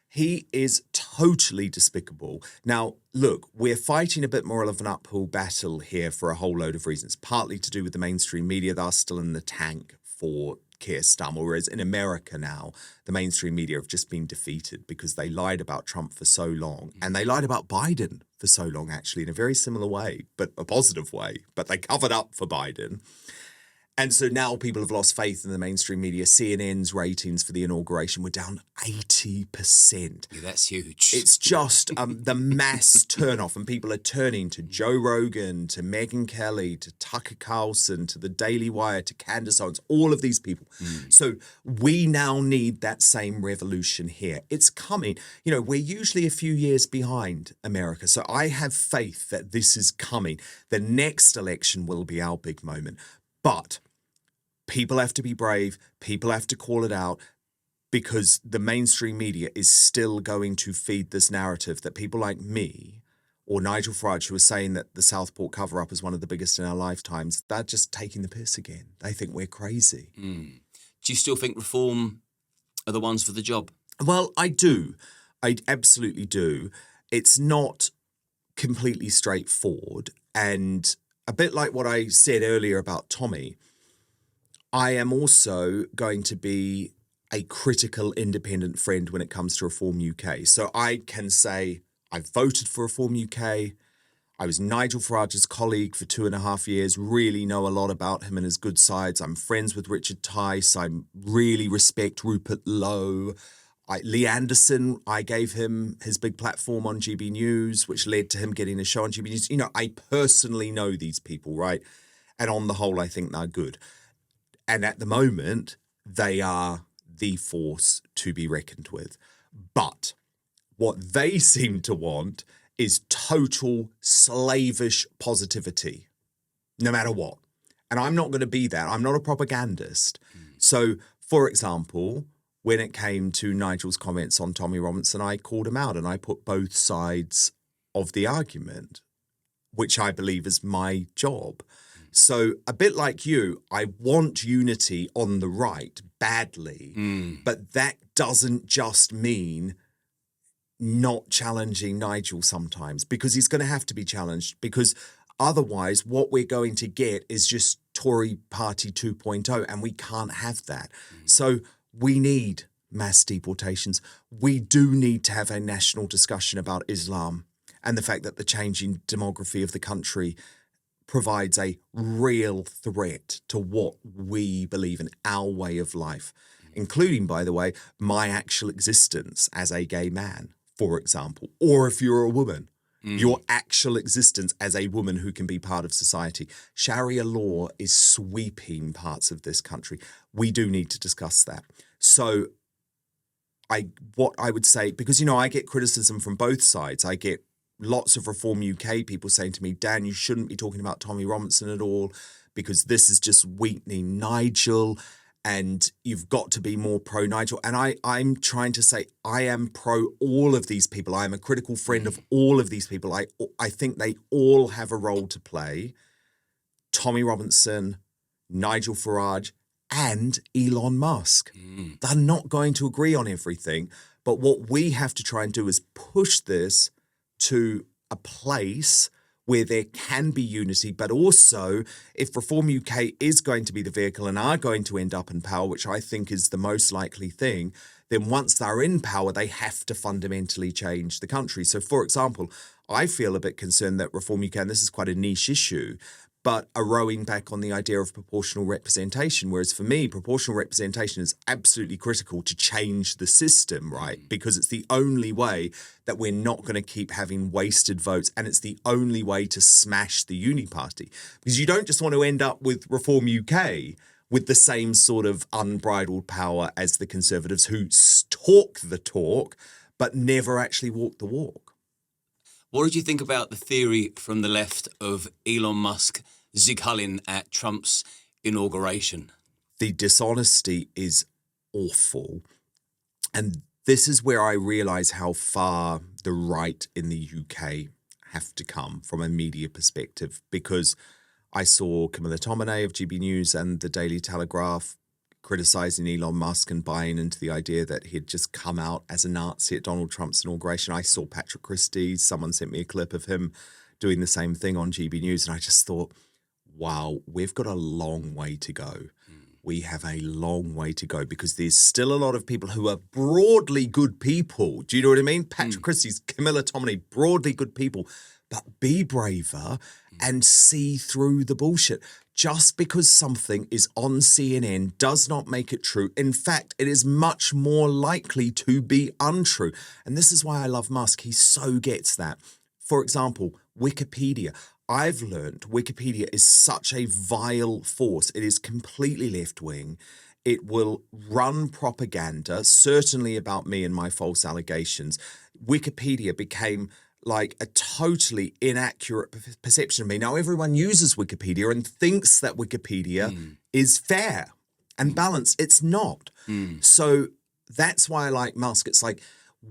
he is totally despicable. Now, look, we're fighting a bit more of an uphill battle here for a whole load of reasons, partly to do with the mainstream media. They're still in the tank for Kier Starmer, whereas in America now, the mainstream media have just been defeated because they lied about Trump for so long, and they lied about Biden for so long, actually, in a very similar way, but a positive way, but they covered up for Biden. And so now people have lost faith in the mainstream media. CNN's ratings for the inauguration were down 80%. Yeah, that's huge. It's just the mass turnoff, and people are turning to Joe Rogan, to Megyn Kelly, to Tucker Carlson, to the Daily Wire, to Candace Owens, all of these people. So we now need that same revolution here. It's coming. You know, we're usually a few years behind America. So I have faith that this is coming. The next election will be our big moment. But people have to be brave. People have to call it out because the mainstream media is still going to feed this narrative that people like me or Nigel Farage, who are saying that the Southport cover-up is one of the biggest in our lifetimes, they're just taking the piss again. They think we're crazy. Do you still think Reform are the ones for the job? Well, I do. I absolutely do. It's not completely straightforward. And a bit like what I said earlier about Tommy, I am also going to be a critical independent friend when it comes to Reform UK. So I can say I've voted for Reform UK. I was Nigel Farage's colleague for 2.5 years, really know a lot about him and his good sides. I'm friends with Richard Tice. I really respect Rupert Lowe. Lee Anderson, I gave him his big platform on GB News, which led to him getting a show on GB News. You know, I personally know these people, right? And on the whole, I think they're good. And at the moment, they are the force to be reckoned with. But what they seem to want is total slavish positivity, no matter what. And I'm not going to be that. I'm not a propagandist. So, for example, when it came to Nigel's comments on Tommy Robinson, I called him out and I put both sides of the argument, which I believe is my job. So a bit like you, I want unity on the right badly, but that doesn't just mean not challenging Nigel sometimes, because he's going to have to be challenged, because otherwise what we're going to get is just Tory Party 2.0, and we can't have that. So we need mass deportations. We do need to have a national discussion about Islam and the fact that the changing demography of the country provides a real threat to what we believe in, our way of life, including, by the way, my actual existence as a gay man, for example, or if you're a woman, your actual existence as a woman who can be part of society. Sharia law is sweeping parts of this country. We do need to discuss that. So what I would say, because, you know, I get criticism from both sides. I get lots of Reform UK people saying to me, Dan, you shouldn't be talking about Tommy Robinson at all because this is just weakening Nigel and you've got to be more pro-Nigel. And I'm trying to say I am pro all of these people. I am a critical friend of all of these people. I think they all have a role to play. Tommy Robinson, Nigel Farage, and Elon Musk. They're not going to agree on everything. But what we have to try and do is push this to a place where there can be unity, but also if Reform UK is going to be the vehicle and are going to end up in power, which I think is the most likely thing, then once they're in power, they have to fundamentally change the country. So, for example, I feel a bit concerned that Reform UK, and this is quite a niche issue, but are rowing back on the idea of proportional representation. Whereas for me, proportional representation is absolutely critical to change the system, right? Because it's the only way that we're not going to keep having wasted votes. And it's the only way to smash the uni party. Because you don't just want to end up with Reform UK with the same sort of unbridled power as the Conservatives who talk the talk, but never actually walked the walk. What did you think about the theory from the left of Elon Musk zig-hulling at Trump's inauguration? The dishonesty is awful. And this is where I realise how far the right in the UK have to come from a media perspective, because I saw Camilla Tominey of GB News and the Daily Telegraph criticising Elon Musk and buying into the idea that he'd just come out as a Nazi at Donald Trump's inauguration. I saw Patrick Christie, someone sent me a clip of him doing the same thing on GB News, and I just thought, wow, we've got a long way to go. We have a long way to go, because there's still a lot of people who are broadly good people. Do you know what I mean? Patrick Christie's, Camilla Tominey, broadly good people. But be braver and see through the bullshit. Just because something is on CNN does not make it true. In fact, it is much more likely to be untrue. And this is why I love Musk. He so gets that. For example, Wikipedia. I've learned Wikipedia is such a vile force. It is completely left-wing. It will run propaganda, certainly about me and my false allegations. Wikipedia became like a totally inaccurate perception of me. Now, everyone uses Wikipedia and thinks that Wikipedia is fair and balanced. It's not. So that's why I like Musk. It's like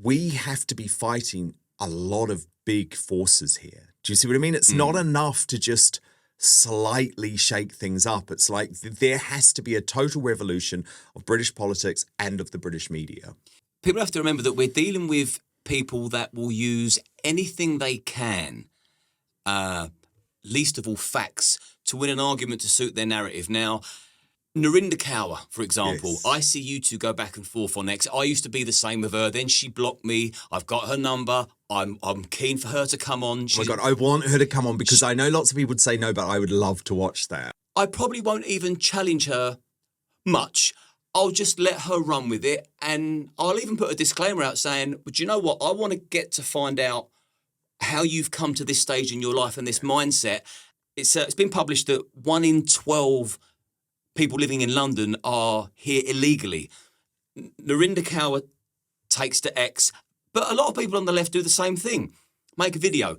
we have to be fighting a lot of big forces here. Do you see what I mean? It's not enough to just slightly shake things up. It's like there has to be a total revolution of British politics and of the British media. People have to remember that we're dealing with people that will use anything they can, least of all facts, to win an argument to suit their narrative. Now, Narinder Kaur, for example, Yes. I see you two go back and forth on X. I used to be the same with her. Then she blocked me. I've got her number. I'm keen for her to come on. Oh my God, I want her to come on, because I know lots of people would say no, but I would love to watch that. I probably won't even challenge her much. I'll just let her run with it. And I'll even put a disclaimer out saying, but you know what? I want to get to find out how you've come to this stage in your life and this mindset. It's been published that 1 in 12 people living in London are here illegally. Narinder Kaur takes to X, but a lot of people on the left do the same thing. Make a video.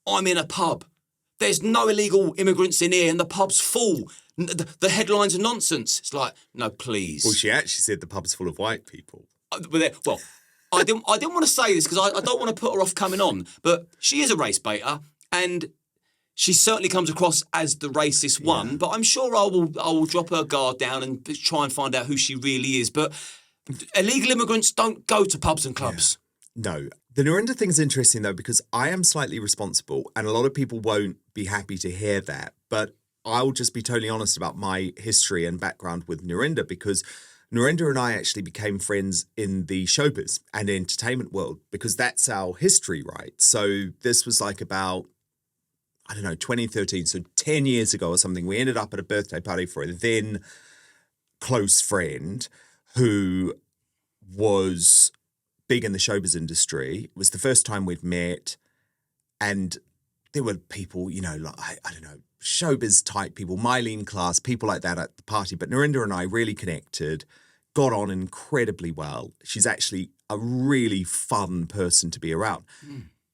I'm in a pub. There's no illegal immigrants in here and the pub's full. The headlines are nonsense. It's like, no, please. Well, she actually said the pub's full of white people. Well, I didn't want to say this because I don't want to put her off coming on, but she is a race baiter and she certainly comes across as the racist one, but I'm sure I will drop her guard down and try and find out who she really is. But illegal immigrants don't go to pubs and clubs. No. The Narinder thing's interesting, though, because I am slightly responsible, and a lot of people won't be happy to hear that, but I'll just be totally honest about my history and background with Narinder, because Narinder and I actually became friends in the showbiz and entertainment world, because that's our history, right? So this was like about, I don't know, 2013, so 10 years ago or something. We ended up at a birthday party for a then close friend who was big in the showbiz industry. It was the first time we'd met, and there were people, you know, like, I don't know, showbiz type people, Mylene class, people like that at the party. But Narinder and I really connected, got on incredibly well. She's actually a really fun person to be around.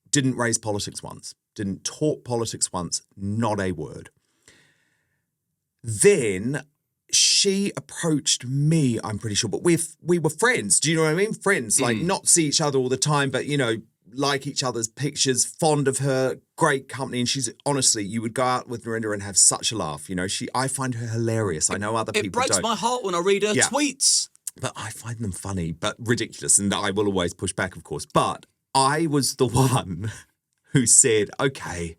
Didn't raise politics once, didn't talk politics once, not a word. Then she approached me, I'm pretty sure, but we were friends. Do you know what I mean? Friends, like not see each other all the time, but, you know, like each other's pictures, fond of her, great company. And she's, honestly, you would go out with Narinder and have such a laugh. You know, I find her hilarious. I know other people don't. It breaks my heart when I read her tweets. But I find them funny, but ridiculous. And I will always push back, of course. But I was the one who said, okay,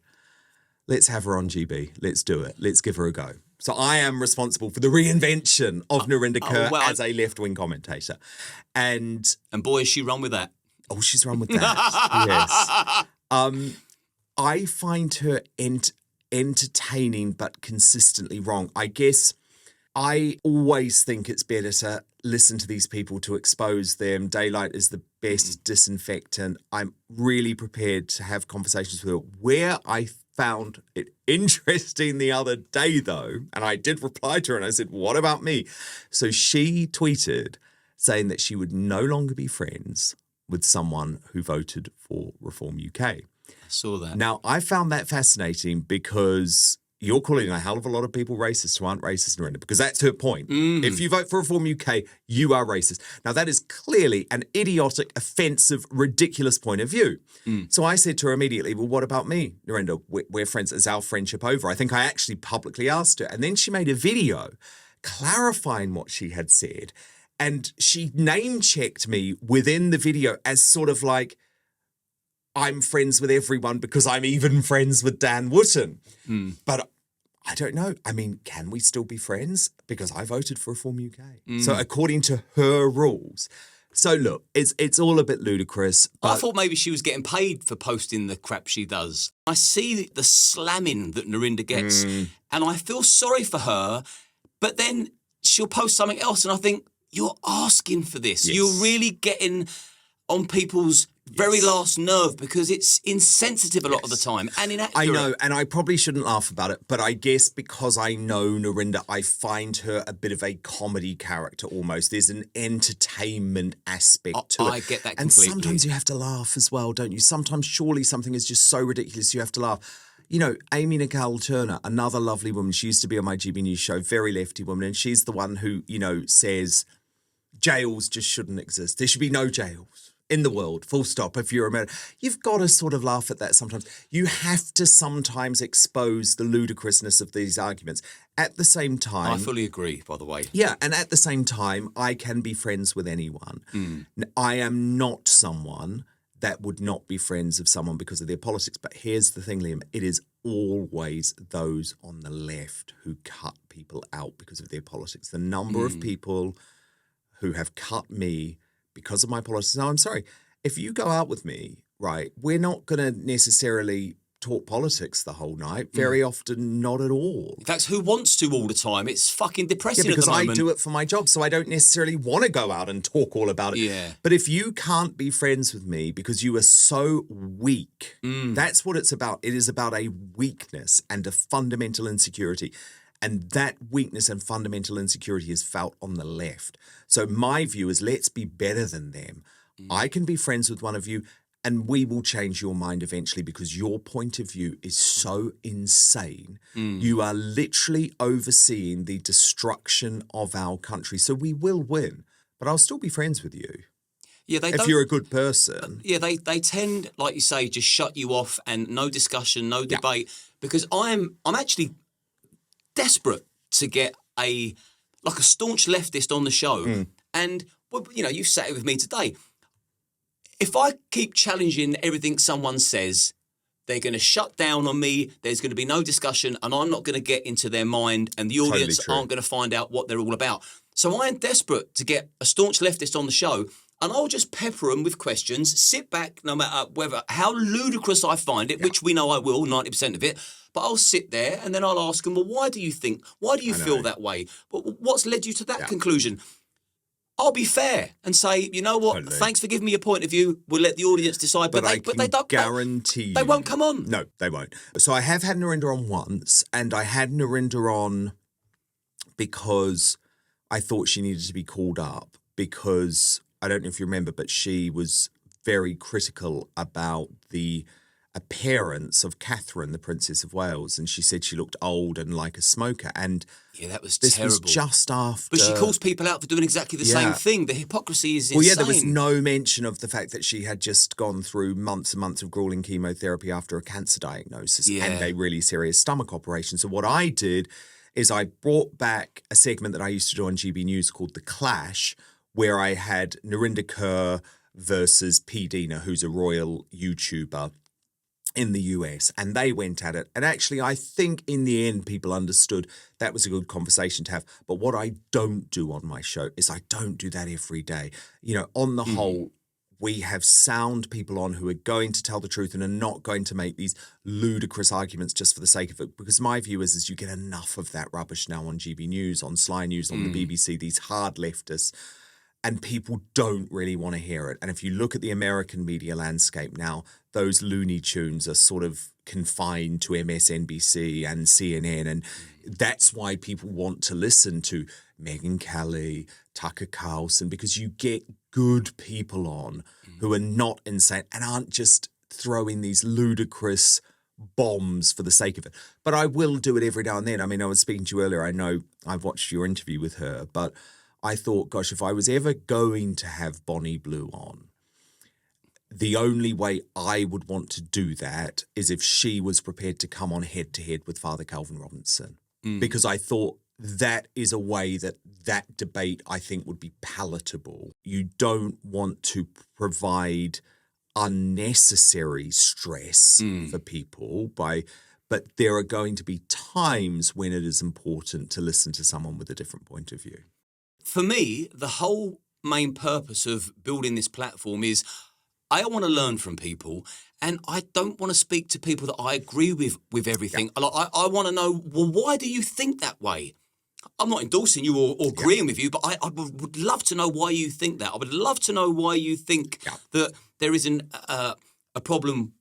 let's have her on GB. Let's do it. Let's give her a go. So I am responsible for the reinvention of Narinder Kaur as a left-wing commentator. And boy, has she run with that. Oh, she's run with that. Yes. I find her entertaining but consistently wrong. I guess I always think it's better to listen to these people to expose them. Daylight is the best disinfectant. I'm really prepared to have conversations with her. Where I found it interesting the other day, though, and I did reply to her and I said, what about me? So she tweeted saying that she would no longer be friends with someone who voted for Reform UK. I saw that. Now, I found that fascinating because you're calling a hell of a lot of people racist who aren't racist, Narendra, because that's her point. If you vote for Reform UK, you are racist. Now, that is clearly an idiotic, offensive, ridiculous point of view. So I said to her immediately, well, what about me, Narendra? We're friends. Is our friendship over? I think I actually publicly asked her. And then she made a video clarifying what she had said. And she name-checked me within the video as sort of like, I'm friends with everyone because I'm even friends with Dan Wootton. But I don't know. I mean, can we still be friends? Because I voted for Reform UK. So according to her rules. So look, it's all a bit ludicrous. But I thought maybe she was getting paid for posting the crap she does. I see the slamming that Narendra gets, and I feel sorry for her, but then she'll post something else, and I think, you're asking for this. Yes. You're really getting on people's very last nerve because it's insensitive a lot of the time and inaccurate. I know, and I probably shouldn't laugh about it, but I guess because I know Narendra, I find her a bit of a comedy character almost. There's an entertainment aspect to it. I get that completely. And sometimes you have to laugh as well, don't you? Sometimes surely something is just so ridiculous you have to laugh. You know, Amy Nicole Turner, another lovely woman, she used to be on my GB News show, very lefty woman, and she's the one who, you know, says jails just shouldn't exist. There should be no jails in the world, full stop, if you're American. You've got to sort of laugh at that sometimes. You have to sometimes expose the ludicrousness of these arguments. At the same time... I fully agree, by the way. Yeah, and at the same time, I can be friends with anyone. I am not someone that would not be friends of someone because of their politics. But here's the thing, Liam, it is always those on the left who cut people out because of their politics. The number of people who have cut me because of my politics. Now, I'm sorry, if you go out with me, right, we're not going to necessarily talk politics the whole night. Very often, not at all. In fact, who wants to all the time? It's fucking depressing Yeah, because at the I moment. do it for my job, so I don't necessarily want to go out and talk all about it. Yeah. But if you can't be friends with me because you are so weak, that's what it's about. It is about a weakness and a fundamental insecurity. And that weakness and fundamental insecurity is felt on the left. So my view is let's be better than them. I can be friends with one of you and we will change your mind eventually because your point of view is so insane. You are literally overseeing the destruction of our country. So we will win, but I'll still be friends with you. Yeah, they If don't, you're a good person. Yeah, they tend, like you say, just shut you off and no discussion, no debate. Because I'm actually desperate to get a staunch leftist on the show. And, well, you know, you've sat here with me today. If I keep challenging everything someone says, they're going to shut down on me, there's going to be no discussion, and I'm not going to get into their mind, and the audience aren't going to find out what they're all about. So I am desperate to get a staunch leftist on the show, and I'll just pepper them with questions, sit back, no matter how ludicrous I find it, which we know I will, 90% of it, but I'll sit there and then I'll ask them, well, why do you feel that way? What's led you to that conclusion? I'll be fair and say, you know what, thanks for giving me a point of view. We'll let the audience decide. But they don't guarantee you. They won't come on. No, they won't. So I have had Narendra on once, and I had Narendra on because I thought she needed to be called up because, I don't know if you remember, but she was very critical about the appearance of Catherine, the Princess of Wales, and she said she looked old and like a smoker. And yeah, that was this terrible. was just after. But she calls people out for doing exactly the same thing. The hypocrisy is insane. Well, yeah, there was no mention of the fact that she had just gone through months and months of grueling chemotherapy after a cancer diagnosis and a really serious stomach operation. So what I did is I brought back a segment that I used to do on GB News called The Clash, where I had Narendra Kaur versus P. Dina, who's a royal YouTuber in the US, and they went at it. And actually, I think in the end, people understood that was a good conversation to have. But what I don't do on my show is I don't do that every day. You know, on the whole, we have sound people on who are going to tell the truth and are not going to make these ludicrous arguments just for the sake of it. Because my view is you get enough of that rubbish now on GB News, on Sly News, on the BBC, these hard leftists. And people don't really want to hear it. And if you look at the American media landscape now, those Looney Tunes are sort of confined to MSNBC and CNN. And that's why people want to listen to Megyn Kelly, Tucker Carlson, because you get good people on who are not insane and aren't just throwing these ludicrous bombs for the sake of it. But I will do it every now and then. I mean, I was speaking to you earlier. I know I've watched your interview with her, but I thought, gosh, if I was ever going to have Bonnie Blue on, the only way I would want to do that is if she was prepared to come on head-to-head with Father Calvin Robinson. Because I thought that is a way that debate, I think, would be palatable. You don't want to provide unnecessary stress for people but there are going to be times when it is important to listen to someone with a different point of view. For me, the whole main purpose of building this platform is I want to learn from people, and I don't want to speak to people that I agree with everything. Yeah. I want to know, well, why do you think that way? I'm not endorsing you or agreeing with you, but I would love to know why you think that. I would love to know why you think that there is a problem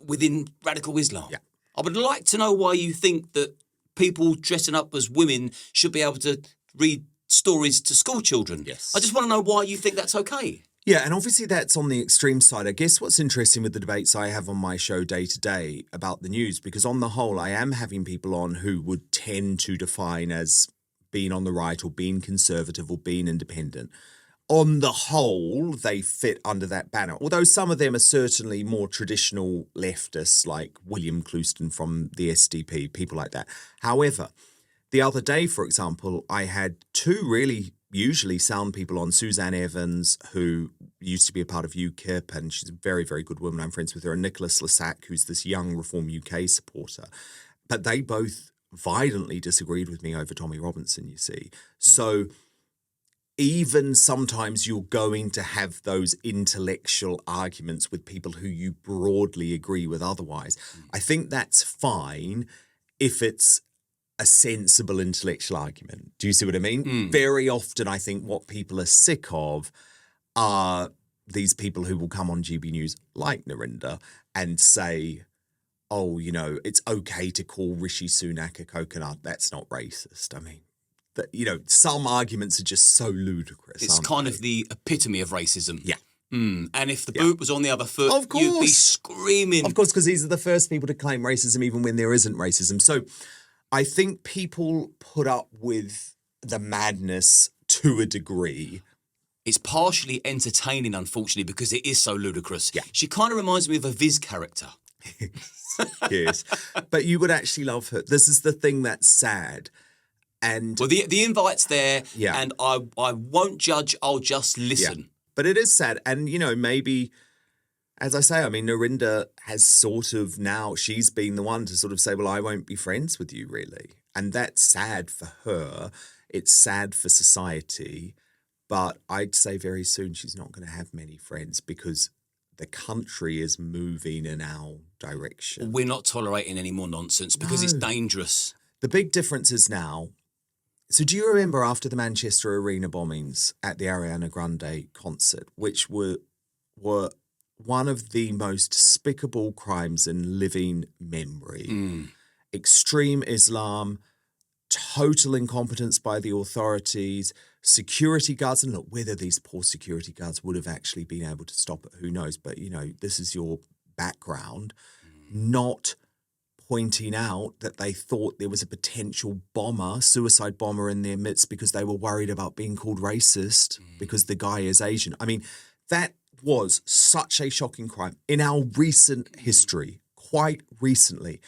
within radical Islam. Yeah. I would like to know why you think that people dressing up as women should be able to read stories to school children. Yes. I just want to know why you think that's okay. Yeah, and obviously that's on the extreme side. I guess what's interesting with the debates I have on my show day to day about the news, because on the whole, I am having people on who would tend to define as being on the right or being conservative or being independent. On the whole, they fit under that banner, although some of them are certainly more traditional leftists like William Clouston from the SDP, people like that. However, the other day, for example, I had two really usually sound people on, Suzanne Evans, who used to be a part of UKIP, and she's a very, very good woman. I'm friends with her, and Nicholas Lassac, who's this young Reform UK supporter. But they both violently disagreed with me over Tommy Robinson, you see. So even sometimes you're going to have those intellectual arguments with people who you broadly agree with otherwise. I think that's fine if it's a sensible intellectual argument. Do you see what I mean? Very often I think what people are sick of are these people who will come on GB News like Narinder and say, oh, you know, it's okay to call Rishi Sunak a coconut. That's not racist. I mean, some arguments are just so ludicrous. It's kind of the epitome of racism. Yeah. And if the boot was on the other foot, of course, you'd be screaming. Of course, because these are the first people to claim racism even when there isn't racism. So I think people put up with the madness to a degree. It's partially entertaining, unfortunately, because it is so ludicrous. Yeah. She kind of reminds me of a Viz character. Yes. But you would actually love her. This is the thing that's sad. And well, the invite's there, yeah. And I won't judge, I'll just listen. Yeah. But it is sad. And, maybe, as I say, I mean, Narinder has sort of now, she's been the one to sort of say, well, I won't be friends with you, really. And that's sad for her. It's sad for society. But I'd say very soon she's not going to have many friends because the country is moving in our direction. We're not tolerating any more nonsense because it's dangerous. The big difference is now, so do you remember after the Manchester Arena bombings at the Ariana Grande concert, which were one of the most despicable crimes in living memory? Extreme Islam, total incompetence by the authorities, security guards, and look, whether these poor security guards would have actually been able to stop it, who knows? But, this is your background, not pointing out that they thought there was a potential suicide bomber in their midst because they were worried about being called racist because the guy is Asian. I mean, that was such a shocking crime in our recent history, quite recently.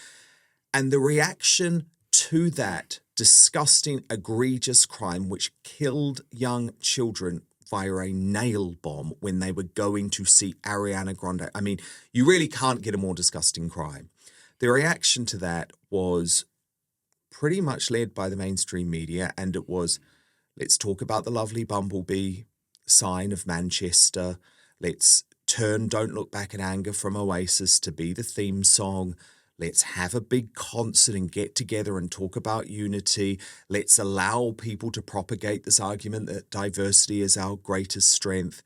And the reaction to that disgusting, egregious crime, which killed young children via a nail bomb when they were going to see Ariana Grande. I mean, you really can't get a more disgusting crime. The reaction to that was pretty much led by the mainstream media, and it was, let's talk about the lovely bumblebee sign of Manchester. Let's turn Don't Look Back in Anger from Oasis to be the theme song. Let's have a big concert and get together and talk about unity. Let's allow people to propagate this argument that diversity is our greatest strength.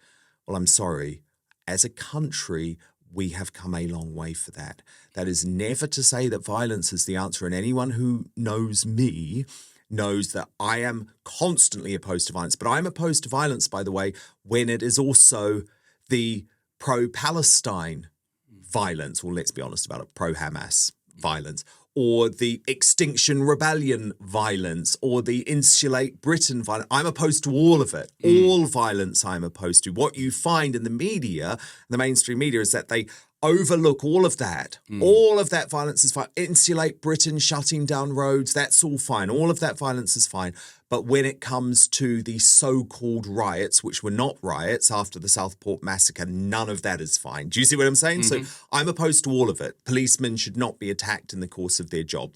Well, I'm sorry. As a country, we have come a long way for that. That is never to say that violence is the answer. And anyone who knows me knows that I am constantly opposed to violence. But I'm opposed to violence, by the way, when it is also the pro-Palestine violence, or let's be honest about it, pro-Hamas violence, or the Extinction Rebellion violence, or the Insulate Britain violence. I'm opposed to all of it. All violence I'm opposed to. What you find in the media, the mainstream media, is that they overlook all of that. All of that violence is fine. Insulate Britain, shutting down roads, that's all fine. All of that violence is fine. But when it comes to the so-called riots, which were not riots after the Southport massacre, none of that is fine. Do you see what I'm saying? So I'm opposed to all of it. Policemen should not be attacked in the course of their job.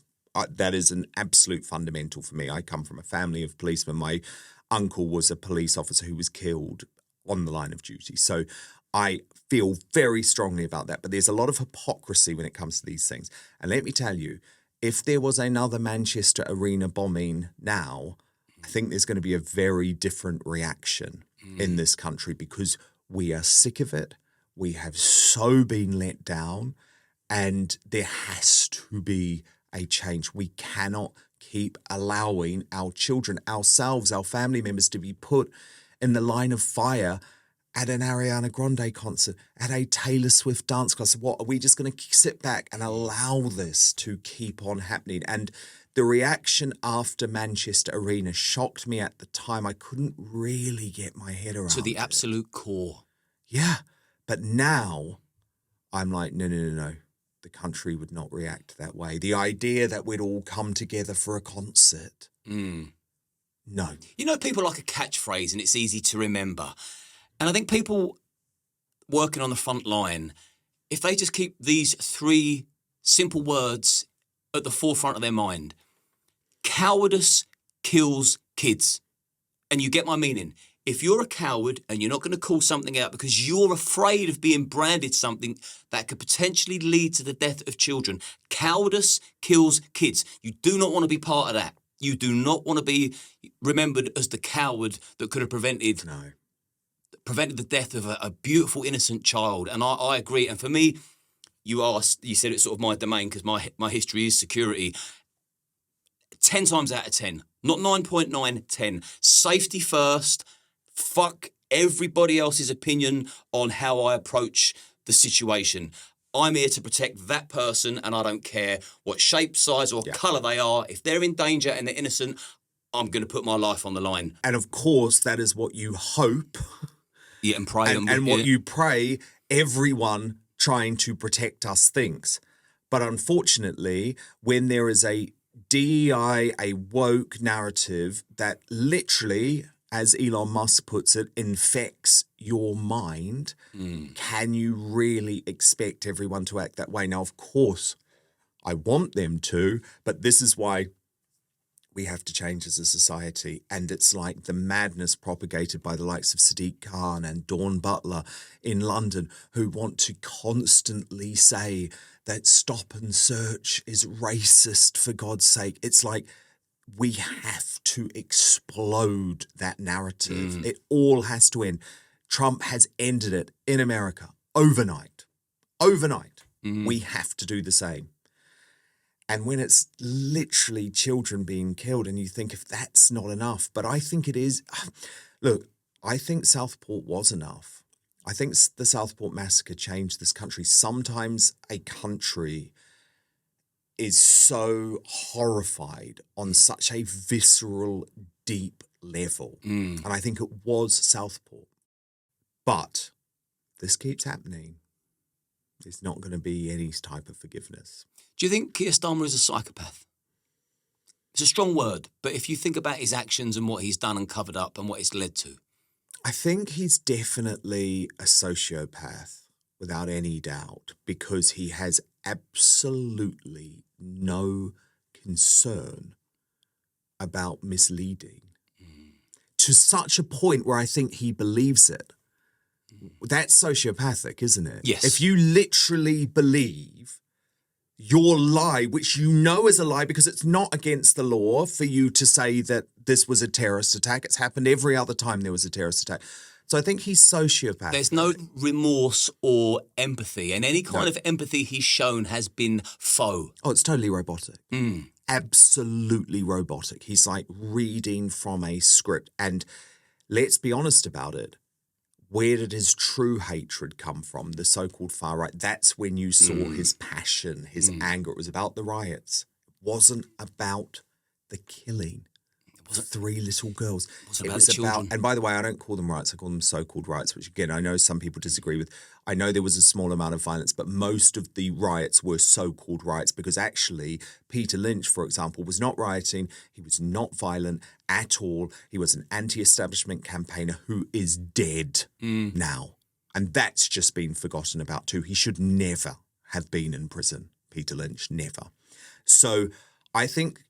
That is an absolute fundamental for me. I come from a family of policemen. My uncle was a police officer who was killed on the line of duty. So I feel very strongly about that. But there's a lot of hypocrisy when it comes to these things. And let me tell you, if there was another Manchester Arena bombing now, I think there's going to be a very different reaction in this country, because we are sick of it. We have so been let down, and there has to be a change. We cannot keep allowing our children, ourselves, our family members to be put in the line of fire at an Ariana Grande concert, at a Taylor Swift dance class. What, are we just going to sit back and allow this to keep on happening? And the reaction after Manchester Arena shocked me at the time. I couldn't really get my head around To the it. absolute core. Yeah. But now I'm like, no. The country would not react that way. The idea that we'd all come together for a concert. No. You know, people like a catchphrase and it's easy to remember. And I think people working on the front line, if they just keep these 3 simple words at the forefront of their mind: cowardice kills kids. And you get my meaning. If you're a coward and you're not going to call something out because you're afraid of being branded something that could potentially lead to the death of children, cowardice kills kids. You do not want to be part of that. You do not want to be remembered as the coward that could have prevented the death of a beautiful, innocent child. And I agree. And for me, you said it's sort of my domain because my history is security. 10 times out of 10, not 9.9, 10. Safety first. Fuck everybody else's opinion on how I approach the situation. I'm here to protect that person, and I don't care what shape, size, or colour they are. If they're in danger and they're innocent, I'm going to put my life on the line. And of course, that is what you hope. Yeah, and pray. And what you pray everyone trying to protect us thinks. But unfortunately, when there is a DEI, a woke narrative that literally, as Elon Musk puts it, infects your mind, can you really expect everyone to act that way? Now, of course, I want them to, but this is why we have to change as a society. And it's like the madness propagated by the likes of Sadiq Khan and Dawn Butler in London, who want to constantly say that stop and search is racist, for God's sake. It's like, we have to explode that narrative. It all has to end. Trump has ended it in America overnight. We have to do the same. And when it's literally children being killed, and you think, if that's not enough, but I think it is. Look, I think Southport was enough. I think the Southport massacre changed this country. Sometimes a country is so horrified on such a visceral, deep level. And I think it was Southport. But this keeps happening. There's not going to be any type of forgiveness. Do you think Kier Starmer is a psychopath? It's a strong word, but if you think about his actions and what he's done and covered up and what it's led to. I think he's definitely a sociopath, without any doubt, because he has absolutely no concern about misleading to such a point where I think he believes it. That's sociopathic, isn't it? Yes. If you literally believe your lie, which you know is a lie because it's not against the law for you to say that this was a terrorist attack. It's happened every other time there was a terrorist attack. So I think he's sociopathic. There's no remorse or empathy, and any kind of empathy he's shown has been faux. Oh, it's totally robotic. absolutely robotic. He's like reading from a script. And let's be honest about it. Where did his true hatred come from? The so-called far right. That's when you saw his passion, his anger. It was about the riots. It wasn't about the killing. It was 3 little girls. It was about, and by the way, I don't call them riots. I call them so-called riots, which again, I know some people disagree with. I know there was a small amount of violence, but most of the riots were so-called riots because actually Peter Lynch, for example, was not rioting. He was not violent at all. He was an anti-establishment campaigner who is dead now. And that's just been forgotten about too. He should never have been in prison, Peter Lynch, never. So I think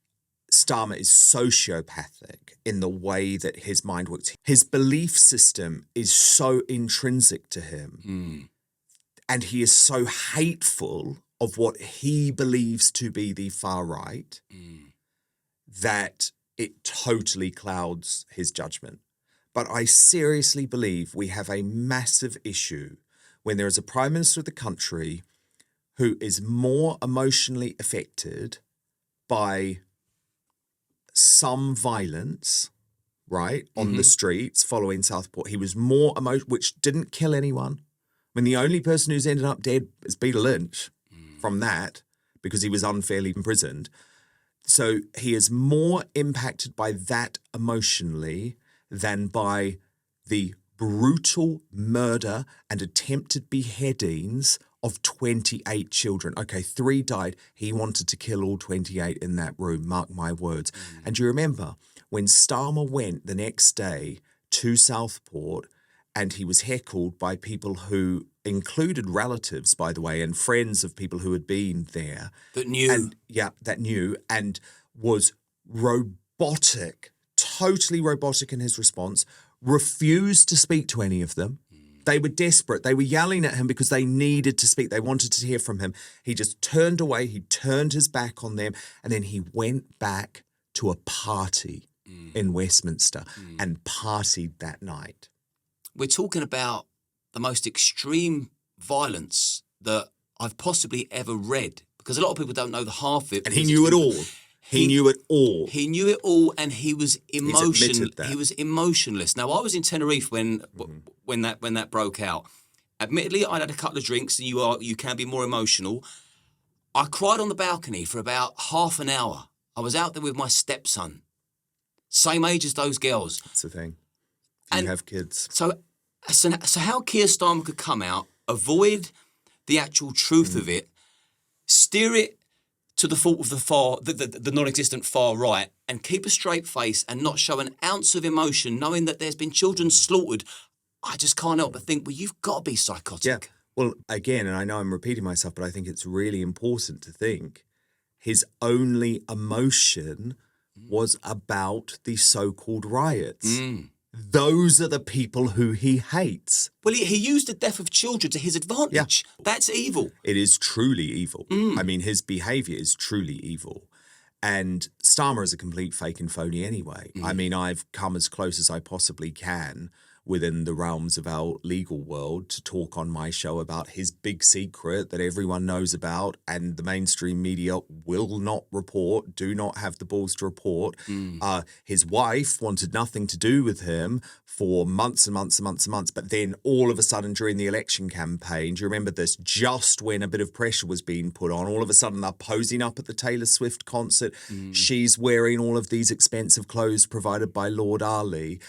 Starmer is sociopathic in the way that his mind works. His belief system is so intrinsic to him. And he is so hateful of what he believes to be the far right that it totally clouds his judgment. But I seriously believe we have a massive issue when there is a prime minister of the country who is more emotionally affected by some violence, right, on the streets following Southport. He was more which didn't kill anyone. I mean, the only person who's ended up dead is Peter Lynch from that because he was unfairly imprisoned. So he is more impacted by that emotionally than by the brutal murder and attempted beheadings of 28 children. Okay, 3 died. He wanted to kill all 28 in that room, mark my words. And do you remember when Starmer went the next day to Southport and he was heckled by people who included relatives, by the way, and friends of people who had been there. That knew. And, yeah, that knew and was robotic, totally robotic in his response, refused to speak to any of them. They were desperate. They were yelling at him because they needed to speak. They wanted to hear from him. He just turned away. He turned his back on them. And then he went back to a party in Westminster and partied that night. We're talking about the most extreme violence that I've possibly ever read, because a lot of people don't know the half of it. And he knew it all. He knew it all. He knew it all, and he was admitted that. He was emotionless. Now, I was in Tenerife when that broke out. Admittedly, I'd had a couple of drinks, and you can be more emotional. I cried on the balcony for about half an hour. I was out there with my stepson, same age as those girls. That's the thing. You have kids. So how Kier Starmer could come out, avoid the actual truth of it, steer it to the fault of the non-existent far right, and keep a straight face and not show an ounce of emotion, knowing that there's been children slaughtered, I just can't help but think, well, you've got to be psychotic. Yeah. Well, again, and I know I'm repeating myself, but I think it's really important to think his only emotion was about the so-called riots. Those are the people who he hates. Well, he used the death of children to his advantage. Yeah. That's evil. It is truly evil. I mean, his behaviour is truly evil. And Starmer is a complete fake and phony anyway. I mean, I've come as close as I possibly can within the realms of our legal world to talk on my show about his big secret that everyone knows about and the mainstream media will not report, do not have the balls to report. His wife wanted nothing to do with him for months and months and months and months. But then all of a sudden during the election campaign, do you remember this? Just when a bit of pressure was being put on, all of a sudden they're posing up at the Taylor Swift concert. She's wearing all of these expensive clothes provided by Lord Ali,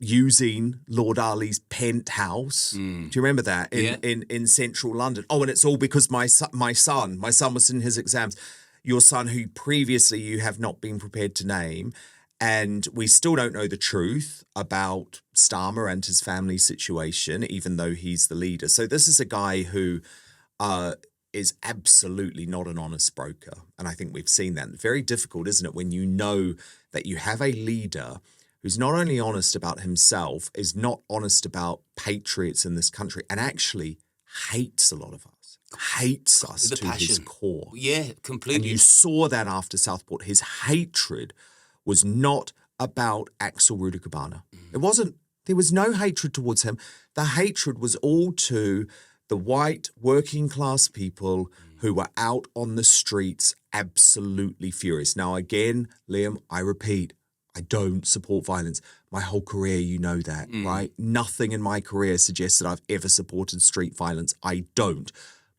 using Lord Ali's penthouse. Do you remember that in central London? Oh, and it's all because my son was in his exams. Your son, who previously you have not been prepared to name, and we still don't know the truth about Starmer and his family situation, even though he's the leader. So this is a guy who is absolutely not an honest broker, and I think we've seen that. Very difficult, isn't it, when you know that you have a leader who's not only honest about himself, is not honest about patriots in this country, and actually hates a lot of us, hates us to his core. Yeah, completely. And you saw that after Southport. His hatred was not about Axel Rudakabana. It wasn't. There was no hatred towards him. The hatred was all to the white working class people who were out on the streets absolutely furious. Now, again, Liam, I repeat, I don't support violence. My whole career, you know that, right? Nothing in my career suggests that I've ever supported street violence. I don't.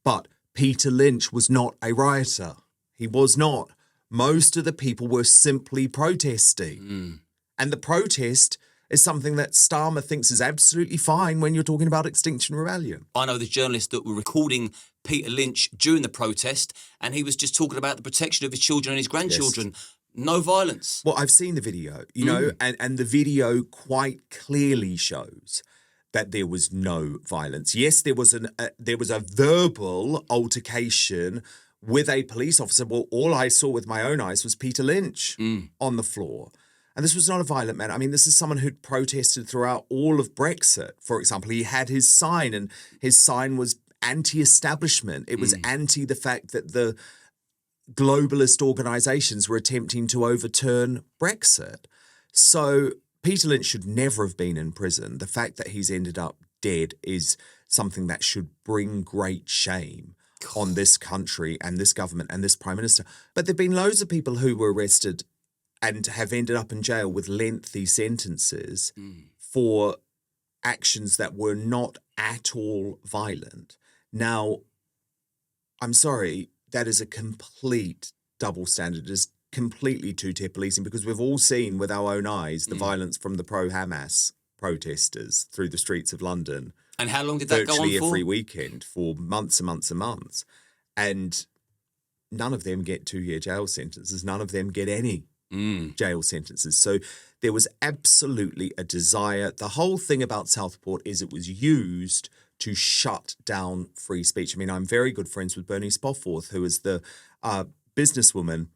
But Peter Lynch was not a rioter. He was not. Most of the people were simply protesting. And the protest is something that Starmer thinks is absolutely fine when you're talking about Extinction Rebellion. I know the journalists that were recording Peter Lynch during the protest, and he was just talking about the protection of his children and his grandchildren. Yes. No violence. Well, I've seen the video, you know, and the video quite clearly shows that there was no violence. Yes, there was a verbal altercation with a police officer. Well, all I saw with my own eyes was Peter Lynch on the floor. And this was not a violent man. I mean, this is someone who'd protested throughout all of Brexit. For example, he had his sign, and his sign was anti-establishment. It was anti the fact that the globalist organisations were attempting to overturn Brexit. So Peter Lynch should never have been in prison. The fact that he's ended up dead is something that should bring great shame on this country and this government and this Prime Minister. But there have been loads of people who were arrested and have ended up in jail with lengthy sentences for actions that were not at all violent. Now, I'm sorry, that is a complete double standard. It is completely two-tier policing, because we've all seen with our own eyes the violence from the pro-Hamas protesters through the streets of London. And how long did that go on for? Virtually every weekend for months and months and months. And none of them get 2-year jail sentences. None of them get any jail sentences. So there was absolutely a desire. The whole thing about Southport is it was used to shut down free speech. I mean, I'm very good friends with Bernice Bofforth, who is the businesswoman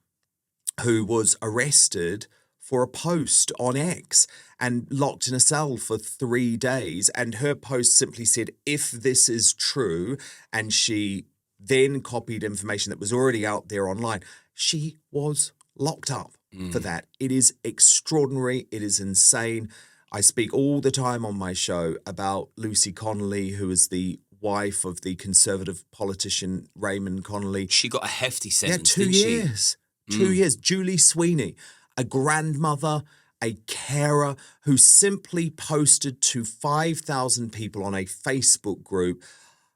who was arrested for a post on X and locked in a cell for 3 days. And her post simply said, if this is true, and she then copied information that was already out there online, she was locked up for that. It is extraordinary. It is insane. I speak all the time on my show about Lucy Connolly, who is the wife of the Conservative politician Raymond Connolly. She got a hefty sentence, 2 years. 2 years. Julie Sweeney, a grandmother, a carer, who simply posted to 5,000 people on a Facebook group.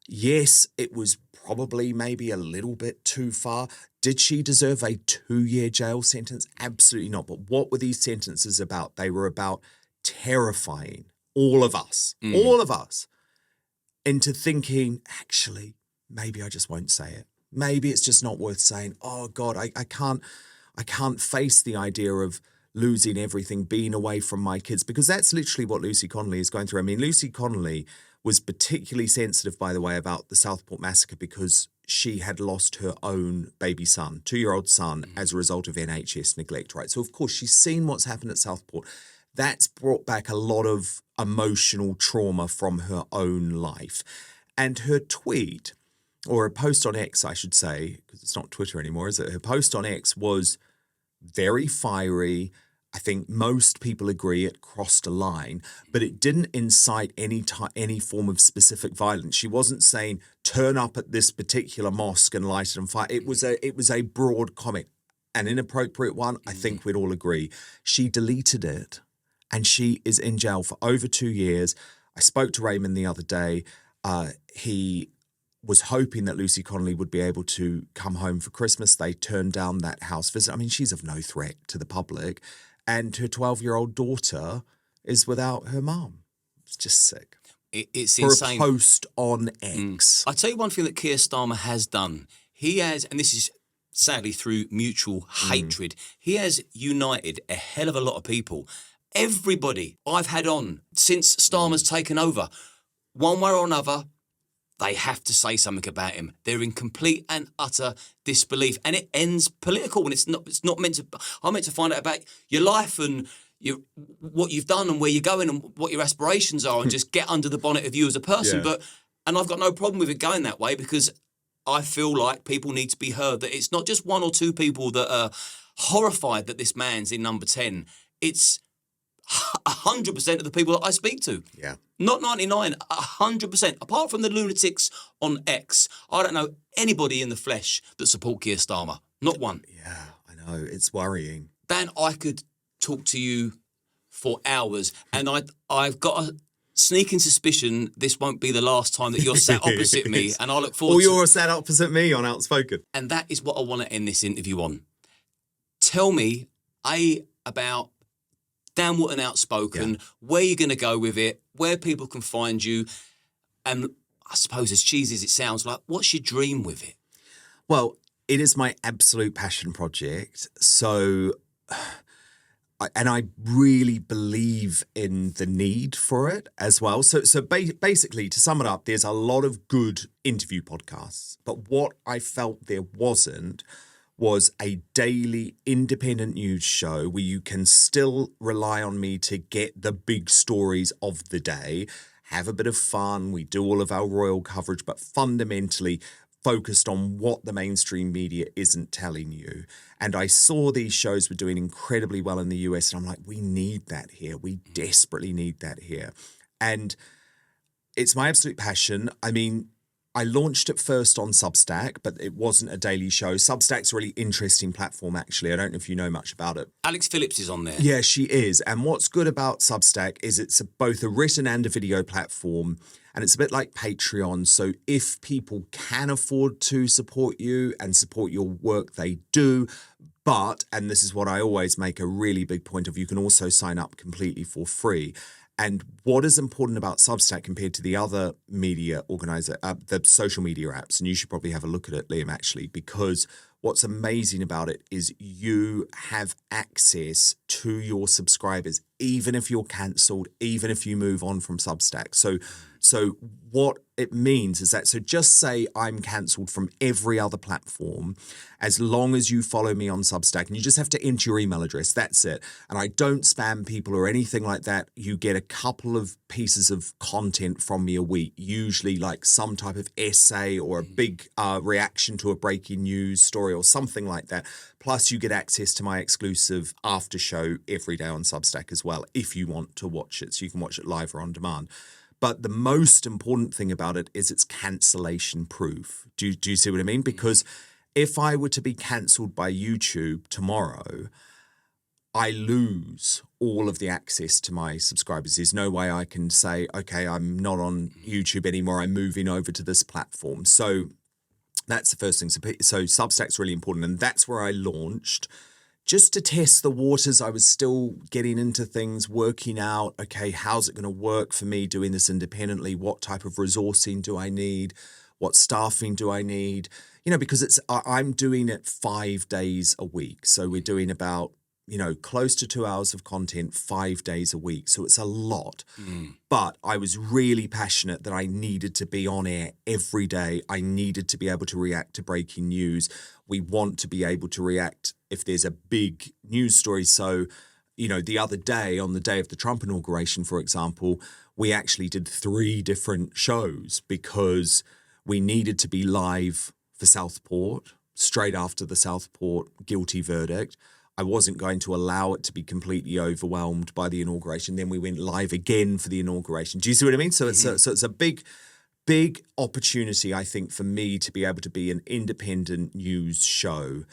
Yes, it was probably maybe a little bit too far. Did she deserve a 2-year jail sentence? Absolutely not. But what were these sentences about? They were about terrifying all of us into thinking, actually, maybe I just won't say it. Maybe it's just not worth saying. Oh God, I can't face the idea of losing everything, being away from my kids, because that's literally what Lucy Connolly is going through. I mean, Lucy Connolly was particularly sensitive, by the way, about the Southport massacre because she had lost her own baby son, 2-year-old son, as a result of NHS neglect, right? So, of course, she's seen what's happened at Southport. That's brought back a lot of emotional trauma from her own life. And her tweet, or a post on X, I should say, because it's not Twitter anymore, is it? Her post on X was very fiery. I think most people agree it crossed a line, but it didn't incite any form of specific violence. She wasn't saying, turn up at this particular mosque and light it on fire. It was a broad comment, an inappropriate one. I think we'd all agree. She deleted it, and she is in jail for over 2 years. I spoke to Raymond the other day. He was hoping that Lucy Connolly would be able to come home for Christmas. They turned down that house visit. I mean, she's of no threat to the public. And her 12-year-old daughter is without her mum. It's just sick. It's for insane. A post on X. I'll tell you one thing that Kier Starmer has done. He has, and this is sadly through mutual hatred, he has united a hell of a lot of people. Everybody I've had on since Starmer's taken over, one way or another, they have to say something about him. They're in complete and utter disbelief, and it ends political. And it's not meant to. I'm meant to find out about your life and what you've done and where you're going and what your aspirations are, and just get under the bonnet of you as a person. Yeah. And I've got no problem with it going that way, because I feel like people need to be heard. That it's not just 1 or 2 people that are horrified that this man's in number 10. It's 100% of the people that I speak to. Yeah. Not 99, 100%. Apart from the lunatics on X, I don't know anybody in the flesh that support Kier Starmer. Not one. Yeah, I know. It's worrying. Dan, I could talk to you for hours, and I've got a sneaking suspicion this won't be the last time that you're sat opposite me, and I look forward or you're sat opposite me on Outspoken. And that is what I want to end this interview on. Tell me, about Dan Wootton Outspoken, where you're going to go with it, where people can find you, and I suppose as cheesy as it sounds, like, what's your dream with it? Well, it is my absolute passion project. So, and I really believe in the need for it as well. So basically, to sum it up, there's a lot of good interview podcasts. But what I felt there wasn't was a daily independent news show where you can still rely on me to get the big stories of the day, have a bit of fun. We do all of our royal coverage, but fundamentally focused on what the mainstream media isn't telling you. And I saw these shows were doing incredibly well in the US, and I'm like, we need that here. We desperately need that here. And it's my absolute passion. I mean, I launched it first on Substack, but it wasn't a daily show. Substack's a really interesting platform, actually. I don't know if you know much about it. Alex Phillips is on there. Yeah, she is. And what's good about Substack is it's both a written and a video platform. And it's a bit like Patreon. So if people can afford to support you and support your work, they do. But, and this is what I always make a really big point of, you can also sign up completely for free. And what is important about Substack compared to the other media organizer, the social media apps, and you should probably have a look at it, Liam, actually, because what's amazing about it is you have access to your subscribers, even if you're cancelled, even if you move on from Substack. So what it means is that, so just say I'm cancelled from every other platform, as long as you follow me on Substack, and you just have to enter your email address, that's it. And I don't spam people or anything like that. You get a couple of pieces of content from me a week, usually like some type of essay or a big reaction to a breaking news story or something like that. Plus you get access to my exclusive after show every day on Substack as well, if you want to watch it. So you can watch it live or on demand. But the most important thing about it is it's cancellation proof. Do you see what I mean? Because if I were to be cancelled by YouTube tomorrow, I lose all of the access to my subscribers. There's no way I can say, okay, I'm not on YouTube anymore. I'm moving over to this platform. So that's the first thing. So Substack's really important. And that's where I launched. Just to test the waters, I was still getting into things, working out, okay, how's it going to work for me doing this independently? What type of resourcing do I need? What staffing do I need? You know, because I'm doing it 5 days a week. So we're doing about, close to 2 hours of content 5 days a week. So it's a lot. But I was really passionate that I needed to be on air every day. I needed to be able to react to breaking news. We want to be able to react if there's a big news story. So, the other day, on the day of the Trump inauguration, for example, we actually did 3 different shows because we needed to be live for Southport straight after the Southport guilty verdict. I wasn't going to allow it to be completely overwhelmed by the inauguration. Then we went live again for the inauguration. Do you see what I mean? So it's a big opportunity, I think, for me to be able to be an independent news show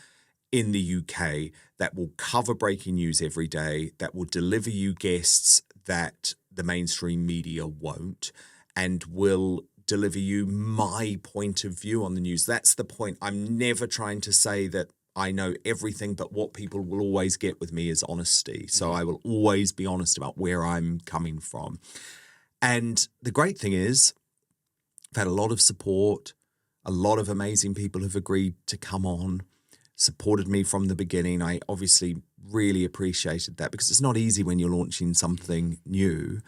in the UK that will cover breaking news every day, that will deliver you guests that the mainstream media won't, and will deliver you my point of view on the news. That's the point. I'm never trying to say that I know everything, but what people will always get with me is honesty. So I will always be honest about where I'm coming from. And the great thing is, I've had a lot of support. A lot of amazing people have agreed to come on, supported me from the beginning. I obviously really appreciated that because it's not easy when you're launching something new.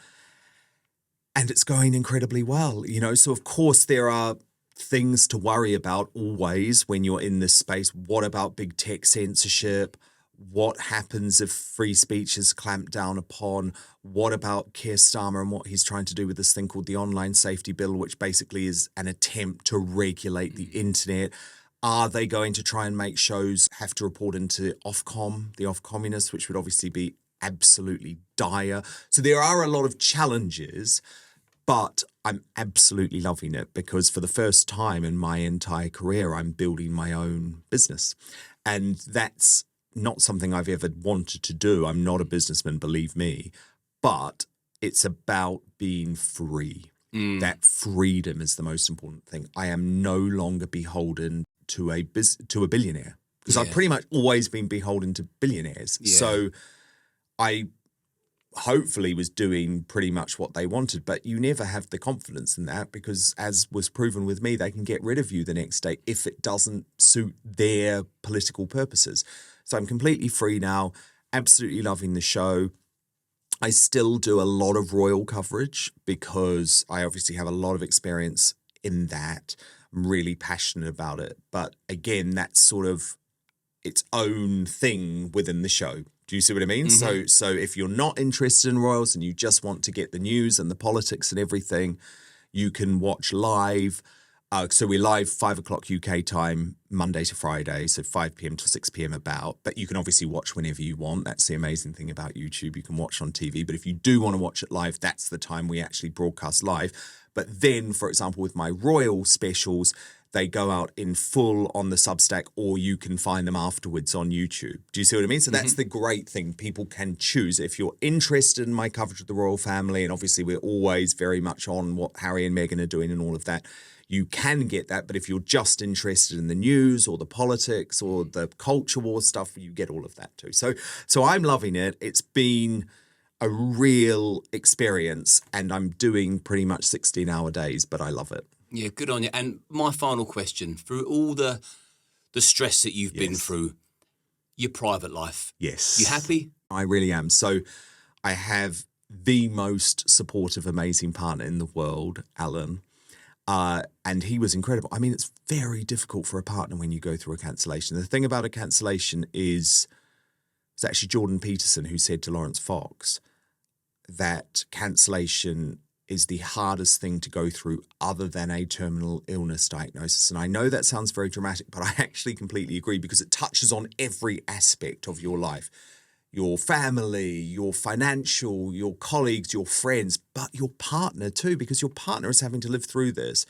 And it's going incredibly well, So of course there are things to worry about always when you're in this space. What about big tech censorship? What happens if free speech is clamped down upon? What about Kier Starmer and what he's trying to do with this thing called the Online Safety Bill, which basically is an attempt to regulate the internet? Are they going to try and make shows have to report into Ofcom, the Ofcommunists, which would obviously be absolutely dire? So there are a lot of challenges, But I'm absolutely loving it because for the first time in my entire career, I'm building my own business. And that's not something I've ever wanted to do. I'm not a businessman, believe me. But it's about being free. That freedom is the most important thing. I am no longer beholden to a billionaire because I've pretty much always been beholden to billionaires. Yeah. So I hopefully was doing pretty much what they wanted, but you never have the confidence in that because, as was proven with me, they can get rid of you the next day if it doesn't suit their political purposes. So I'm completely free now, absolutely loving the show. I still do a lot of royal coverage because I obviously have a lot of experience in that. I'm really passionate about it. But again, that's sort of its own thing within the show. Do you see what I mean? So if you're not interested in royals and you just want to get the news and the politics and everything, you can watch live. So we're live 5 o'clock UK time, Monday to Friday, so 5 p.m. to 6 p.m. about. But you can obviously watch whenever you want. That's the amazing thing about YouTube. You can watch on TV. But if you do want to watch it live, that's the time we actually broadcast live. But then, for example, with my royal specials, they go out in full on the Substack, or you can find them afterwards on YouTube. Do you see what I mean? So that's the great thing. People can choose. If you're interested in my coverage of the royal family, and obviously we're always very much on what Harry and Meghan are doing and all of that, you can get that. But if you're just interested in the news or the politics or the culture war stuff, you get all of that too. So I'm loving it. It's been a real experience, and I'm doing pretty much 16-hour days, but I love it. Yeah, good on you. And my final question, through all the stress that you've been through, your private life. Yes. You happy? I really am. So I have the most supportive, amazing partner in the world, Alan. And he was incredible. I mean, it's very difficult for a partner when you go through a cancellation. The thing about a cancellation is, it's actually Jordan Peterson who said to Lawrence Fox that cancellation is the hardest thing to go through other than a terminal illness diagnosis. And I know that sounds very dramatic, but I actually completely agree because it touches on every aspect of your life. Your family, your financial, your colleagues, your friends, but your partner too, because your partner is having to live through this.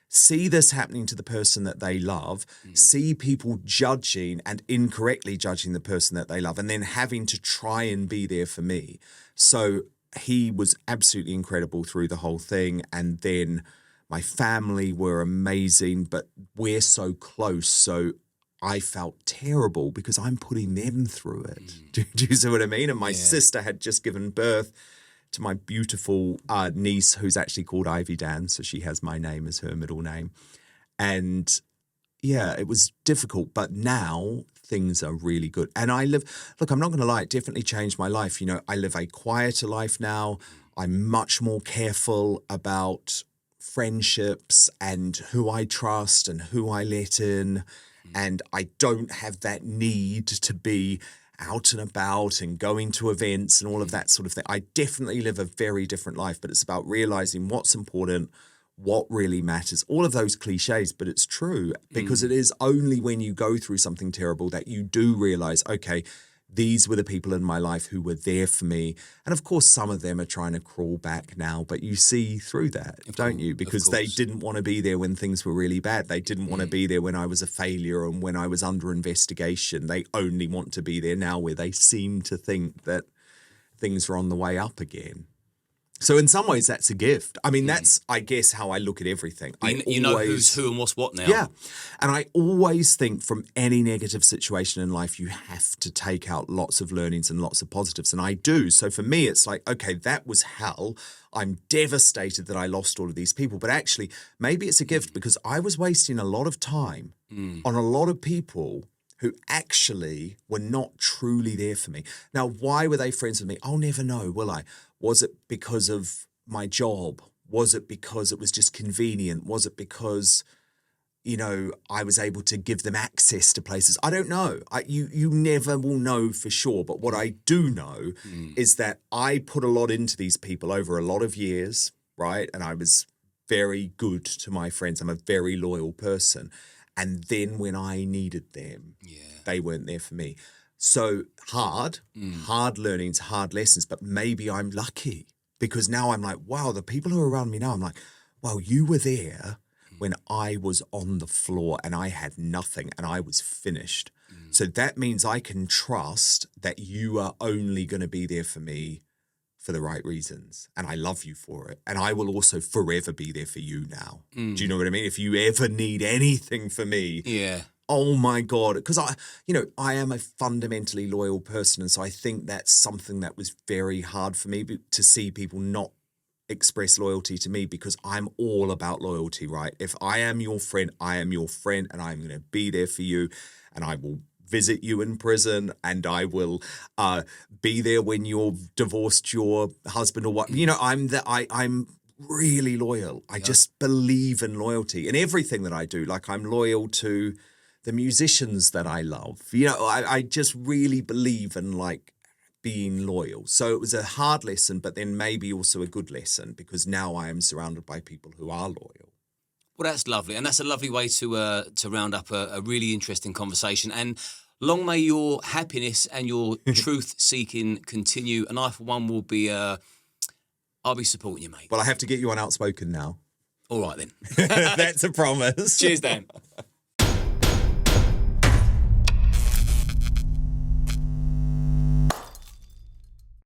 See this happening to the person that they love, see people judging and incorrectly judging the person that they love, and then having to try and be there for me. So he was absolutely incredible through the whole thing. And then my family were amazing, but we're so close. So I felt terrible because I'm putting them through it. Do you see what I mean? And my sister had just given birth to my beautiful niece, who's actually called Ivy Dan. So she has my name as her middle name. And yeah, it was difficult, but now things are really good. And I'm not going to lie, it definitely changed my life. You know, I live a quieter life now. I'm much more careful about friendships and who I trust and who I let in. And I don't have that need to be out and about and going to events and all of that sort of thing. I definitely live a very different life, but it's about realizing what's important, what really matters, all of those cliches, but it's true because it is only when you go through something terrible that you do realize, okay, these were the people in my life who were there for me. And of course, some of them are trying to crawl back now, but you see through that, don't you? Because they didn't want to be there when things were really bad. They didn't want to be there when I was a failure and when I was under investigation. They only want to be there now where they seem to think that things are on the way up again. So in some ways, that's a gift. I mean, that's, I guess, how I look at everything. You know who's who and what's what now. Yeah. And I always think from any negative situation in life, you have to take out lots of learnings and lots of positives. And I do. So for me, it's like, okay, that was hell. I'm devastated that I lost all of these people. But actually, maybe it's a gift because I was wasting a lot of time on a lot of people who actually were not truly there for me. Now, why were they friends with me? I'll never know, will I? Was it because of my job? Was it because it was just convenient? Was it because, you know, I was able to give them access to places? I don't know. You never will know for sure. But what I do know is that I put a lot into these people over a lot of years, right? And I was very good to my friends. I'm a very loyal person. And then when I needed them, they weren't there for me. So hard learnings, hard lessons, but maybe I'm lucky because now I'm like, wow, the people who are around me now, I'm like, wow, you were there when I was on the floor and I had nothing and I was finished. So that means I can trust that you are only going to be there for me for the right reasons. And I love you for it. And I will also forever be there for you now. Do you know what I mean? If you ever need anything for me, oh my God. Because I am a fundamentally loyal person. And so I think that's something that was very hard for me to see people not express loyalty to me, because I'm all about loyalty, right? If I am your friend, I am your friend, and I'm going to be there for you, and I will visit you in prison, and I will be there when you've divorced your husband or what. I'm really loyal. I just believe in loyalty in everything that I do. Like, I'm loyal to the musicians that I love. I just really believe in being loyal. So it was a hard lesson, but then maybe also a good lesson, because now I am surrounded by people who are loyal. Well, that's lovely. And that's a lovely way to round up a really interesting conversation. And long may your happiness and your truth-seeking continue. And I, for one, will be, I'll be supporting you, mate. Well, I have to get you on Outspoken now. All right, then. That's a promise. Cheers, Dan.